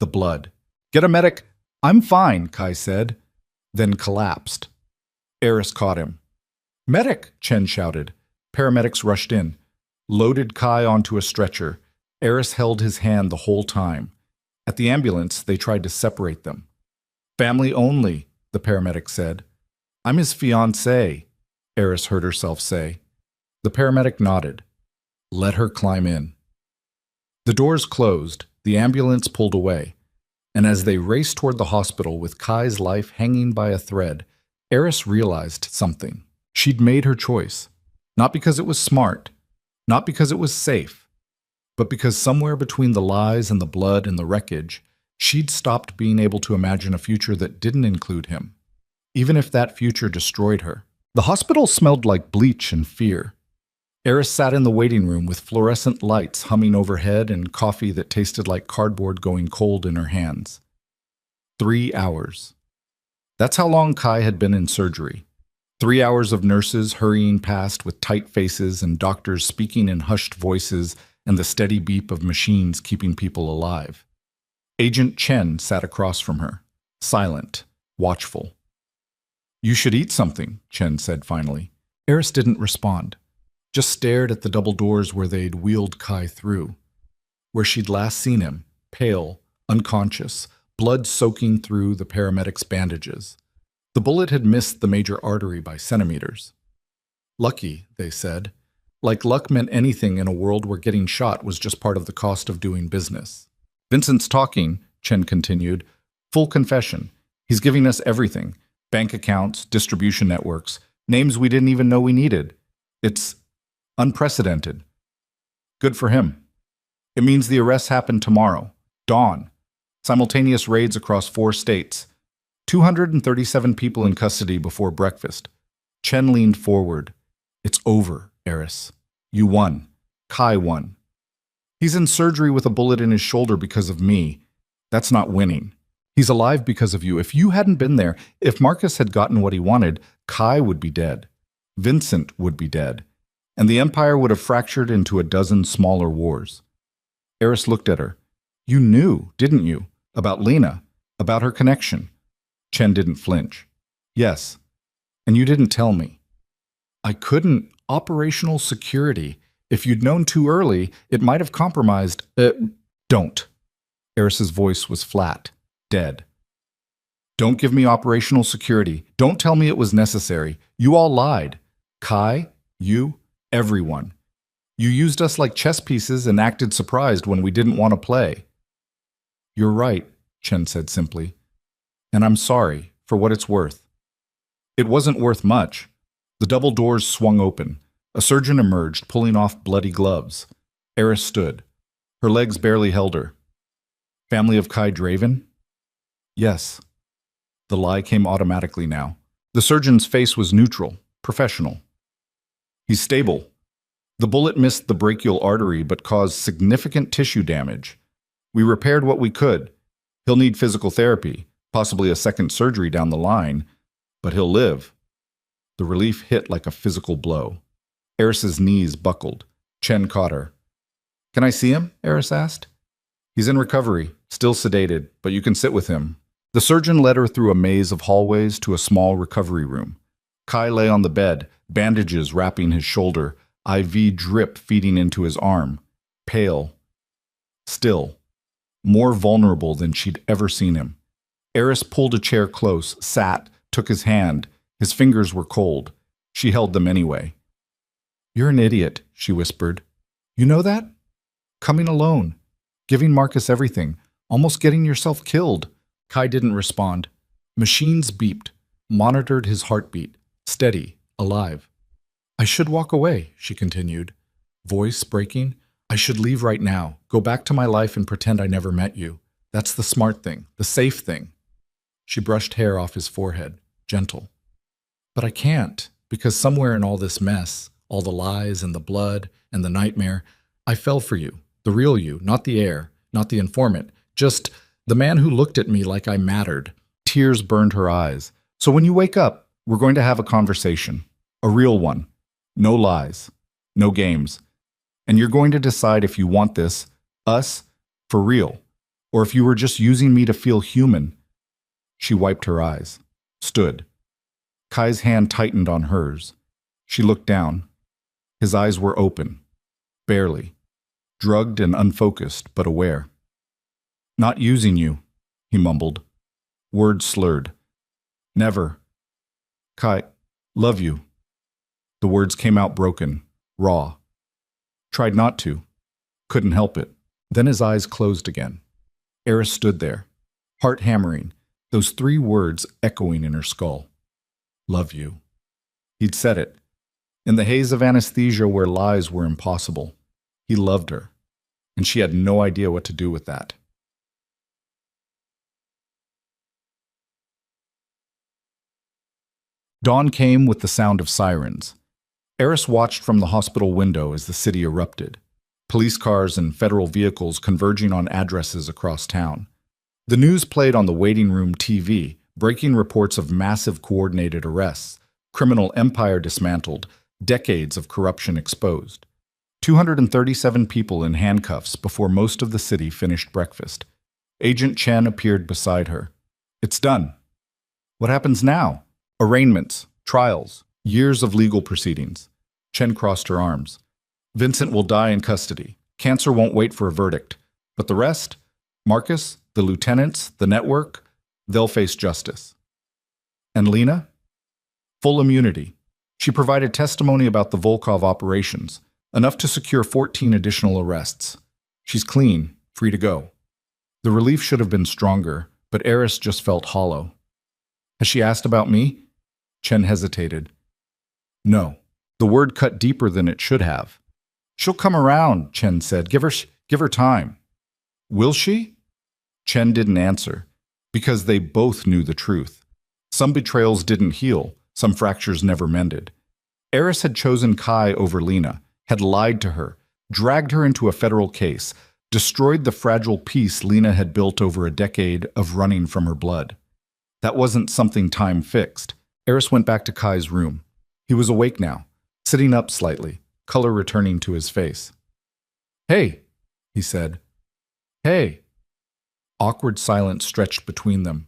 The blood. Get a medic! I'm fine, Kai said, then collapsed. Eris caught him. Medic! Chen shouted. Paramedics rushed in, loaded Kai onto a stretcher. Eris held his hand the whole time. At the ambulance, they tried to separate them. Family only, the paramedic said. I'm his fiancée, Eris heard herself say. The paramedic nodded. Let her climb in. The doors closed, the ambulance pulled away, and as they raced toward the hospital with Kai's life hanging by a thread, Eris realized something. She'd made her choice, not because it was smart, not because it was safe, but because somewhere between the lies and the blood and the wreckage, she'd stopped being able to imagine a future that didn't include him, even if that future destroyed her. The hospital smelled like bleach and fear. Eris sat in the waiting room with fluorescent lights humming overhead and coffee that tasted like cardboard going cold in her hands. 3 hours. That's how long Kai had been in surgery. 3 hours of nurses hurrying past with tight faces and doctors speaking in hushed voices and the steady beep of machines keeping people alive. Agent Chen sat across from her, silent, watchful. You should eat something, Chen said finally. Eris didn't respond, just stared at the double doors where they'd wheeled Kai through, where she'd last seen him, pale, unconscious, blood soaking through the paramedic's bandages. The bullet had missed the major artery by centimeters. Lucky, they said. Like luck meant anything in a world where getting shot was just part of the cost of doing business. Vincent's talking, Chen continued. Full confession. He's giving us everything. Bank accounts, distribution networks, names we didn't even know we needed. It's unprecedented. Good for him. It means the arrests happen tomorrow, dawn. Simultaneous raids across 4 states. 237 people in custody before breakfast. Chen leaned forward. It's over, Eris. You won. Kai won. He's in surgery with a bullet in his shoulder because of me. That's not winning. He's alive because of you. If you hadn't been there, if Marcus had gotten what he wanted, Kai would be dead. Vincent would be dead. And the Empire would have fractured into a dozen smaller wars. Eris looked at her. You knew, didn't you? About Lena. About her connection. Chen didn't flinch. Yes. And you didn't tell me. I couldn't. Operational security. If you'd known too early, it might have compromised. Don't. Eris's voice was flat, dead. Don't give me operational security. Don't tell me it was necessary. You all lied. Kai, you, everyone. You used us like chess pieces and acted surprised when we didn't want to play. You're right, Chen said simply. And I'm sorry, for what it's worth. It wasn't worth much. The double doors swung open. A surgeon emerged, pulling off bloody gloves. Eris stood. Her legs barely held her. Family of Kai Draven? Yes. The lie came automatically now. The surgeon's face was neutral, professional. He's stable. The bullet missed the brachial artery but caused significant tissue damage. We repaired what we could. He'll need physical therapy, possibly a second surgery down the line, but he'll live. The relief hit like a physical blow. Eris's knees buckled. Chen caught her. Can I see him? Eris asked. He's in recovery, still sedated, but you can sit with him. The surgeon led her through a maze of hallways to a small recovery room. Kai lay on the bed, bandages wrapping his shoulder, IV drip feeding into his arm. Pale. Still. More vulnerable than she'd ever seen him. Eris pulled a chair close, sat, took his hand. His fingers were cold. She held them anyway. You're an idiot, she whispered. You know that? Coming alone. Giving Marcus everything. Almost getting yourself killed. Kai didn't respond. Machines beeped. Monitored his heartbeat. Steady. Alive. I should walk away, she continued. Voice breaking. I should leave right now. Go back to my life and pretend I never met you. That's the smart thing. The safe thing. She brushed hair off his forehead. Gentle. But I can't, because somewhere in all this mess, all the lies and the blood and the nightmare, I fell for you, the real you, not the heir, not the informant, just the man who looked at me like I mattered. Tears burned her eyes. So when you wake up, we're going to have a conversation, a real one. No lies, no games. And you're going to decide if you want this, us, for real, or if you were just using me to feel human. She wiped her eyes, stood. Kai's hand tightened on hers. She looked down. His eyes were open, barely, drugged and unfocused, but aware. Not using you, he mumbled. Words slurred. Never. Kai, love you. The words came out broken, raw. Tried not to. Couldn't help it. Then his eyes closed again. Eris stood there, heart hammering, those 3 words echoing in her skull. Love you. He'd said it. In the haze of anesthesia where lies were impossible, he loved her, and she had no idea what to do with that. Dawn came with the sound of sirens. Eris watched from the hospital window as the city erupted, police cars and federal vehicles converging on addresses across town. The news played on the waiting room TV, breaking reports of massive coordinated arrests, criminal empire dismantled, decades of corruption exposed. 237 people in handcuffs before most of the city finished breakfast. Agent Chen appeared beside her. It's done. What happens now? Arraignments, trials, years of legal proceedings. Chen crossed her arms. Vincent will die in custody. Cancer won't wait for a verdict. But the rest? Marcus, the lieutenants, the network, they'll face justice. And Lena? Full immunity. She provided testimony about the Volkov operations, enough to secure 14 additional arrests. She's clean, free to go. The relief should have been stronger, but Eris just felt hollow. Has she asked about me? Chen hesitated. No. The word cut deeper than it should have. She'll come around, Chen said. Give her time. Will she? Chen didn't answer, because they both knew the truth. Some betrayals didn't heal, some fractures never mended. Eris had chosen Kai over Lena, had lied to her, dragged her into a federal case, destroyed the fragile peace Lena had built over a decade of running from her blood. That wasn't something time fixed. Eris went back to Kai's room. He was awake now, sitting up slightly, color returning to his face. Hey, he said. Hey. Awkward silence stretched between them.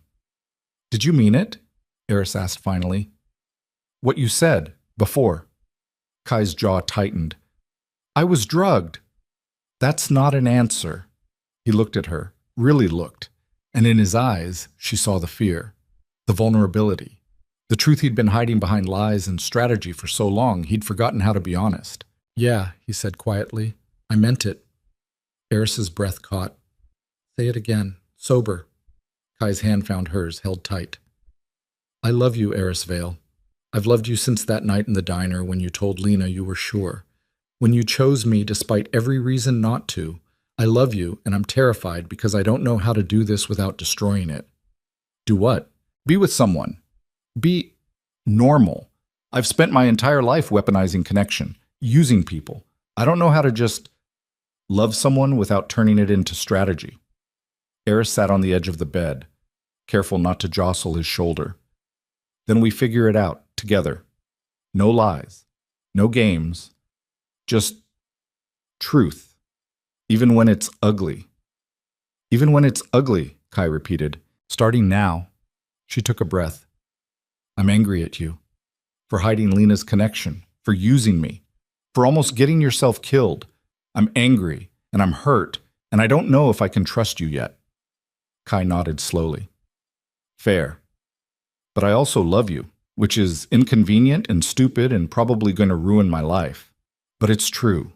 Did you mean it? Eris asked finally. What you said, before. Kai's jaw tightened. I was drugged. That's not an answer. He looked at her, really looked, and in his eyes she saw the fear, the vulnerability, the truth he'd been hiding behind lies and strategy for so long he'd forgotten how to be honest. Yeah, he said quietly. I meant it. Eris's breath caught. Say it again. Sober. Kai's hand found hers, held tight. I love you, Eris Vale. I've loved you since that night in the diner when you told Lena you were sure. When you chose me despite every reason not to. I love you, and I'm terrified because I don't know how to do this without destroying it. Do what? Be with someone. Be normal. I've spent my entire life weaponizing connection, using people. I don't know how to just love someone without turning it into strategy. Eris sat on the edge of the bed, careful not to jostle his shoulder. Then we figure it out, together. No lies, no games, just truth, even when it's ugly. Even when it's ugly, Kai repeated. Starting now. She took a breath. I'm angry at you, for hiding Lena's connection, for using me, for almost getting yourself killed. I'm angry, and I'm hurt, and I don't know if I can trust you yet. Kai nodded slowly. Fair. But I also love you, which is inconvenient and stupid and probably going to ruin my life. But it's true.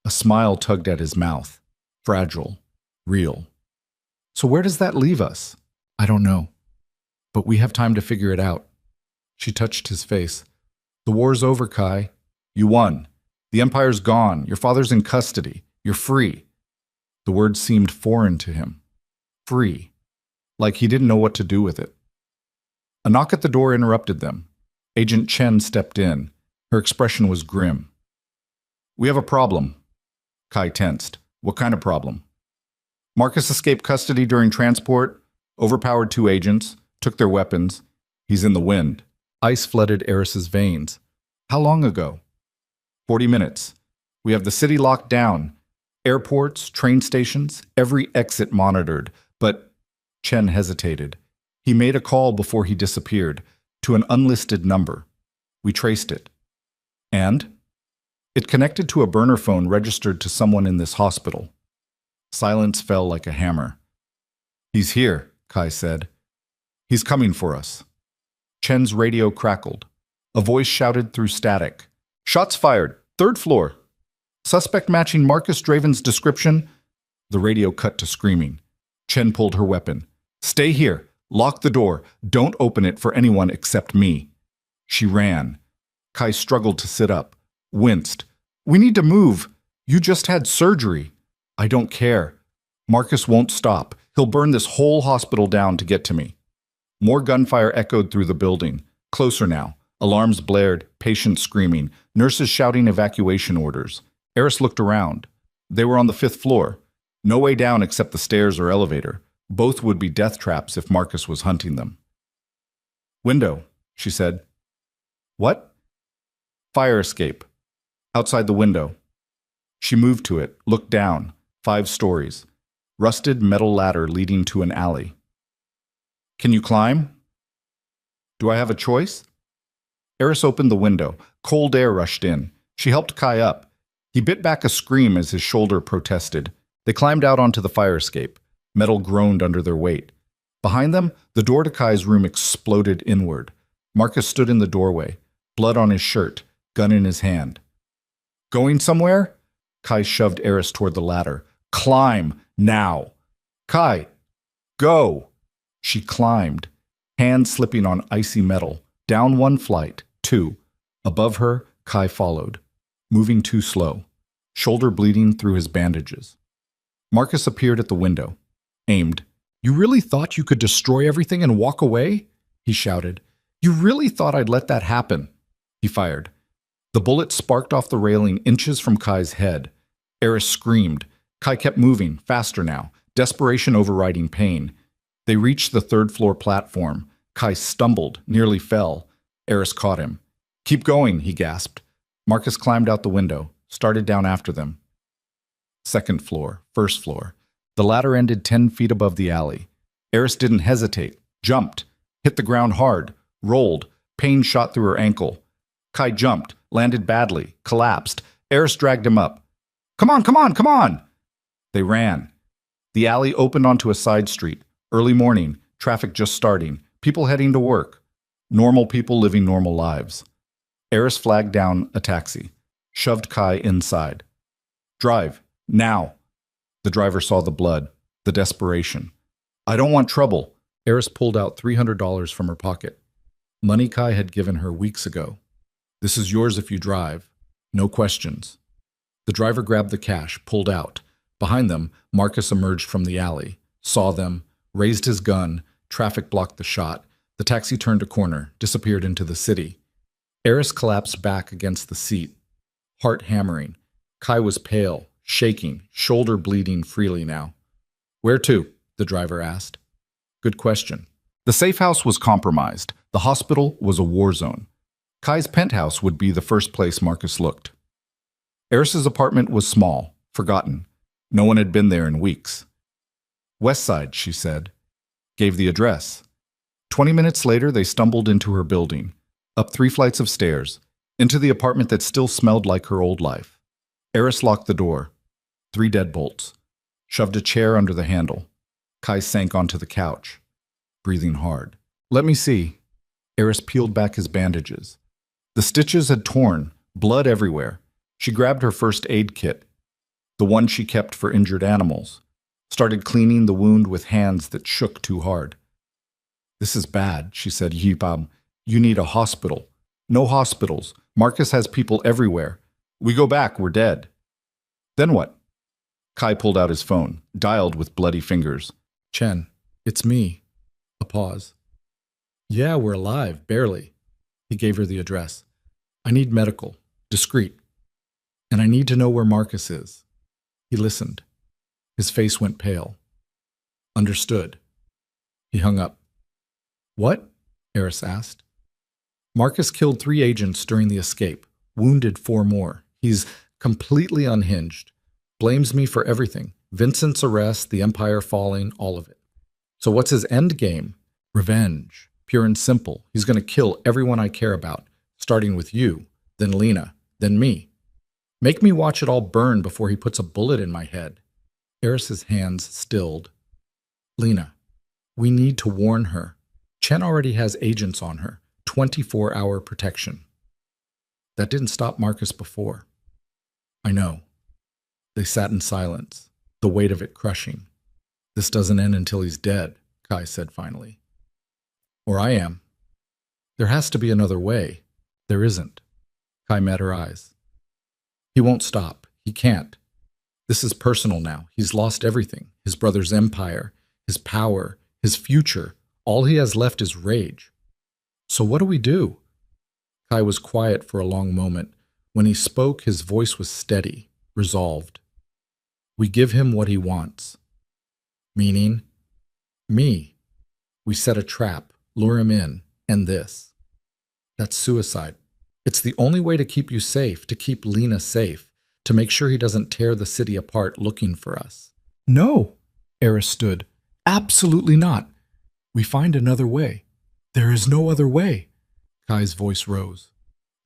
A smile tugged at his mouth. Fragile. Real. So where does that leave us? I don't know. But we have time to figure it out. She touched his face. The war's over, Kai. You won. The Empire's gone. Your father's in custody. You're free. The word seemed foreign to him. Free. Like he didn't know what to do with it. A knock at the door interrupted them. Agent Chen stepped in. Her expression was grim. We have a problem. Kai tensed. What kind of problem? Marcus escaped custody during transport, overpowered 2 agents, took their weapons. He's in the wind. Ice flooded Eris's veins. How long ago? 40 minutes. We have the city locked down. Airports, train stations, every exit monitored. But Chen hesitated. He made a call before he disappeared, to an unlisted number. We traced it. And? It connected to a burner phone registered to someone in this hospital. Silence fell like a hammer. He's here, Kai said. He's coming for us. Chen's radio crackled. A voice shouted through static. Shots fired. 3rd floor. Suspect matching Marcus Draven's description. The radio cut to screaming. Chen pulled her weapon. Stay here. Lock the door. Don't open it for anyone except me. She ran. Kai struggled to sit up. Winced. We need to move. You just had surgery. I don't care. Marcus won't stop. He'll burn this whole hospital down to get to me. More gunfire echoed through the building. Closer now. Alarms blared, patients screaming, nurses shouting evacuation orders. Eris looked around. They were on the 5th floor. No way down except the stairs or elevator. Both would be death traps if Marcus was hunting them. Window, she said. What? Fire escape. Outside the window. She moved to it, looked down. 5 stories. Rusted metal ladder leading to an alley. Can you climb? Do I have a choice? Eris opened the window. Cold air rushed in. She helped Kai up. He bit back a scream as his shoulder protested. They climbed out onto the fire escape. Metal groaned under their weight. Behind them, the door to Kai's room exploded inward. Marcus stood in the doorway, blood on his shirt, gun in his hand. Going somewhere? Kai shoved Eris toward the ladder. Climb, now. Kai, go. She climbed, hands slipping on icy metal, down 1 flight, 2. Above her, Kai followed, moving too slow, shoulder bleeding through his bandages. Marcus appeared at the window, aimed. You really thought you could destroy everything and walk away? He shouted. You really thought I'd let that happen? He fired. The bullet sparked off the railing inches from Kai's head. Eris screamed. Kai kept moving, faster now, desperation overriding pain. They reached the 3rd floor platform. Kai stumbled, nearly fell. Eris caught him. Keep going, he gasped. Marcus climbed out the window, started down after them. 2nd floor, 1st floor. The ladder ended 10 feet above the alley. Eris didn't hesitate, jumped, hit the ground hard, rolled, pain shot through her ankle. Kai jumped, landed badly, collapsed. Eris dragged him up. Come on, come on, come on! They ran. The alley opened onto a side street. Early morning, traffic just starting, people heading to work. Normal people living normal lives. Eris flagged down a taxi, shoved Kai inside. Drive, now. The driver saw the blood, the desperation. I don't want trouble. Eris pulled out $300 from her pocket. Money Kai had given her weeks ago. This is yours if you drive. No questions. The driver grabbed the cash, pulled out. Behind them, Marcus emerged from the alley, saw them, raised his gun, traffic blocked the shot. The taxi turned a corner, disappeared into the city. Eris collapsed back against the seat, heart hammering. Kai was pale, shaking, shoulder bleeding freely now. Where to? The driver asked. Good question. The safe house was compromised. The hospital was a war zone. Kai's penthouse would be the first place Marcus looked. Eris's apartment was small, forgotten. No one had been there in weeks. West Side, she said. Gave the address. 20 minutes later, they stumbled into her building, up 3 flights of stairs, into the apartment that still smelled like her old life. Eris locked the door. 3 deadbolts. Shoved a chair under the handle. Kai sank onto the couch, breathing hard. Let me see. Eris peeled back his bandages. The stitches had torn, blood everywhere. She grabbed her first aid kit, the one she kept for injured animals, started cleaning the wound with hands that shook too hard. This is bad, she said. Yibam, you need a hospital. No hospitals. Marcus has people everywhere. We go back, we're dead. Then what? Kai pulled out his phone, dialed with bloody fingers. Chen, it's me. A pause. Yeah, we're alive, barely. He gave her the address. I need medical, discreet. And I need to know where Marcus is. He listened. His face went pale. Understood. He hung up. What? Eris asked. Marcus killed 3 agents during the escape, wounded 4 more. He's completely unhinged. Blames me for everything. Vincent's arrest, the Empire falling, all of it. So what's his end game? Revenge. Pure and simple. He's going to kill everyone I care about, starting with you, then Lena, then me. Make me watch it all burn before he puts a bullet in my head. Eris's hands stilled. Lena, we need to warn her. Chen already has agents on her. 24-hour protection. That didn't stop Marcus before. I know. They sat in silence, the weight of it crushing. This doesn't end until he's dead, Kai said finally. Or I am. There has to be another way. There isn't. Kai met her eyes. He won't stop. He can't. This is personal now. He's lost everything. His brother's empire, his power, his future. All he has left is rage. So what do we do? Kai was quiet for a long moment. When he spoke, his voice was steady, resolved. We give him what he wants. Meaning? Me. We set a trap, lure him in, and this. That's suicide. It's the only way to keep you safe, to keep Lena safe, to make sure he doesn't tear the city apart looking for us. No, Eris stood. Absolutely not. We find another way. There is no other way. Kai's voice rose,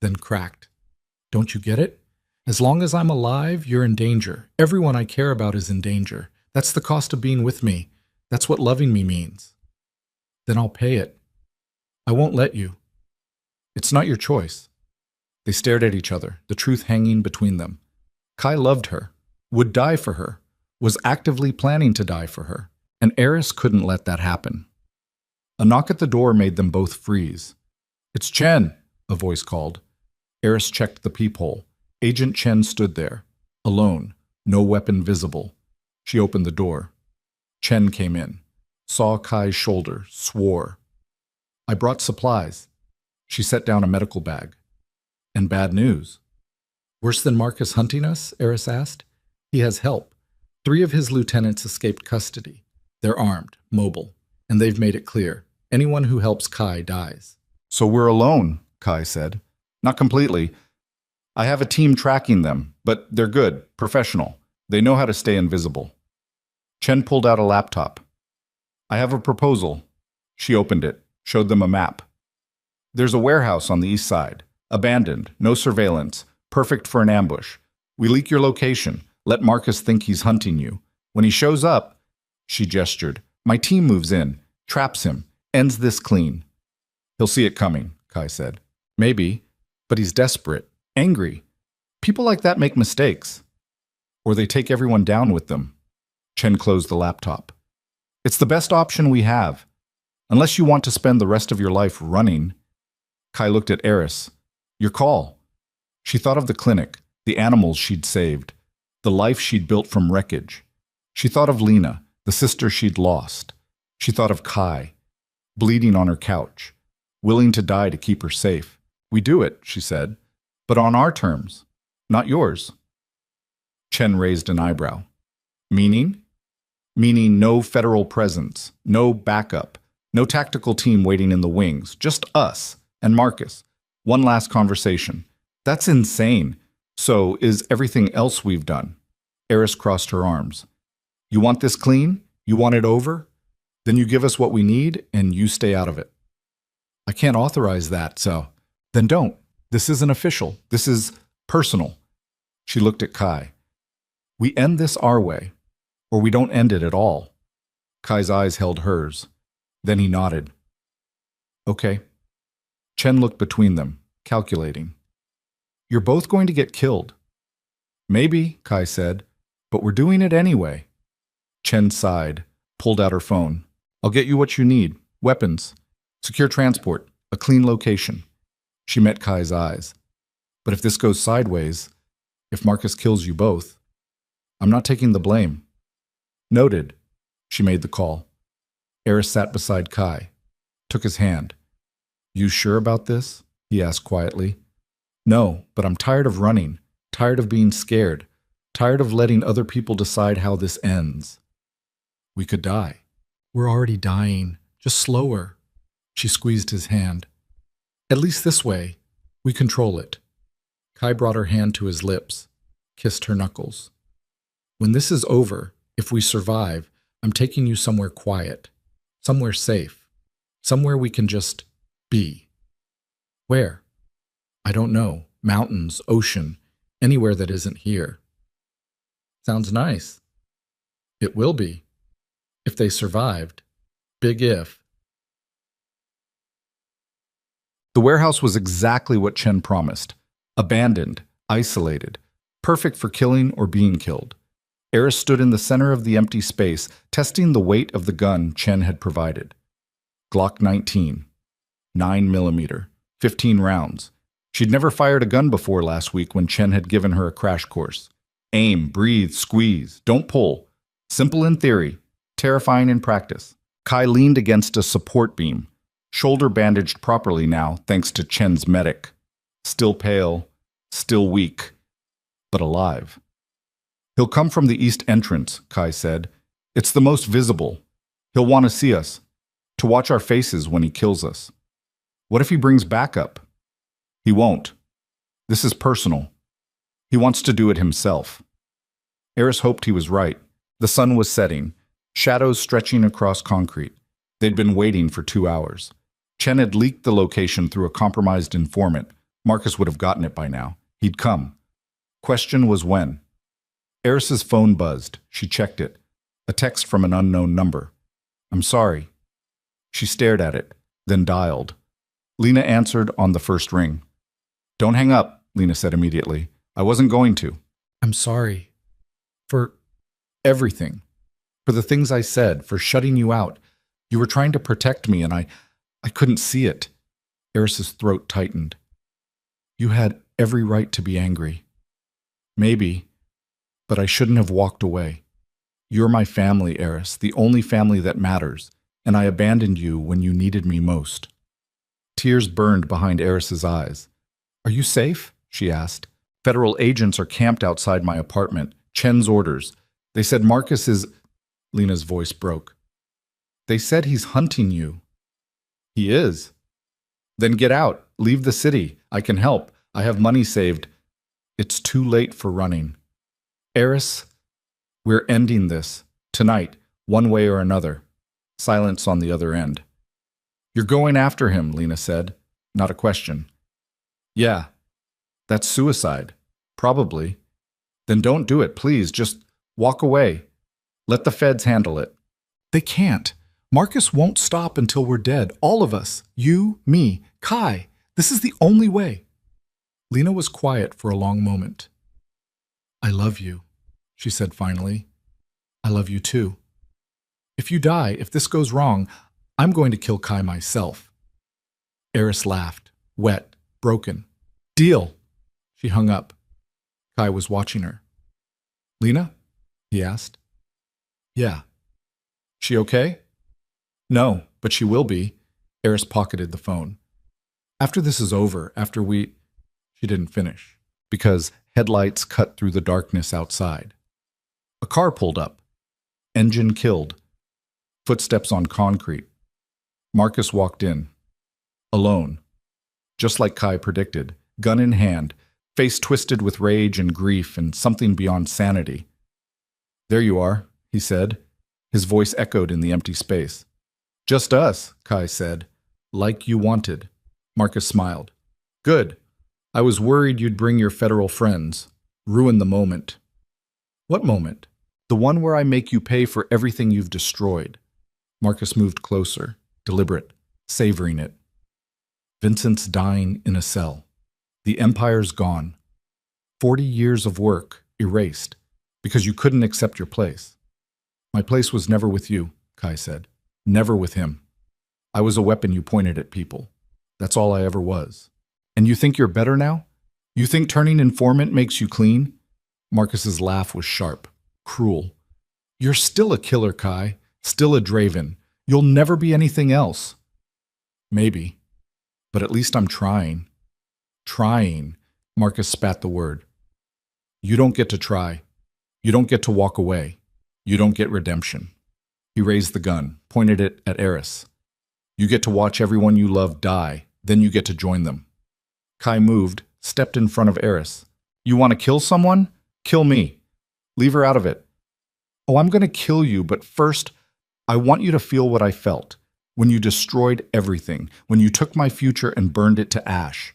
then cracked. Don't you get it? As long as I'm alive, you're in danger. Everyone I care about is in danger. That's the cost of being with me. That's what loving me means. Then I'll pay it. I won't let you. It's not your choice. They stared at each other, the truth hanging between them. Kai loved her, would die for her, was actively planning to die for her, and Eris couldn't let that happen. A knock at the door made them both freeze. It's Chen, a voice called. Eris checked the peephole. Agent Chen stood there, alone, no weapon visible. She opened the door. Chen came in, saw Kai's shoulder, swore. I brought supplies. She set down a medical bag. And bad news. Worse than Marcus hunting us? Eris asked. He has help. 3 of his lieutenants escaped custody. They're armed, mobile, and they've made it clear. Anyone who helps Kai dies. So we're alone, Kai said. Not completely. I have a team tracking them, but they're good, professional. They know how to stay invisible. Chen pulled out a laptop. I have a proposal. She opened it, showed them a map. There's a warehouse on the east side, Abandoned, no surveillance, perfect for an ambush. We leak your location, let Marcus think he's hunting you. When he shows up, she gestured, my team moves in, traps him, ends this clean. He'll see it coming, Kai said. Maybe, but he's desperate, angry. People like that make mistakes. Or they take everyone down with them. Chen closed the laptop. It's the best option we have. Unless you want to spend the rest of your life running. Kai looked at Eris. Your call. She thought of the clinic, the animals she'd saved, the life she'd built from wreckage. She thought of Lena, the sister she'd lost. She thought of Kai, bleeding on her couch, willing to die to keep her safe. We do it, she said, but on our terms, not yours. Chen raised an eyebrow. Meaning? Meaning no federal presence, no backup, no tactical team waiting in the wings, just us and Marcus. One last conversation. That's insane. So is everything else we've done? Eris crossed her arms. You want this clean? You want it over? Then you give us what we need and you stay out of it. I can't authorize that, so. Then don't. This isn't official. This is personal. She looked at Kai. We end this our way, or we don't end it at all. Kai's eyes held hers. Then he nodded. Okay. Chen looked between them, calculating. You're both going to get killed. Maybe, Kai said, but we're doing it anyway. Chen sighed, pulled out her phone. I'll get you what you need. Weapons. Secure transport. A clean location. She met Kai's eyes. But if this goes sideways, if Marcus kills you both, I'm not taking the blame. Noted. She made the call. Eris sat beside Kai, took his hand. You sure about this? He asked quietly. No, but I'm tired of running, tired of being scared, tired of letting other people decide how this ends. We could die. We're already dying, just slower. She squeezed his hand. At least this way, we control it. Kai brought her hand to his lips, kissed her knuckles. When this is over, if we survive, I'm taking you somewhere quiet, somewhere safe, somewhere we can just be. Where? I don't know. Mountains, ocean, anywhere that isn't here. Sounds nice. It will be. If they survived. Big if. The warehouse was exactly what Chen promised. Abandoned, isolated, perfect for killing or being killed. Eris stood in the center of the empty space, testing the weight of the gun Chen had provided. Glock 19, 9mm, 15 rounds. She'd never fired a gun before last week when Chen had given her a crash course. Aim, breathe, squeeze, don't pull. Simple in theory, terrifying in practice. Kai leaned against a support beam, shoulder bandaged properly now thanks to Chen's medic. Still pale, still weak, but alive. He'll come from the east entrance, Kai said. It's the most visible. He'll want to see us, to watch our faces when he kills us. What if he brings backup? He won't. This is personal. He wants to do it himself. Eris hoped he was right. The sun was setting, shadows stretching across concrete. They'd been waiting for 2 hours. Chen had leaked the location through a compromised informant. Marcus would have gotten it by now. He'd come. Question was when. Eris's phone buzzed. She checked it. A text from an unknown number. I'm sorry. She stared at it, then dialed. Lena answered on the first ring. Don't hang up, Lena said immediately. I wasn't going to. I'm sorry. For everything. For the things I said, for shutting you out. You were trying to protect me and I couldn't see it. Eris's throat tightened. You had every right to be angry. Maybe, but I shouldn't have walked away. You're my family, Eris, the only family that matters, and I abandoned you when you needed me most. Tears burned behind Eris's eyes. Are you safe? She asked. Federal agents are camped outside my apartment. Chen's orders. They said Marcus is... Lena's voice broke. They said he's hunting you. He is. Then get out. Leave the city. I can help. I have money saved. It's too late for running. Eris, we're ending this. Tonight, one way or another. Silence on the other end. You're going after him, Lena said. Not a question. Yeah, that's suicide. Probably. Then don't do it, please. Just walk away. Let the feds handle it. They can't. Marcus won't stop until we're dead. All of us. You, me, Kai. This is the only way. Lena was quiet for a long moment. I love you, she said finally. I love you too. If you die, if this goes wrong, I'm going to kill Kai myself. Eris laughed, wet, broken. Deal. She hung up. Kai was watching her. Lena? He asked. Yeah. She okay? No, but she will be. Eris pocketed the phone. After this is over, after we... She didn't finish, because headlights cut through the darkness outside. A car pulled up. Engine killed. Footsteps on concrete. Marcus walked in. Alone. Just like Kai predicted, gun in hand, face twisted with rage and grief and something beyond sanity. There you are, he said. His voice echoed in the empty space. Just us, Kai said. Like you wanted. Marcus smiled. Good. I was worried you'd bring your federal friends. Ruin the moment. What moment? The one where I make you pay for everything you've destroyed. Marcus moved closer, deliberate, savoring it. Vincent's dying in a cell. The empire's gone. 40 years of work erased because you couldn't accept your place. My place was never with you, Kai said. Never with him. I was a weapon you pointed at people. That's all I ever was. And you think you're better now? You think turning informant makes you clean? Marcus's laugh was sharp, cruel. You're still a killer, Kai. Still a Draven. You'll never be anything else. Maybe. But at least I'm trying. Trying. Marcus spat the word. You don't get to try. You don't get to walk away. You don't get redemption. He raised the gun, pointed it at Eris. You get to watch everyone you love die, then you get to join them. Kai moved, stepped in front of Eris. You want to kill someone? Kill me. Leave her out of it. Oh, I'm going to kill you, but first, I want you to feel what I felt when you destroyed everything, when you took my future and burned it to ash.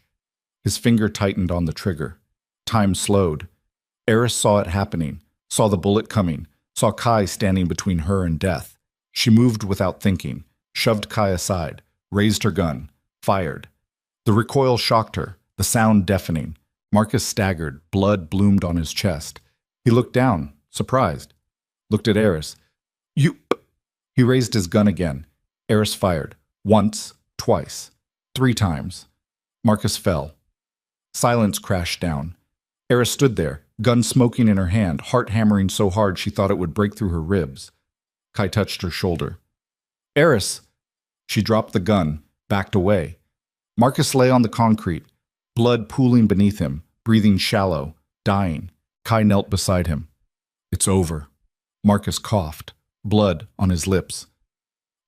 His finger tightened on the trigger. Time slowed. Eris saw it happening, saw the bullet coming, saw Kai standing between her and death. She moved without thinking, shoved Kai aside, raised her gun, fired. The recoil shocked her, the sound deafening. Marcus staggered, blood bloomed on his chest. He looked down, surprised. Looked at Eris. You... He raised his gun again. Eris fired. Once, twice, 3 times. Marcus fell. Silence crashed down. Eris stood there, gun smoking in her hand, heart hammering so hard she thought it would break through her ribs. Kai touched her shoulder. Eris! She dropped the gun, backed away. Marcus lay on the concrete, blood pooling beneath him, breathing shallow, dying. Kai knelt beside him. It's over. Marcus coughed, blood on his lips.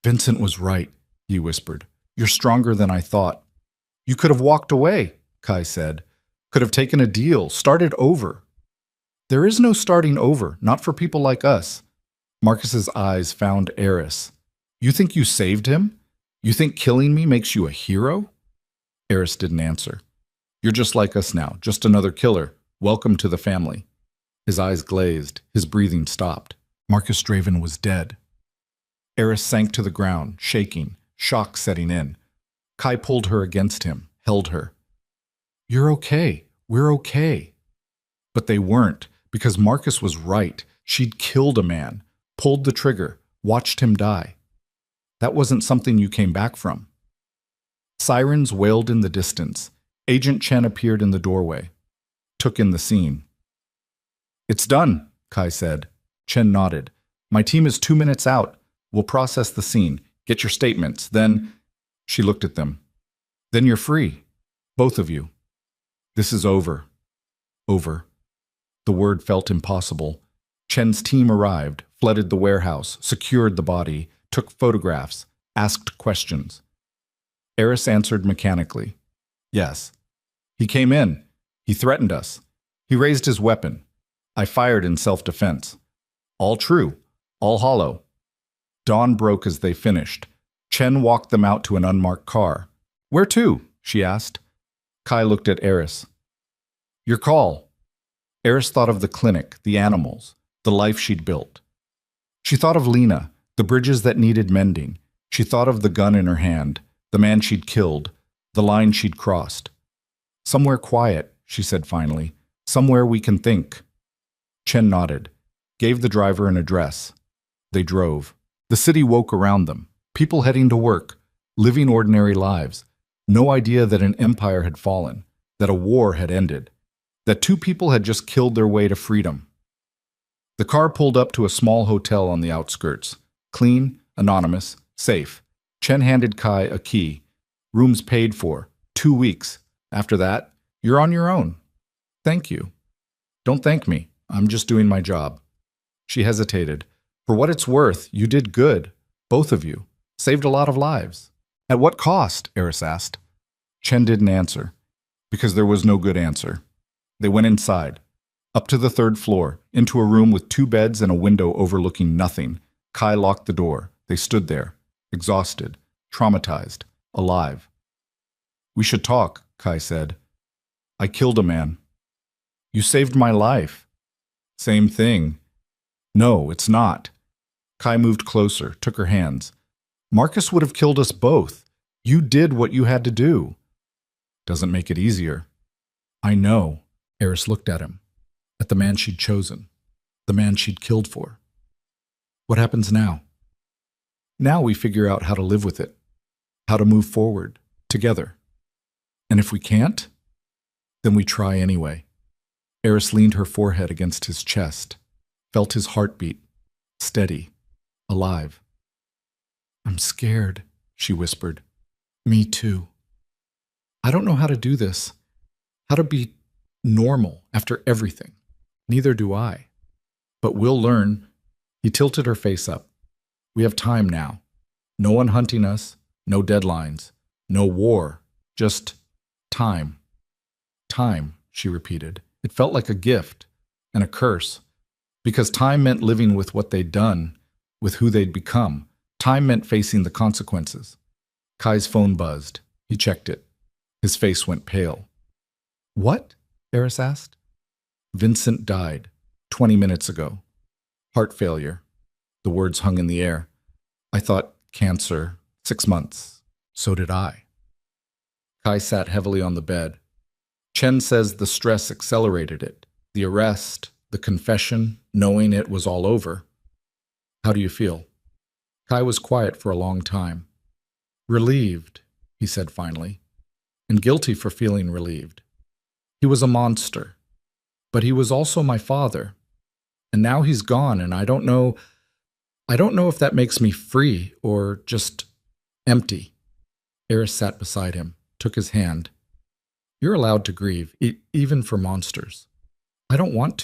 Vincent was right, he whispered. You're stronger than I thought. You could have walked away, Kai said. Could have taken a deal, started over. There is no starting over, not for people like us. Marcus's eyes found Eris. You think you saved him? You think killing me makes you a hero? Eris didn't answer. You're just like us now, just another killer. Welcome to the family. His eyes glazed, his breathing stopped. Marcus Draven was dead. Eris sank to the ground, shaking, shock setting in. Kai pulled her against him, held her. You're okay. We're okay. But they weren't, because Marcus was right. She'd killed a man, pulled the trigger, watched him die. That wasn't something you came back from. Sirens wailed in the distance. Agent Chen appeared in the doorway, took in the scene. It's done, Kai said. Chen nodded. My team is 2 minutes out. We'll process the scene, get your statements, then... She looked at them. Then you're free. Both of you. This is over. Over. The word felt impossible. Chen's team arrived, flooded the warehouse, secured the body, took photographs, asked questions. Eris answered mechanically. Yes. He came in. He threatened us. He raised his weapon. I fired in self-defense. All true. All hollow. Dawn broke as they finished. Chen walked them out to an unmarked car. Where to? She asked. Kai looked at Eris. Your call. Eris thought of the clinic, the animals, the life she'd built. She thought of Lena, the bridges that needed mending. She thought of the gun in her hand, the man she'd killed, the line she'd crossed. Somewhere quiet, she said finally. Somewhere we can think. Chen nodded, gave the driver an address. They drove. The city woke around them. People heading to work, living ordinary lives. No idea that an empire had fallen, that a war had ended, that two people had just killed their way to freedom. The car pulled up to a small hotel on the outskirts. Clean, anonymous, safe. Chen handed Kai a key. Rooms paid for. 2 weeks. After that, you're on your own. Thank you. Don't thank me. I'm just doing my job. She hesitated. For what it's worth, you did good. Both of you. Saved a lot of lives. At what cost? Eris asked. Chen didn't answer, because there was no good answer. They went inside, up to the 3rd floor, into a room with 2 beds and a window overlooking nothing. Kai locked the door. They stood there, exhausted, traumatized, alive. We should talk, Kai said. I killed a man. You saved my life. Same thing. No, it's not. Kai moved closer, took her hands. Marcus would have killed us both. You did what you had to do. Doesn't make it easier. I know. Eris looked at him, at the man she'd chosen, the man she'd killed for. What happens now? Now we figure out how to live with it, how to move forward, together. And if we can't, then we try anyway. Eris leaned her forehead against his chest, felt his heartbeat, steady, alive. I'm scared, she whispered. Me too. I don't know how to do this, how to be normal after everything. Neither do I. But we'll learn. He tilted her face up. We have time now. No one hunting us, no deadlines, no war, just time. Time, she repeated. It felt like a gift and a curse, because time meant living with what they'd done, with who they'd become. Time meant facing the consequences. Kai's phone buzzed. He checked it. His face went pale. What? Eris asked. Vincent died 20 minutes ago. Heart failure. The words hung in the air. I thought cancer, 6 months. So did I. Kai sat heavily on the bed. Chen says the stress accelerated it. The arrest, the confession, knowing it was all over. How do you feel? Kai was quiet for a long time. Relieved, he said finally, and guilty for feeling relieved. He was a monster, but he was also my father. And now he's gone, and I don't know if that makes me free or just empty. Eris sat beside him, took his hand. You're allowed to grieve, even for monsters. I don't want